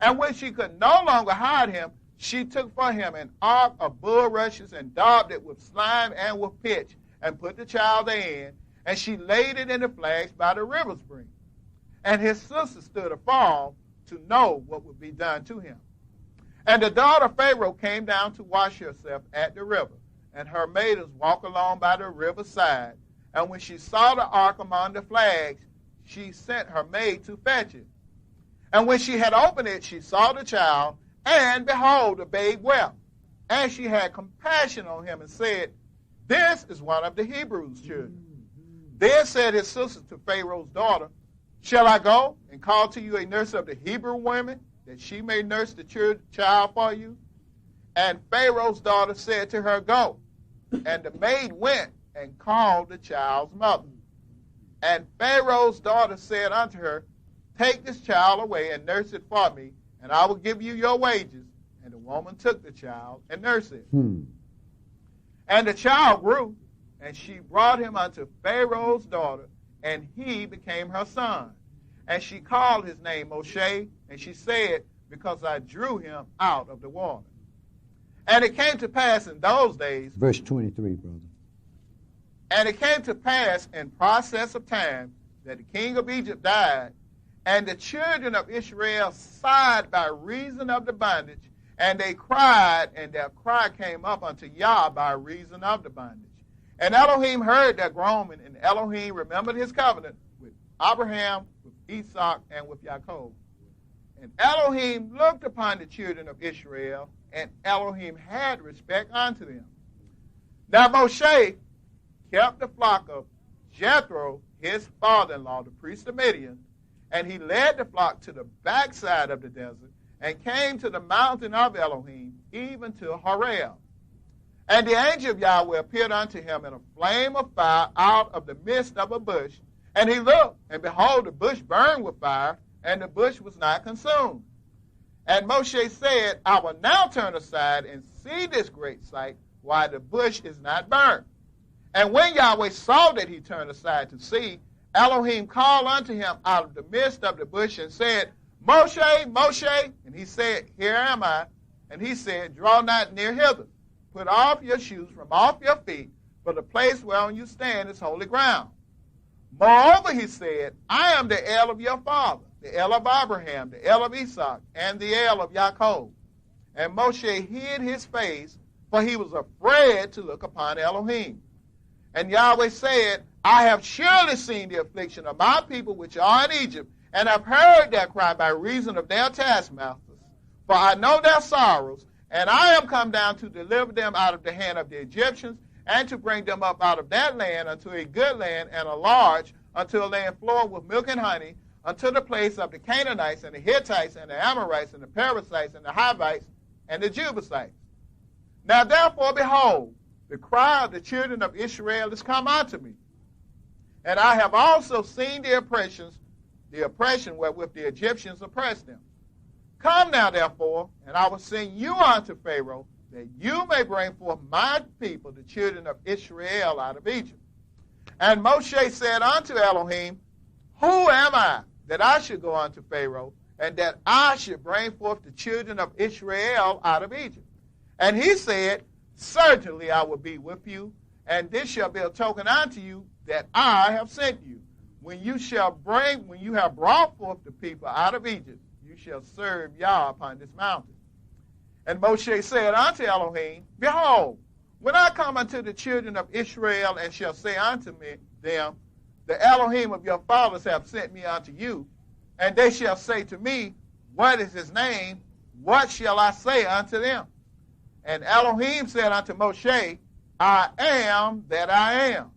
And when she could no longer hide him, she took for him an ark of bulrushes, and daubed it with slime and with pitch, and put the child therein, and she laid it in the flags by the river spring. And his sister stood afar to know what would be done to him. And the daughter of Pharaoh came down to wash herself at the river, and her maidens walked along by the river side. And when she saw the ark among the flags, she sent her maid to fetch it. And when she had opened it, she saw the child, and behold, the babe wept. And she had compassion on him, and said, This is one of the Hebrews' children. Then said his sister to Pharaoh's daughter, Shall I go and call to you a nurse of the Hebrew women, that she may nurse the child for you? And Pharaoh's daughter said to her, Go. And the maid went and called the child's mother. And Pharaoh's daughter said unto her, Take this child away and nurse it for me, and I will give you your wages. And the woman took the child and nursed it. And the child grew, and she brought him unto Pharaoh's daughter, and he became her son. And she called his name Moshe, and she said, Because I drew him out of the water. And it came to pass in those days. Verse 23, brother. And it came to pass in process of time that the king of Egypt died, and the children of Israel sighed by reason of the bondage, and they cried, and their cry came up unto Yah by reason of the bondage. And Elohim heard their groaning, and Elohim remembered his covenant with Abraham, with Esau, and with Jacob. And Elohim looked upon the children of Israel, and Elohim had respect unto them. Now Moshe kept the flock of Jethro, his father-in-law, the priest of Midian, and he led the flock to the backside of the desert, and came to the mountain of Elohim, even to Horeb. And the angel of Yahweh appeared unto him in a flame of fire out of the midst of a bush. And he looked, and behold, the bush burned with fire, and the bush was not consumed. And Moshe said, I will now turn aside and see this great sight, why the bush is not burnt. And when Yahweh saw that he turned aside to see, Elohim called unto him out of the midst of the bush and said, Moshe, Moshe. And he said, Here am I. And he said, Draw not near hither. Put off your shoes from off your feet, for the place whereon you stand is holy ground. Moreover, he said, I am the El of your father, the El of Abraham, the El of Esau, and the El of Jacob. And Moshe hid his face, for he was afraid to look upon Elohim. And Yahweh said, I have surely seen the affliction of my people which are in Egypt, and have heard their cry by reason of their taskmasters. For I know their sorrows, and I am come down to deliver them out of the hand of the Egyptians, and to bring them up out of that land unto a good land and a large, unto a land flowing with milk and honey, unto the place of the Canaanites and the Hittites and the Amorites and the Perizzites and the Hivites and the Jebusites. Now therefore, behold, the cry of the children of Israel is come unto me. And I have also seen the oppression wherewith the Egyptians oppressed them. Come now, therefore, and I will send you unto Pharaoh, that you may bring forth my people, the children of Israel, out of Egypt. And Moshe said unto Elohim, Who am I, that I should go unto Pharaoh, and that I should bring forth the children of Israel out of Egypt? And he said, Certainly I will be with you, and this shall be a token unto you that I have sent you. When you have brought forth the people out of Egypt, you shall serve Yah upon this mountain. And Moshe said unto Elohim, Behold, when I come unto the children of Israel, and shall say unto them, The Elohim of your fathers have sent me unto you, and they shall say to me, What is his name? What shall I say unto them? And Elohim said unto Moshe, I am that I am.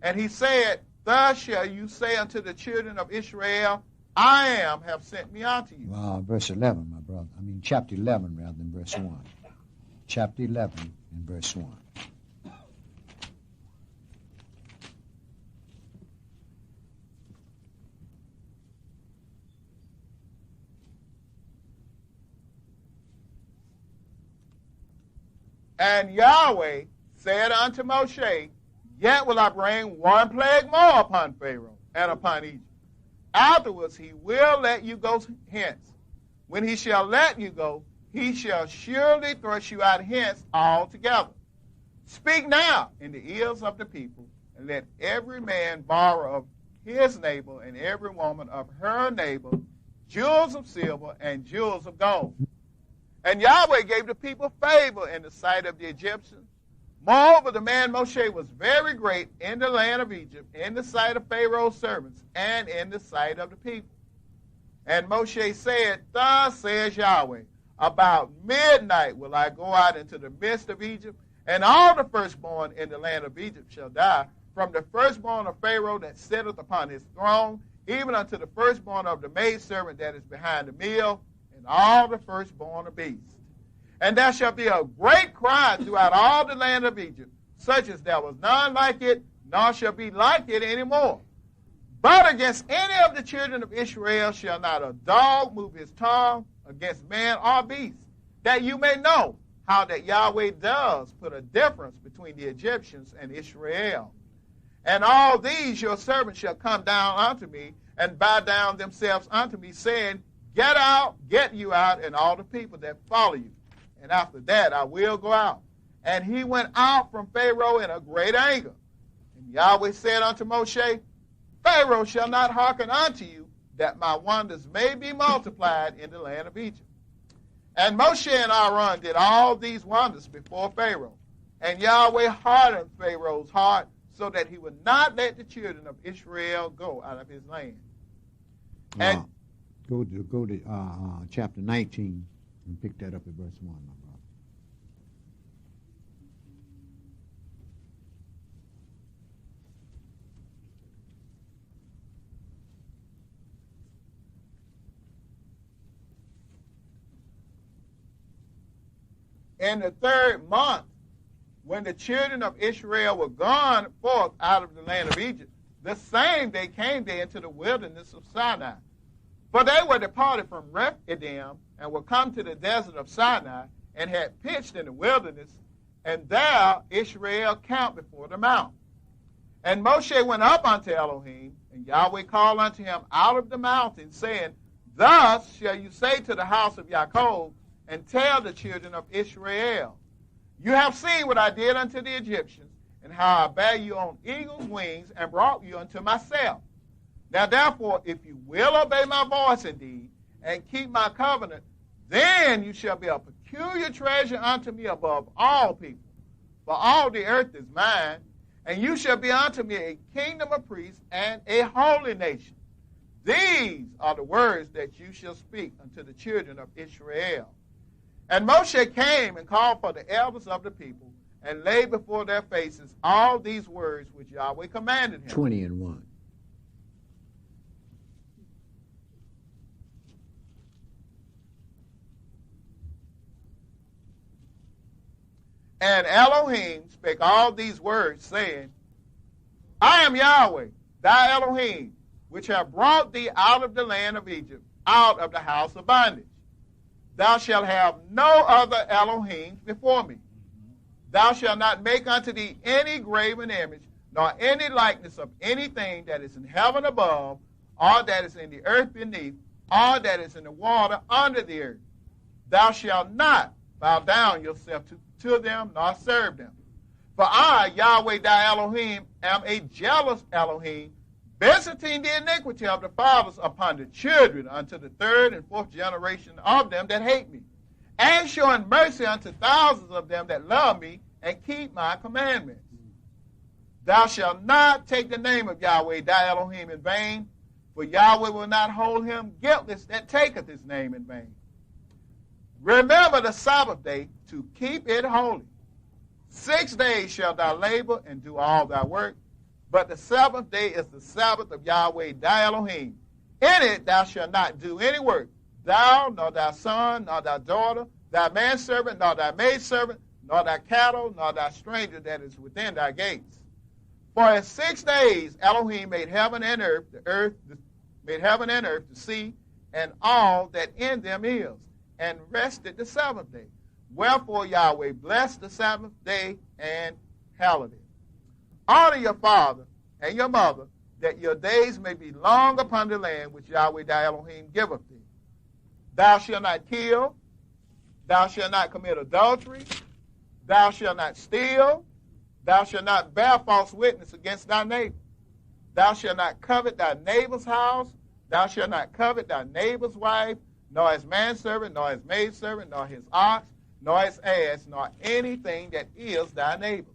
And he said, Thus shall you say unto the children of Israel, I am have sent me unto you. Verse 11, my brother. Chapter 11 rather than verse 1. Chapter 11 and verse 1. And Yahweh said unto Moshe, Yet will I bring one plague more upon Pharaoh and upon Egypt. Afterwards he will let you go hence. When he shall let you go, he shall surely thrust you out hence altogether. Speak now in the ears of the people, and let every man borrow of his neighbor and every woman of her neighbor jewels of silver and jewels of gold. And Yahweh gave the people favor in the sight of the Egyptians. Moreover, the man Moshe was very great in the land of Egypt, in the sight of Pharaoh's servants, and in the sight of the people. And Moshe said, Thus says Yahweh, About midnight will I go out into the midst of Egypt, and all the firstborn in the land of Egypt shall die, from the firstborn of Pharaoh that sitteth upon his throne, even unto the firstborn of the maidservant that is behind the mill, and all the firstborn of beasts. And there shall be a great cry throughout all the land of Egypt, such as there was none like it, nor shall be like it any more. But against any of the children of Israel shall not a dog move his tongue against man or beast, that you may know how that Yahweh does put a difference between the Egyptians and Israel. And all these your servants shall come down unto me, and bow down themselves unto me, saying, Get out, get you out, and all the people that follow you. And after that I will go out. And he went out from Pharaoh in a great anger. And Yahweh said unto Moshe, Pharaoh shall not hearken unto you, that my wonders may be multiplied in the land of Egypt. And Moshe and Aaron did all these wonders before Pharaoh. And Yahweh hardened Pharaoh's heart, so that he would not let the children of Israel go out of his land. And go to chapter 19 and pick that up at verse 1, my brother. In the third month, when the children of Israel were gone forth out of the land of Egypt, the same day came they into the wilderness of Sinai. For they were departed from Rephidim, and were come to the desert of Sinai, and had pitched in the wilderness, and there Israel camped before the mount. And Moshe went up unto Elohim, and Yahweh called unto him out of the mountain, saying, Thus shall you say to the house of Jacob, and tell the children of Israel, You have seen what I did unto the Egyptians, and how I bare you on eagle's wings, and brought you unto myself. Now therefore, if you will obey my voice indeed, and keep my covenant, then you shall be a peculiar treasure unto me above all people. For all the earth is mine, And you shall be unto me a kingdom of priests and a holy nation. These are the words that you shall speak unto the children of Israel. And Moshe came and called for the elders of the people, and laid before their faces all these words which Yahweh commanded him. 20 and 1. And Elohim spake all these words, saying, I am Yahweh, thy Elohim, which have brought thee out of the land of Egypt, out of the house of bondage. Thou shalt have no other Elohim before me. Thou shalt not make unto thee any graven image, nor any likeness of anything that is in heaven above, or that is in the earth beneath, or that is in the water under the earth. Thou shalt not bow down yourself to them, nor serve them. For I, Yahweh thy Elohim, am a jealous Elohim, visiting the iniquity of the fathers upon the children unto the third and fourth generation of them that hate me, and showing mercy unto thousands of them that love me and keep my commandments. Thou shalt not take the name of Yahweh thy Elohim in vain, for Yahweh will not hold him guiltless that taketh his name in vain. Remember the Sabbath day to keep it holy. 6 days shalt thou labor and do all thy work, but the seventh day is the Sabbath of Yahweh thy Elohim. In it thou shalt not do any work, thou, nor thy son, nor thy daughter, thy manservant, nor thy maidservant, nor thy cattle, nor thy stranger that is within thy gates. For in 6 days Elohim made heaven and earth, the sea, and all that in them is, and rested the seventh day. Wherefore Yahweh blessed the Sabbath day and hallowed it. Honor your father and your mother, that your days may be long upon the land which Yahweh thy Elohim giveth thee. Thou shalt not kill, thou shalt not commit adultery, thou shalt not steal, thou shalt not bear false witness against thy neighbor. Thou shalt not covet thy neighbor's house, thou shalt not covet thy neighbor's wife, nor his manservant, nor his maidservant, nor his ox, nor his ass, nor anything that is thy neighbor's.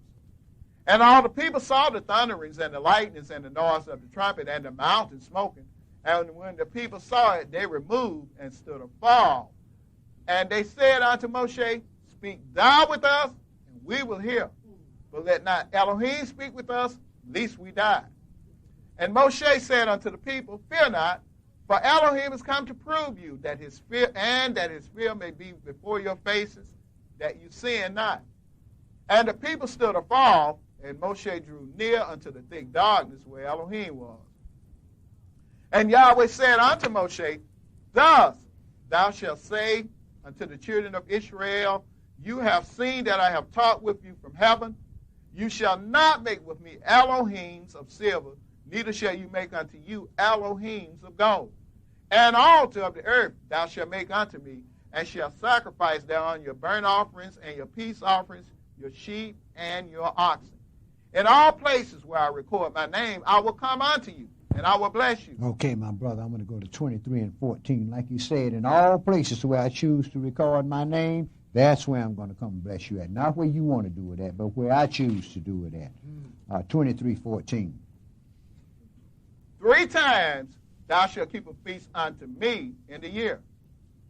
And all the people saw the thunderings and the lightnings and the noise of the trumpet and the mountain smoking. And when the people saw it, they removed and stood afar. And they said unto Moshe, Speak thou with us, and we will hear. But let not Elohim speak with us, lest we die. And Moshe said unto the people, Fear not, for Elohim is come to prove you that his fear, and that his fear may be before your faces, that you sin not. And the people stood afar, and Moshe drew near unto the thick darkness where Elohim was. And Yahweh said unto Moshe, Thus thou shalt say unto the children of Israel, You have seen that I have talked with you from heaven. You shall not make with me Elohims of silver, neither shall you make unto you Elohims of gold. An altar of the earth thou shalt make unto me, and shalt sacrifice thereon your burnt offerings and your peace offerings, your sheep and your oxen. In all places where I record my name, I will come unto you, and I will bless you. Okay, my brother, I'm going to go to 23 and 14. Like you said, in all places where I choose to record my name, that's where I'm going to come and bless you at. Not where you want to do it at, but where I choose to do it at. 23:14. 3 times thou shalt keep a feast unto me in the year.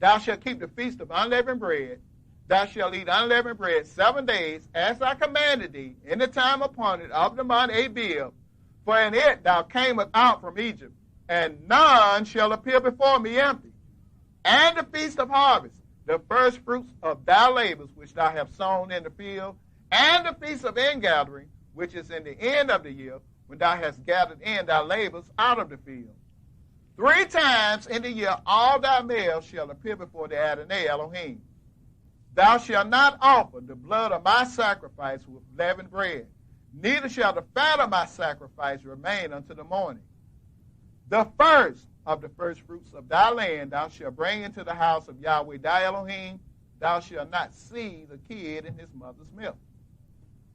Thou shalt keep the feast of unleavened bread. Thou shalt eat unleavened bread 7 days, as I commanded thee, in the time appointed of the month Abib. For in it thou camest out from Egypt, and none shall appear before me empty. And the feast of harvest, the first fruits of thy labors which thou hast sown in the field, and the feast of ingathering, which is in the end of the year, when thou hast gathered in thy labors out of the field. 3 times in the year all thy males shall appear before the Adonai Elohim. Thou shalt not offer the blood of my sacrifice with leavened bread, neither shall the fat of my sacrifice remain unto the morning. The first of the firstfruits of thy land thou shalt bring into the house of Yahweh thy Elohim. Thou shalt not seize a kid in his mother's milk.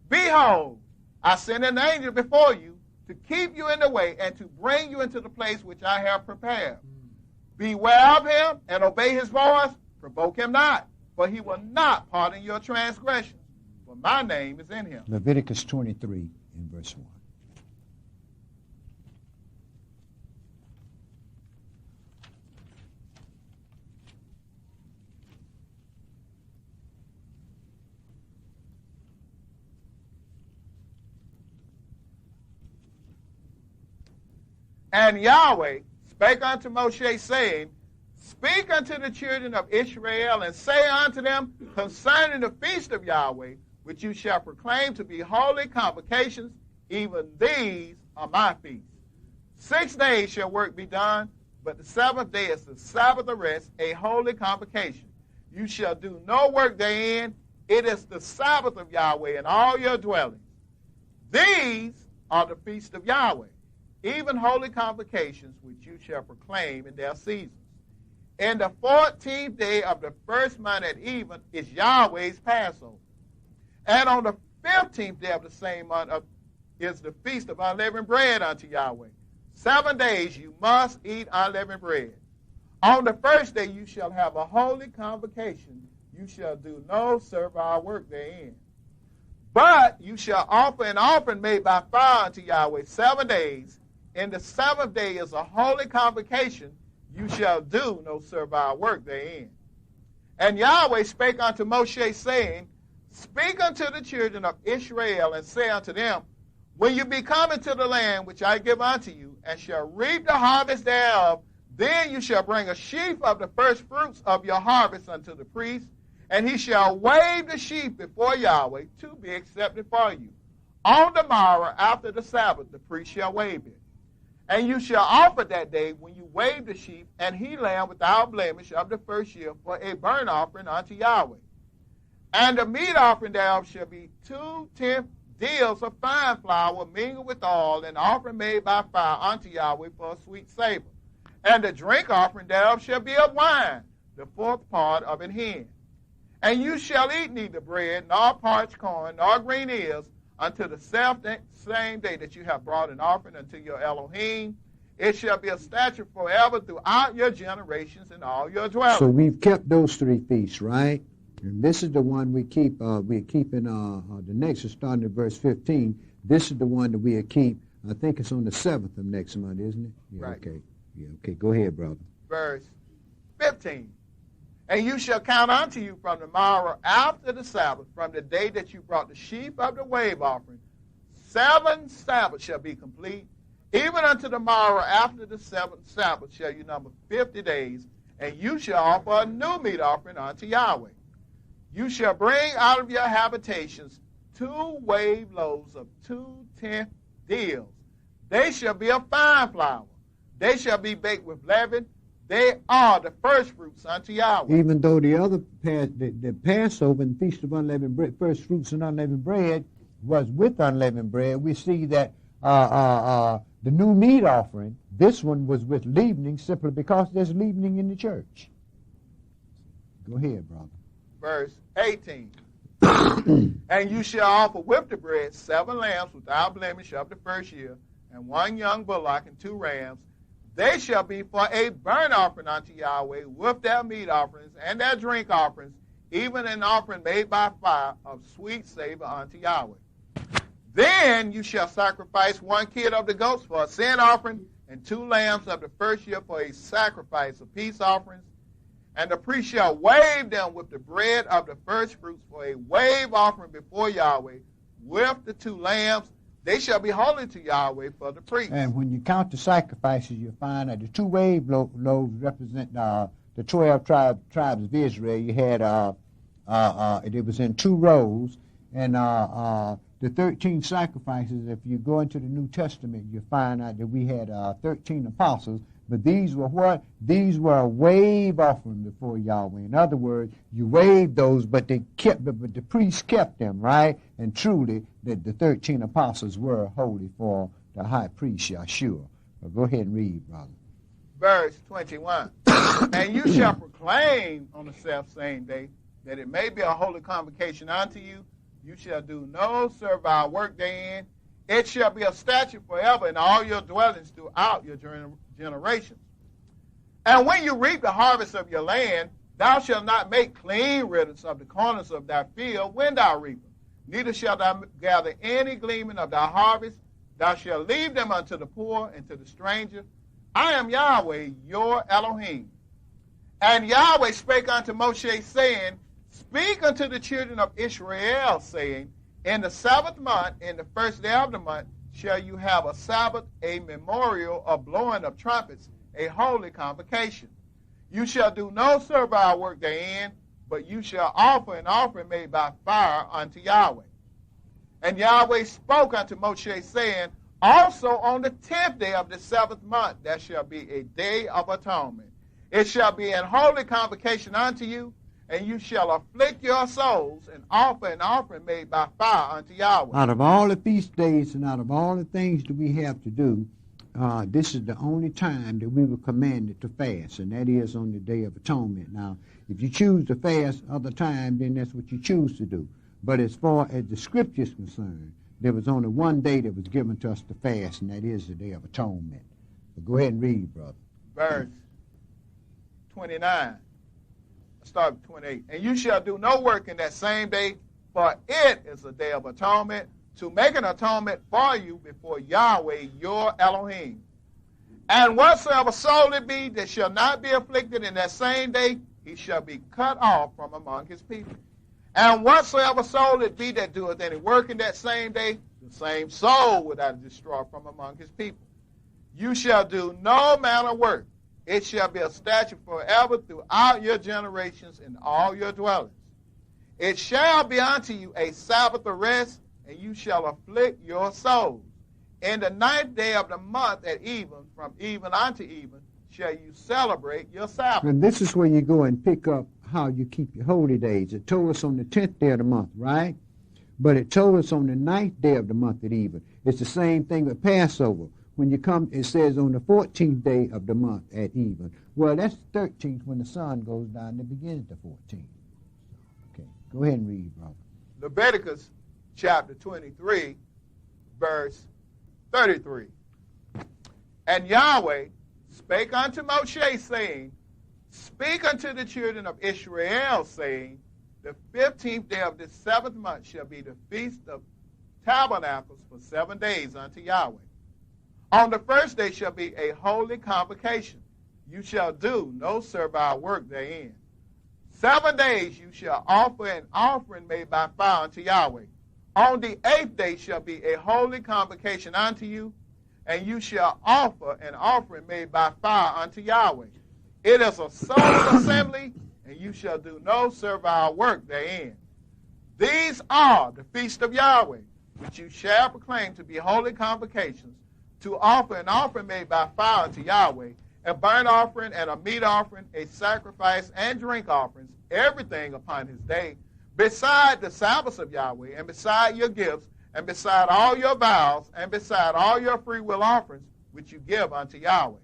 Behold, I send an angel before you to keep you in the way and to bring you into the place which I have prepared. Beware of him and obey his voice. Provoke him not, for he will not pardon your transgressions, for my name is in him. Leviticus 23. in verse 1. And Yahweh spake unto Moshe, saying, Speak unto the children of Israel, and say unto them concerning the feast of Yahweh, which you shall proclaim to be holy convocations, even these are my feasts. 6 days shall work be done, but the seventh day is the Sabbath of rest, a holy convocation. You shall do no work therein. It is the Sabbath of Yahweh in all your dwellings. These are the feasts of Yahweh, even holy convocations, which you shall proclaim in their seasons. And the 14th day of the first month at even is Yahweh's Passover. And on the 15th day of the same month is the feast of unleavened bread unto Yahweh. 7 days you must eat unleavened bread. On the first day you shall have a holy convocation. You shall do no servile work therein. But you shall offer an offering made by fire unto Yahweh 7 days. And the seventh day is a holy convocation. You shall do no servile work therein. And Yahweh spake unto Moshe, saying, Speak unto the children of Israel, and say unto them, When you be come into the land which I give unto you, and shall reap the harvest thereof, then you shall bring a sheaf of the first fruits of your harvest unto the priest, and he shall wave the sheaf before Yahweh to be accepted for you. On the morrow after the Sabbath the priest shall wave it. And you shall offer that day when you wave the sheep and he lamb without blemish of the first year for a burnt offering unto Yahweh. And the meat offering thereof shall be 2/10 deals of fine flour mingled with oil, an offering made by fire unto Yahweh for a sweet savor. And the drink offering thereof shall be of wine, the 4th part of an hin. And you shall eat neither bread, nor parched corn, nor green ears, until the same day that you have brought an offering unto your Elohim. It shall be a statute forever throughout your generations and all your dwellings. So we've kept those 3 feasts, right? And this is the one we keep. We're keeping the next is starting at verse 15. This is the one that we'll keep. I think it's on the 7th of next month, isn't it? Yeah, right. Okay. Yeah. Okay. Go ahead, brother. Verse 15. And you shall count unto you from the morrow after the Sabbath, from the day that you brought the sheaf of the wave offering, 7 Sabbaths shall be complete. Even unto the morrow after the 7th Sabbath shall you number 50 days, and you shall offer a new meat offering unto Yahweh. You shall bring out of your habitations 2 wave loaves of 2/10 deals. They shall be of fine flour. They shall be baked with leaven. They are the first fruits unto Yahweh. Even though the other the Passover and Feast of Unleavened Bread, first fruits and unleavened bread was with unleavened bread, we see that the new meat offering, this one was with leavening simply because there's leavening in the church. Go ahead, brother. Verse 18. And you shall offer with the bread 7 lambs without blemish of the first year, and 1 young bullock and 2 rams. They shall be for a burnt offering unto Yahweh with their meat offerings and their drink offerings, even an offering made by fire of sweet savor unto Yahweh. Then you shall sacrifice 1 kid of the goats for a sin offering, and 2 lambs of the first year for a sacrifice of peace offerings. And the priest shall wave them with the bread of the first fruits for a wave offering before Yahweh with the 2 lambs. They shall be holy to Yahweh for the priest. And when you count the sacrifices, you'll find that the 2 wave loaves represent the 12 tribes of Israel. You had it was in 2 rows, and the 13 sacrifices. If you go into the New Testament, you find out that we had 13 apostles. But these were what? These were a wave offering before Yahweh. In other words, you waved those, but the priests kept them, right? And truly, the 13 apostles were holy for the high priest, Yeshua. Well, go ahead and read, brother. Verse 21. And you shall proclaim on the self-same day that it may be a holy convocation unto you. You shall do no servile work therein. It shall be a statute forever in all your dwellings throughout your generations. And when you reap the harvest of your land, thou shalt not make clean riddance of the corners of thy field when thou reapest, neither shalt thou gather any gleaning of thy harvest. Thou shalt leave them unto the poor and to the stranger. I am Yahweh, your Elohim. And Yahweh spake unto Moshe, saying, Speak unto the children of Israel, saying, In the Sabbath month, in the first day of the month, shall you have a Sabbath, a memorial of blowing of trumpets, a holy convocation. You shall do no servile work therein, but you shall offer an offering made by fire unto Yahweh. And Yahweh spoke unto Moshe, saying, Also on the 10th day of the 7th month there shall be a day of atonement. It shall be an holy convocation unto you, and you shall afflict your souls and offer an offering made by fire unto Yahweh. Out of all the feast days and out of all the things that we have to do, this is the only time that we were commanded to fast, and that is on the Day of Atonement. Now, if you choose to fast other time, then that's what you choose to do. But as far as the Scripture is concerned, there was only one day that was given to us to fast, and that is the Day of Atonement. But go ahead and read, brother. Verse 29. Start with 28. And you shall do no work in that same day, for it is a day of atonement, to make an atonement for you before Yahweh your Elohim. And whatsoever soul it be that shall not be afflicted in that same day, he shall be cut off from among his people. And whatsoever soul it be that doeth any work in that same day, the same soul will I destroy from among his people. You shall do no manner of work. It shall be a statute forever throughout your generations in all your dwellings. It shall be unto you a Sabbath of rest, and you shall afflict your souls. In the 9th day of the month at even, from even unto even, shall you celebrate your Sabbath. And this is where you go and pick up how you keep your holy days. It told us on the 10th day of the month, right? But it told us on the 9th day of the month at even. It's the same thing with Passover. When you come, it says on the 14th day of the month at even. Well, that's the 13th when the sun goes down. It begins the 14th. Okay, go ahead and read, brother. Leviticus chapter 23, verse 33. And Yahweh spake unto Moshe, saying, Speak unto the children of Israel, saying, The 15th day of the 7th month shall be the feast of tabernacles for 7 days unto Yahweh. On the first day shall be a holy convocation. You shall do no servile work therein. 7 days you shall offer an offering made by fire unto Yahweh. On the 8th day shall be a holy convocation unto you, and you shall offer an offering made by fire unto Yahweh. It is a solemn assembly, and you shall do no servile work therein. These are the feast of Yahweh, which you shall proclaim to be holy convocations, to offer an offering made by fire unto Yahweh, a burnt offering and a meat offering, a sacrifice and drink offerings, everything upon his day, beside the Sabbaths of Yahweh, and beside your gifts, and beside all your vows, and beside all your freewill offerings, which you give unto Yahweh.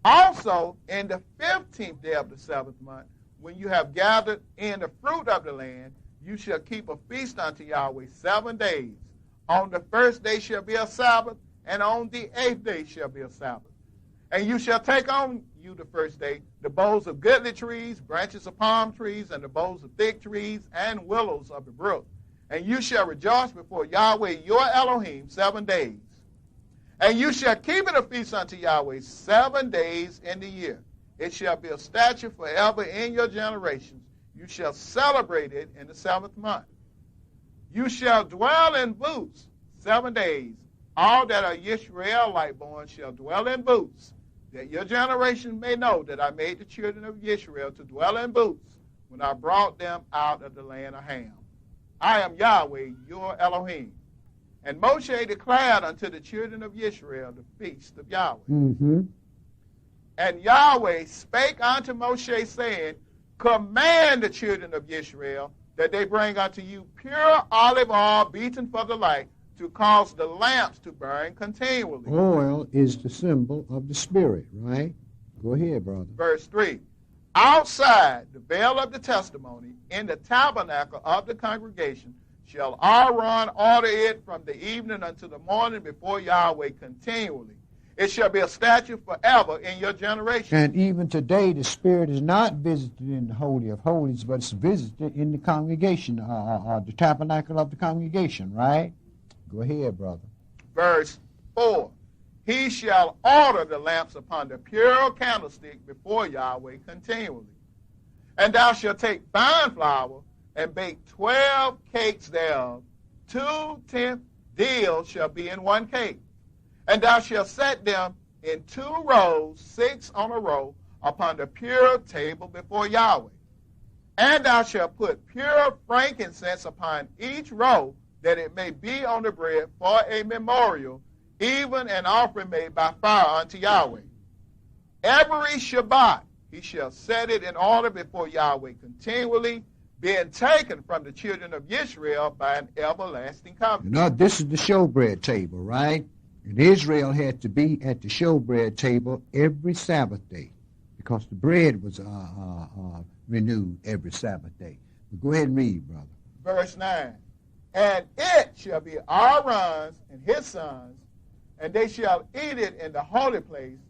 Also, in the 15th day of the 7th month, when you have gathered in the fruit of the land, you shall keep a feast unto Yahweh 7 days. On the first day shall be a Sabbath, and on the 8th day shall be a Sabbath. And you shall take on you the first day the boughs of goodly trees, branches of palm trees, and the boughs of thick trees, and willows of the brook. And you shall rejoice before Yahweh your Elohim 7 days. And you shall keep it a feast unto Yahweh 7 days in the year. It shall be a statute forever in your generations. You shall celebrate it in the 7th month. You shall dwell in booths 7 days. All that are Yisraelite born shall dwell in booths, that your generation may know that I made the children of Israel to dwell in booths when I brought them out of the land of Ham. I am Yahweh, your Elohim. And Moshe declared unto the children of Israel the feast of Yahweh. Mm-hmm. And Yahweh spake unto Moshe, saying, Command the children of Israel that they bring unto you pure olive oil beaten for the light, to cause the lamps to burn continually. Oil is the symbol of the Spirit, right? Go ahead, brother. Verse 3. Outside the veil of the testimony, in the tabernacle of the congregation, shall Aaron order it from the evening until the morning before Yahweh continually. It shall be a statute forever in your generation. And even today, the Spirit is not visited in the Holy of Holies, but it's visited in the congregation, the tabernacle of the congregation, right? Go ahead, brother. Verse 4. He shall order the lamps upon the pure candlestick before Yahweh continually. And thou shalt take fine flour and bake 12 cakes thereof. 2/10 deals shall be in one cake. And thou shalt set them in 2 rows, 6 on a row, upon the pure table before Yahweh. And thou shalt put pure frankincense upon each row, that it may be on the bread for a memorial, even an offering made by fire unto Yahweh. Every Shabbat he shall set it in order before Yahweh continually, being taken from the children of Israel by an everlasting covenant. You know, this is the showbread table, right? And Israel had to be at the showbread table every Sabbath day because the bread was renewed every Sabbath day. But go ahead and read, brother. Verse 9. And it shall be Aaron's and his sons, and they shall eat it in the holy place,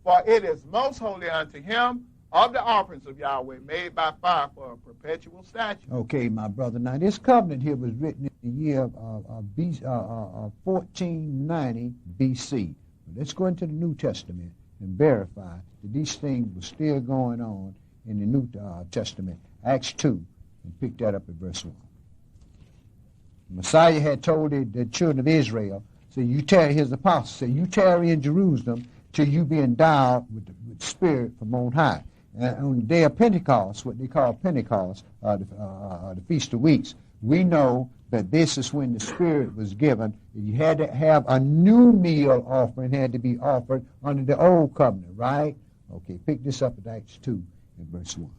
for it is most holy unto him of the offerings of Yahweh made by fire for a perpetual statute. Okay, my brother. Now, this covenant here was written in the year of 1490 B.C. Let's go into the New Testament and verify that these things were still going on in the New Testament. Acts 2, and pick that up at verse 1. Messiah had told the children of Israel, so you tarry, his apostles, say, you tarry in Jerusalem till you be endowed with the Spirit from on high. And on the day of Pentecost, what they call Pentecost, the Feast of Weeks, we know that this is when the Spirit was given. You had to have a new meal offering, had to be offered under the old covenant, right? Okay, pick this up at Acts 2 and verse 1.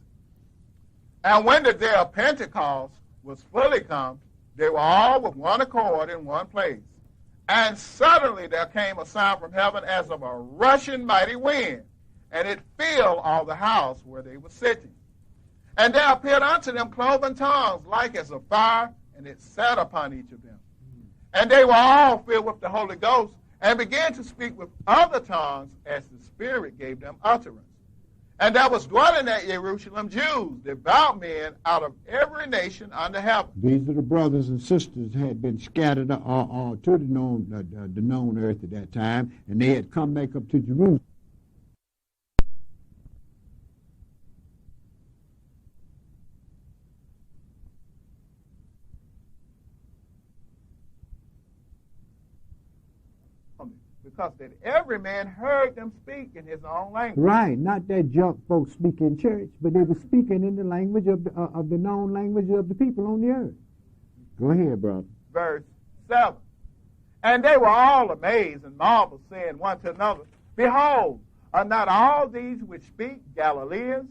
And when the day of Pentecost was fully come, they were all with one accord in one place. And suddenly there came a sound from heaven as of a rushing mighty wind, and it filled all the house where they were sitting. And there appeared unto them cloven tongues like as of fire, and it sat upon each of them. And they were all filled with the Holy Ghost, and began to speak with other tongues as the Spirit gave them utterance. And there was dwelling at Jerusalem Jews, devout men out of every nation under heaven. These are the brothers and sisters had been scattered to the known earth at that time, and they had come back up to Jerusalem. Because that every man heard them speak in his own language. Right, not that junk folks speak in church, but they were speaking in the language of the known language of the people on the earth. Go ahead, brother. Verse 7. And they were all amazed and marveled, saying one to another, Behold, are not all these which speak Galileans?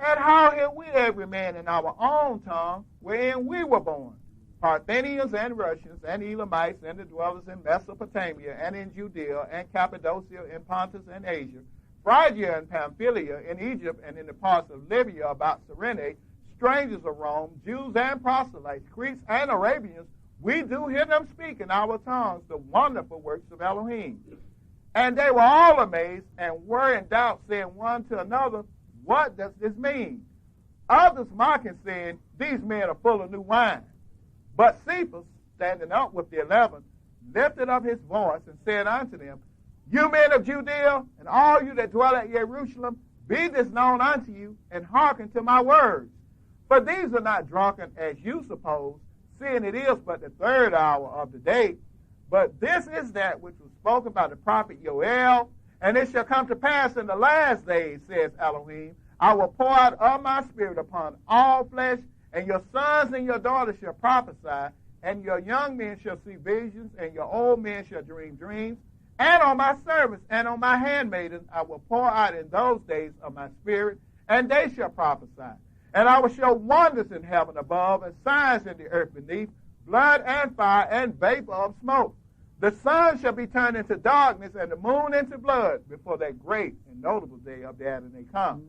And how hear we every man in our own tongue wherein we were born? Parthians and Russians and Elamites and the dwellers in Mesopotamia and in Judea and Cappadocia and Pontus and Asia, Phrygia and Pamphylia, in Egypt and in the parts of Libya about Cyrene, strangers of Rome, Jews and proselytes, Greeks and Arabians, we do hear them speak in our tongues the wonderful works of Elohim. And they were all amazed and were in doubt, saying one to another, What does this mean? Others mocking, saying, These men are full of new wine. But Cephas, standing up with the 11, lifted up his voice and said unto them, You men of Judea, and all you that dwell at Jerusalem, be this known unto you, and hearken to my words. For these are not drunken as you suppose, seeing it is but the 3rd hour of the day. But this is that which was spoken by the prophet Joel, and it shall come to pass in the last days, says Elohim, I will pour out of my spirit upon all flesh, and your sons and your daughters shall prophesy, and your young men shall see visions, and your old men shall dream dreams. And on my servants and on my handmaidens I will pour out in those days of my spirit, and they shall prophesy. And I will show wonders in heaven above, and signs in the earth beneath, blood and fire and vapor of smoke. The sun shall be turned into darkness, and the moon into blood, before that great and notable day of the Adonai come.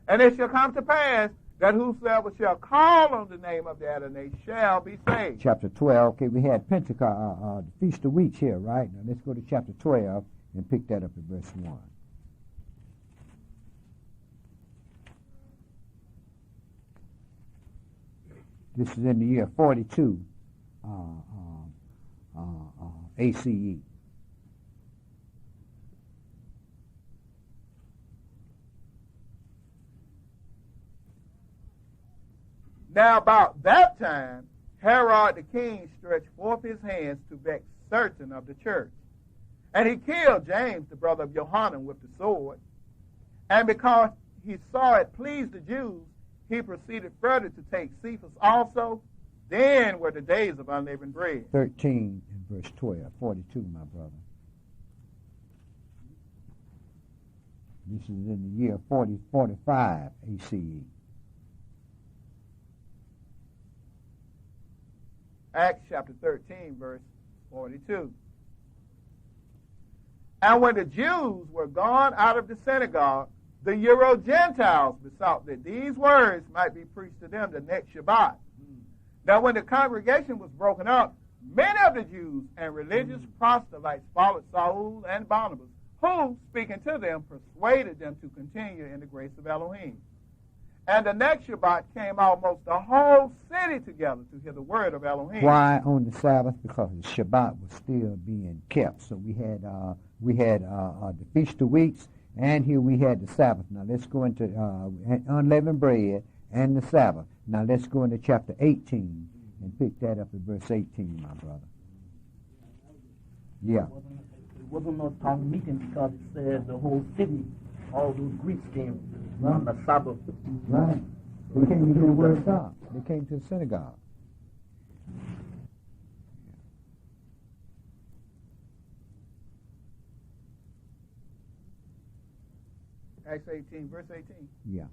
And it shall come to pass, that whosoever shall call on the name of the Adonai shall be saved. Chapter 12, okay, we had Pentecost, the Feast of Weeks here, right? Now let's go to chapter 12 and pick that up at verse 1. This is in the year 42 ACE. Now about that time, Herod the king stretched forth his hands to vex certain of the church. And he killed James, the brother of Johanan, with the sword. And because he saw it pleased the Jews, he proceeded further to take Cephas also. Then were the days of unleavened bread. 13 and verse 12, 42, my brother. This is in the year 45 ACE. Acts chapter 13, verse 42. And when the Jews were gone out of the synagogue, the Euro-Gentiles besought that these words might be preached to them the next Shabbat. Now when the congregation was broken up, many of the Jews and religious proselytes followed Saul and Barnabas, who, speaking to them, persuaded them to continue in the grace of Elohim. And the next Shabbat came almost the whole city together to hear the word of Elohim. Why on the Sabbath? Because the Shabbat was still being kept. So we had the Feast of Weeks, and here we had the Sabbath. Now let's go into unleavened bread and the Sabbath. Now let's go into chapter 18 and pick that up at verse 18, my brother. Yeah. It wasn't no town meeting because it said the whole city, all those Greeks came on the Sabbath. Right. They came to the word of God. They came to the synagogue. Acts 18, verse 18. Yeah.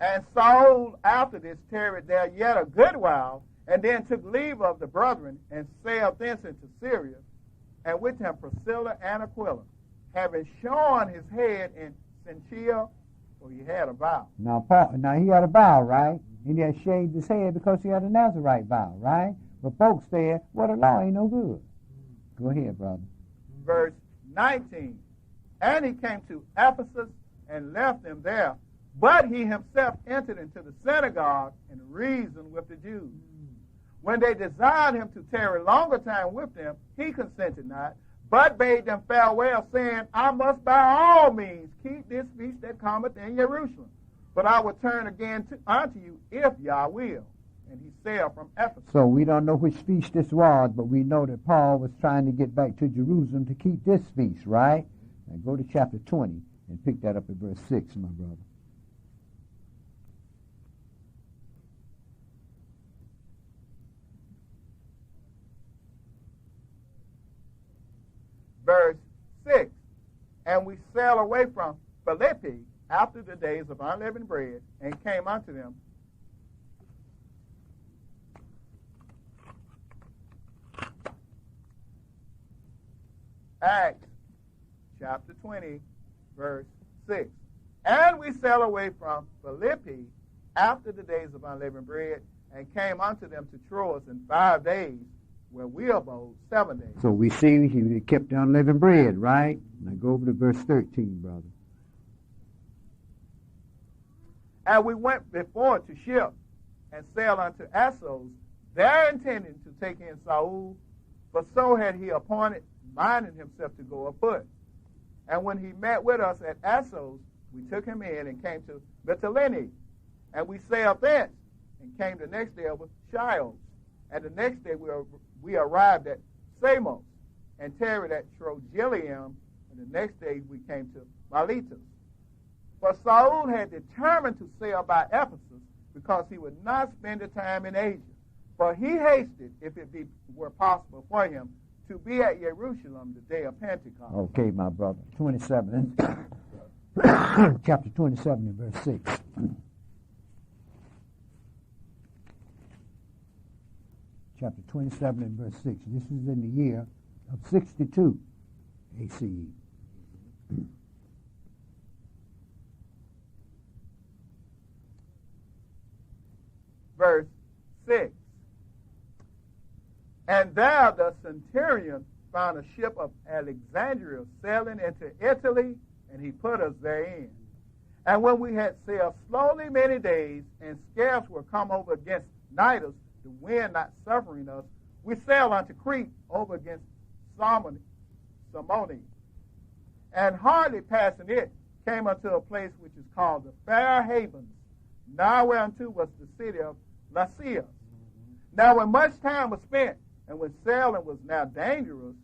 And Saul, after this, tarried there yet a good while, and then took leave of the brethren, and sailed thence into Syria, and with him Priscilla and Aquila, having shorn his head in Senchia, for he had a vow. Now he had a vow, right? And he had shaved his head because he had a Nazarite vow, right? But folks said, well, the law ain't no good. Go ahead, brother. Verse 19. And he came to Ephesus and left them there. But he himself entered into the synagogue and reasoned with the Jews. When they desired him to tarry longer time with them, he consented not, but bade them farewell, saying, I must by all means keep this feast that cometh in Jerusalem. But I will turn again unto you, if Yah will. And he sailed from Ephesus. So we don't know which feast this was, but we know that Paul was trying to get back to Jerusalem to keep this feast, right? Now go to chapter 20 and pick that up at verse 6, my brother. Verse 6. And we sailed away from Philippi after the days of unleavened bread, and came unto them. Acts chapter 20, verse 6. And we sailed away from Philippi after the days of unleavened bread, and came unto them to Troas in 5 days, where we abode 7 days. So we see he kept the unleavened bread, right? Now go over to verse 13, brother. And we went before to ship, and sailed unto Esau, there intending to take in Saul, for so had he appointed, minding himself to go afoot. And when he met with us at Assos, we took him in and came to Mytilene. And we sailed thence, and came the next day over Chios. And the next day we arrived at Samos, and tarried at Trogyllium. And the next day we came to Miletus. For Saul had determined to sail by Ephesus, because he would not spend the time in Asia. For he hasted, if it were possible for him, to be at Jerusalem the day of Pentecost. Okay, my brother. 27, chapter 27 and verse 6. Chapter 27 and verse 6. This is in the year of 62 ACE. Verse 6. And there the centurion found a ship of Alexandria sailing into Italy, and he put us therein. And when we had sailed slowly many days, and scarce were come over against Cnidus, the wind not suffering us, we sailed unto Crete over against Salmone, and hardly passing it, came unto a place which is called the Fair Havens, nigh whereunto was the city of Lycia. Now when much time was spent, and when sailing was now dangerous,